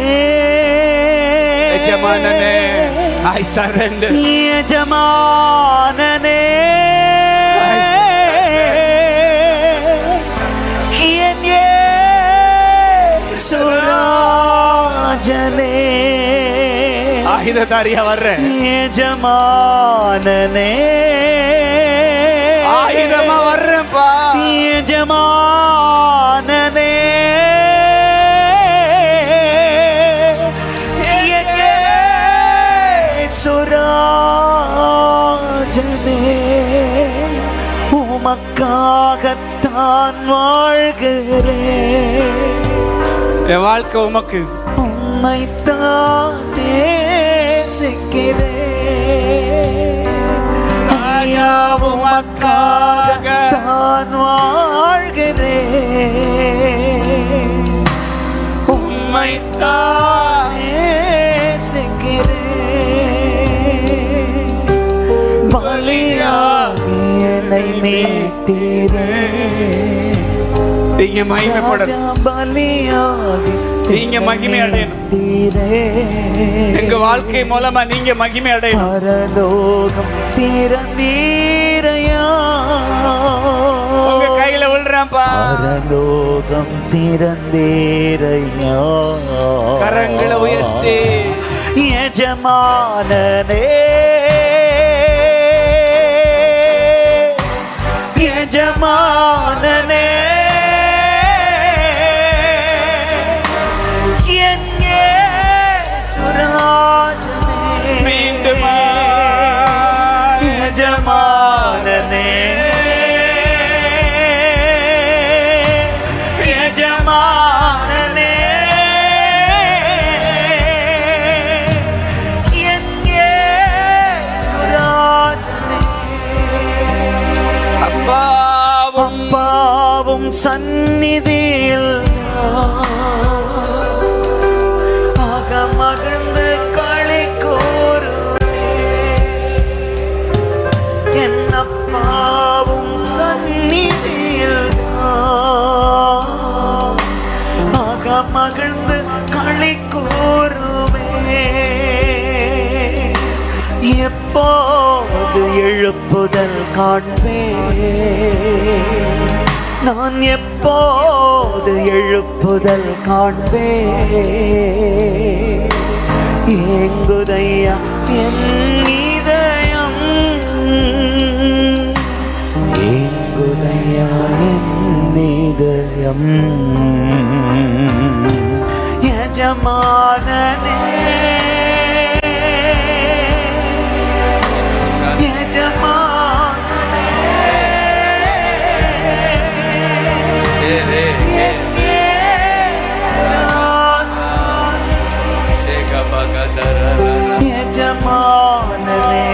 எஜமானனே, I surrender. எஜமானனே, என் இயேசுராஜனே, ஆயுததாரியா வர்றேன். எஜமானனே, ஆயுதமா வர்றேன்ப்பா. எஜமானனே, சுராஜனே, உமக்காகத்தான் வாழ்கிறேன். என் வாழ்க்கை உமக்கு, உம்மைத்தான் நேசிக்கிறேன். ஐயா, உமக்காகத்தான் வாழ்கிறேன். உம்மைத்தான் நேசிக்கிறேன். பலியாகி என்னை மீட்டீரே. நீங்க மகிமைப்படணும், பலியாகி நீங்க மகிமை அடையணும். எங்க வாழ்க்கை மூலமா நீங்க மகிமை அடையணும். பரலோகம் திறந்தீரையா, உங்க கையில விழுறேன்ப்பா. பரலோகம் திறந்தீரையா, கரங்களை உயர்த்தி. எஜமானனே, எஜமானனே, என் இயேசுராஜனே, மீண்டுமா எஜமானனே, எஜமானனே, என் இயேசுராஜனே. அப்பாவும் சந்நிதியில் அகமகிழ்ந்து களி கூறுவேன். என் அப்பாவும் சந்நிதியில் அகமகிழ்ந்து களி கூறுவேன். எப்போது எழுப்புதல் காண்பேன், நான் எப்போது எழுப்புதல் காண்பேன். ஏங்குதையா என் இதயம், ஏங்குதையா என் இதயம். எஜமானனே, எஜமானனே, எஜமானனே,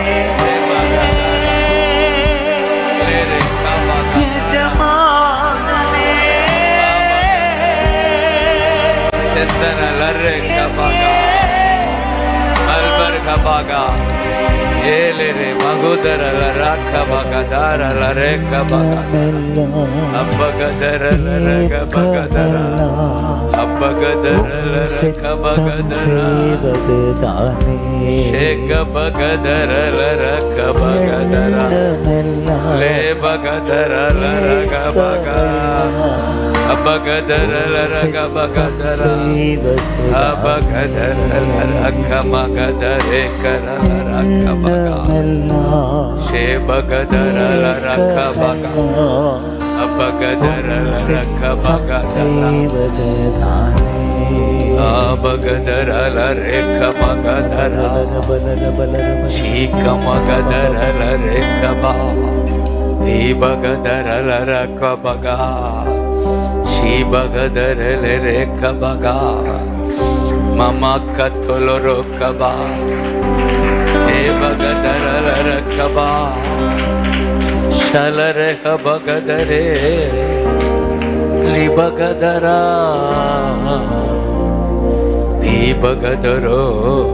எஜமானனே, செத்தன லர்ரே கபாகா, மல்பர் கபாகா. ஏலெரே மகுதர லரக பகதர லரேக பகதர அப்பகதர லரக பகதர அப்பகதர லரக பகதர ஷேக பகதர லரக பகதர லே பகதர லரக பகதர அப்பகதர லரக பகதர அப்பகதர லரக மகதரே கரலரக பகதர ஷே பகதர லரக பகதர அப்பகதர லரக பகதர ஆபகதர லரேக மகதர ஷீக மகதர லரேக பா நீபகதர லரக பகா ஷீபகதர லரேக பகா மம கத்தலரோ கபா ஏபகதர லரக பா ஷலரேக பகதரே லிபகதரா நீபகதரோ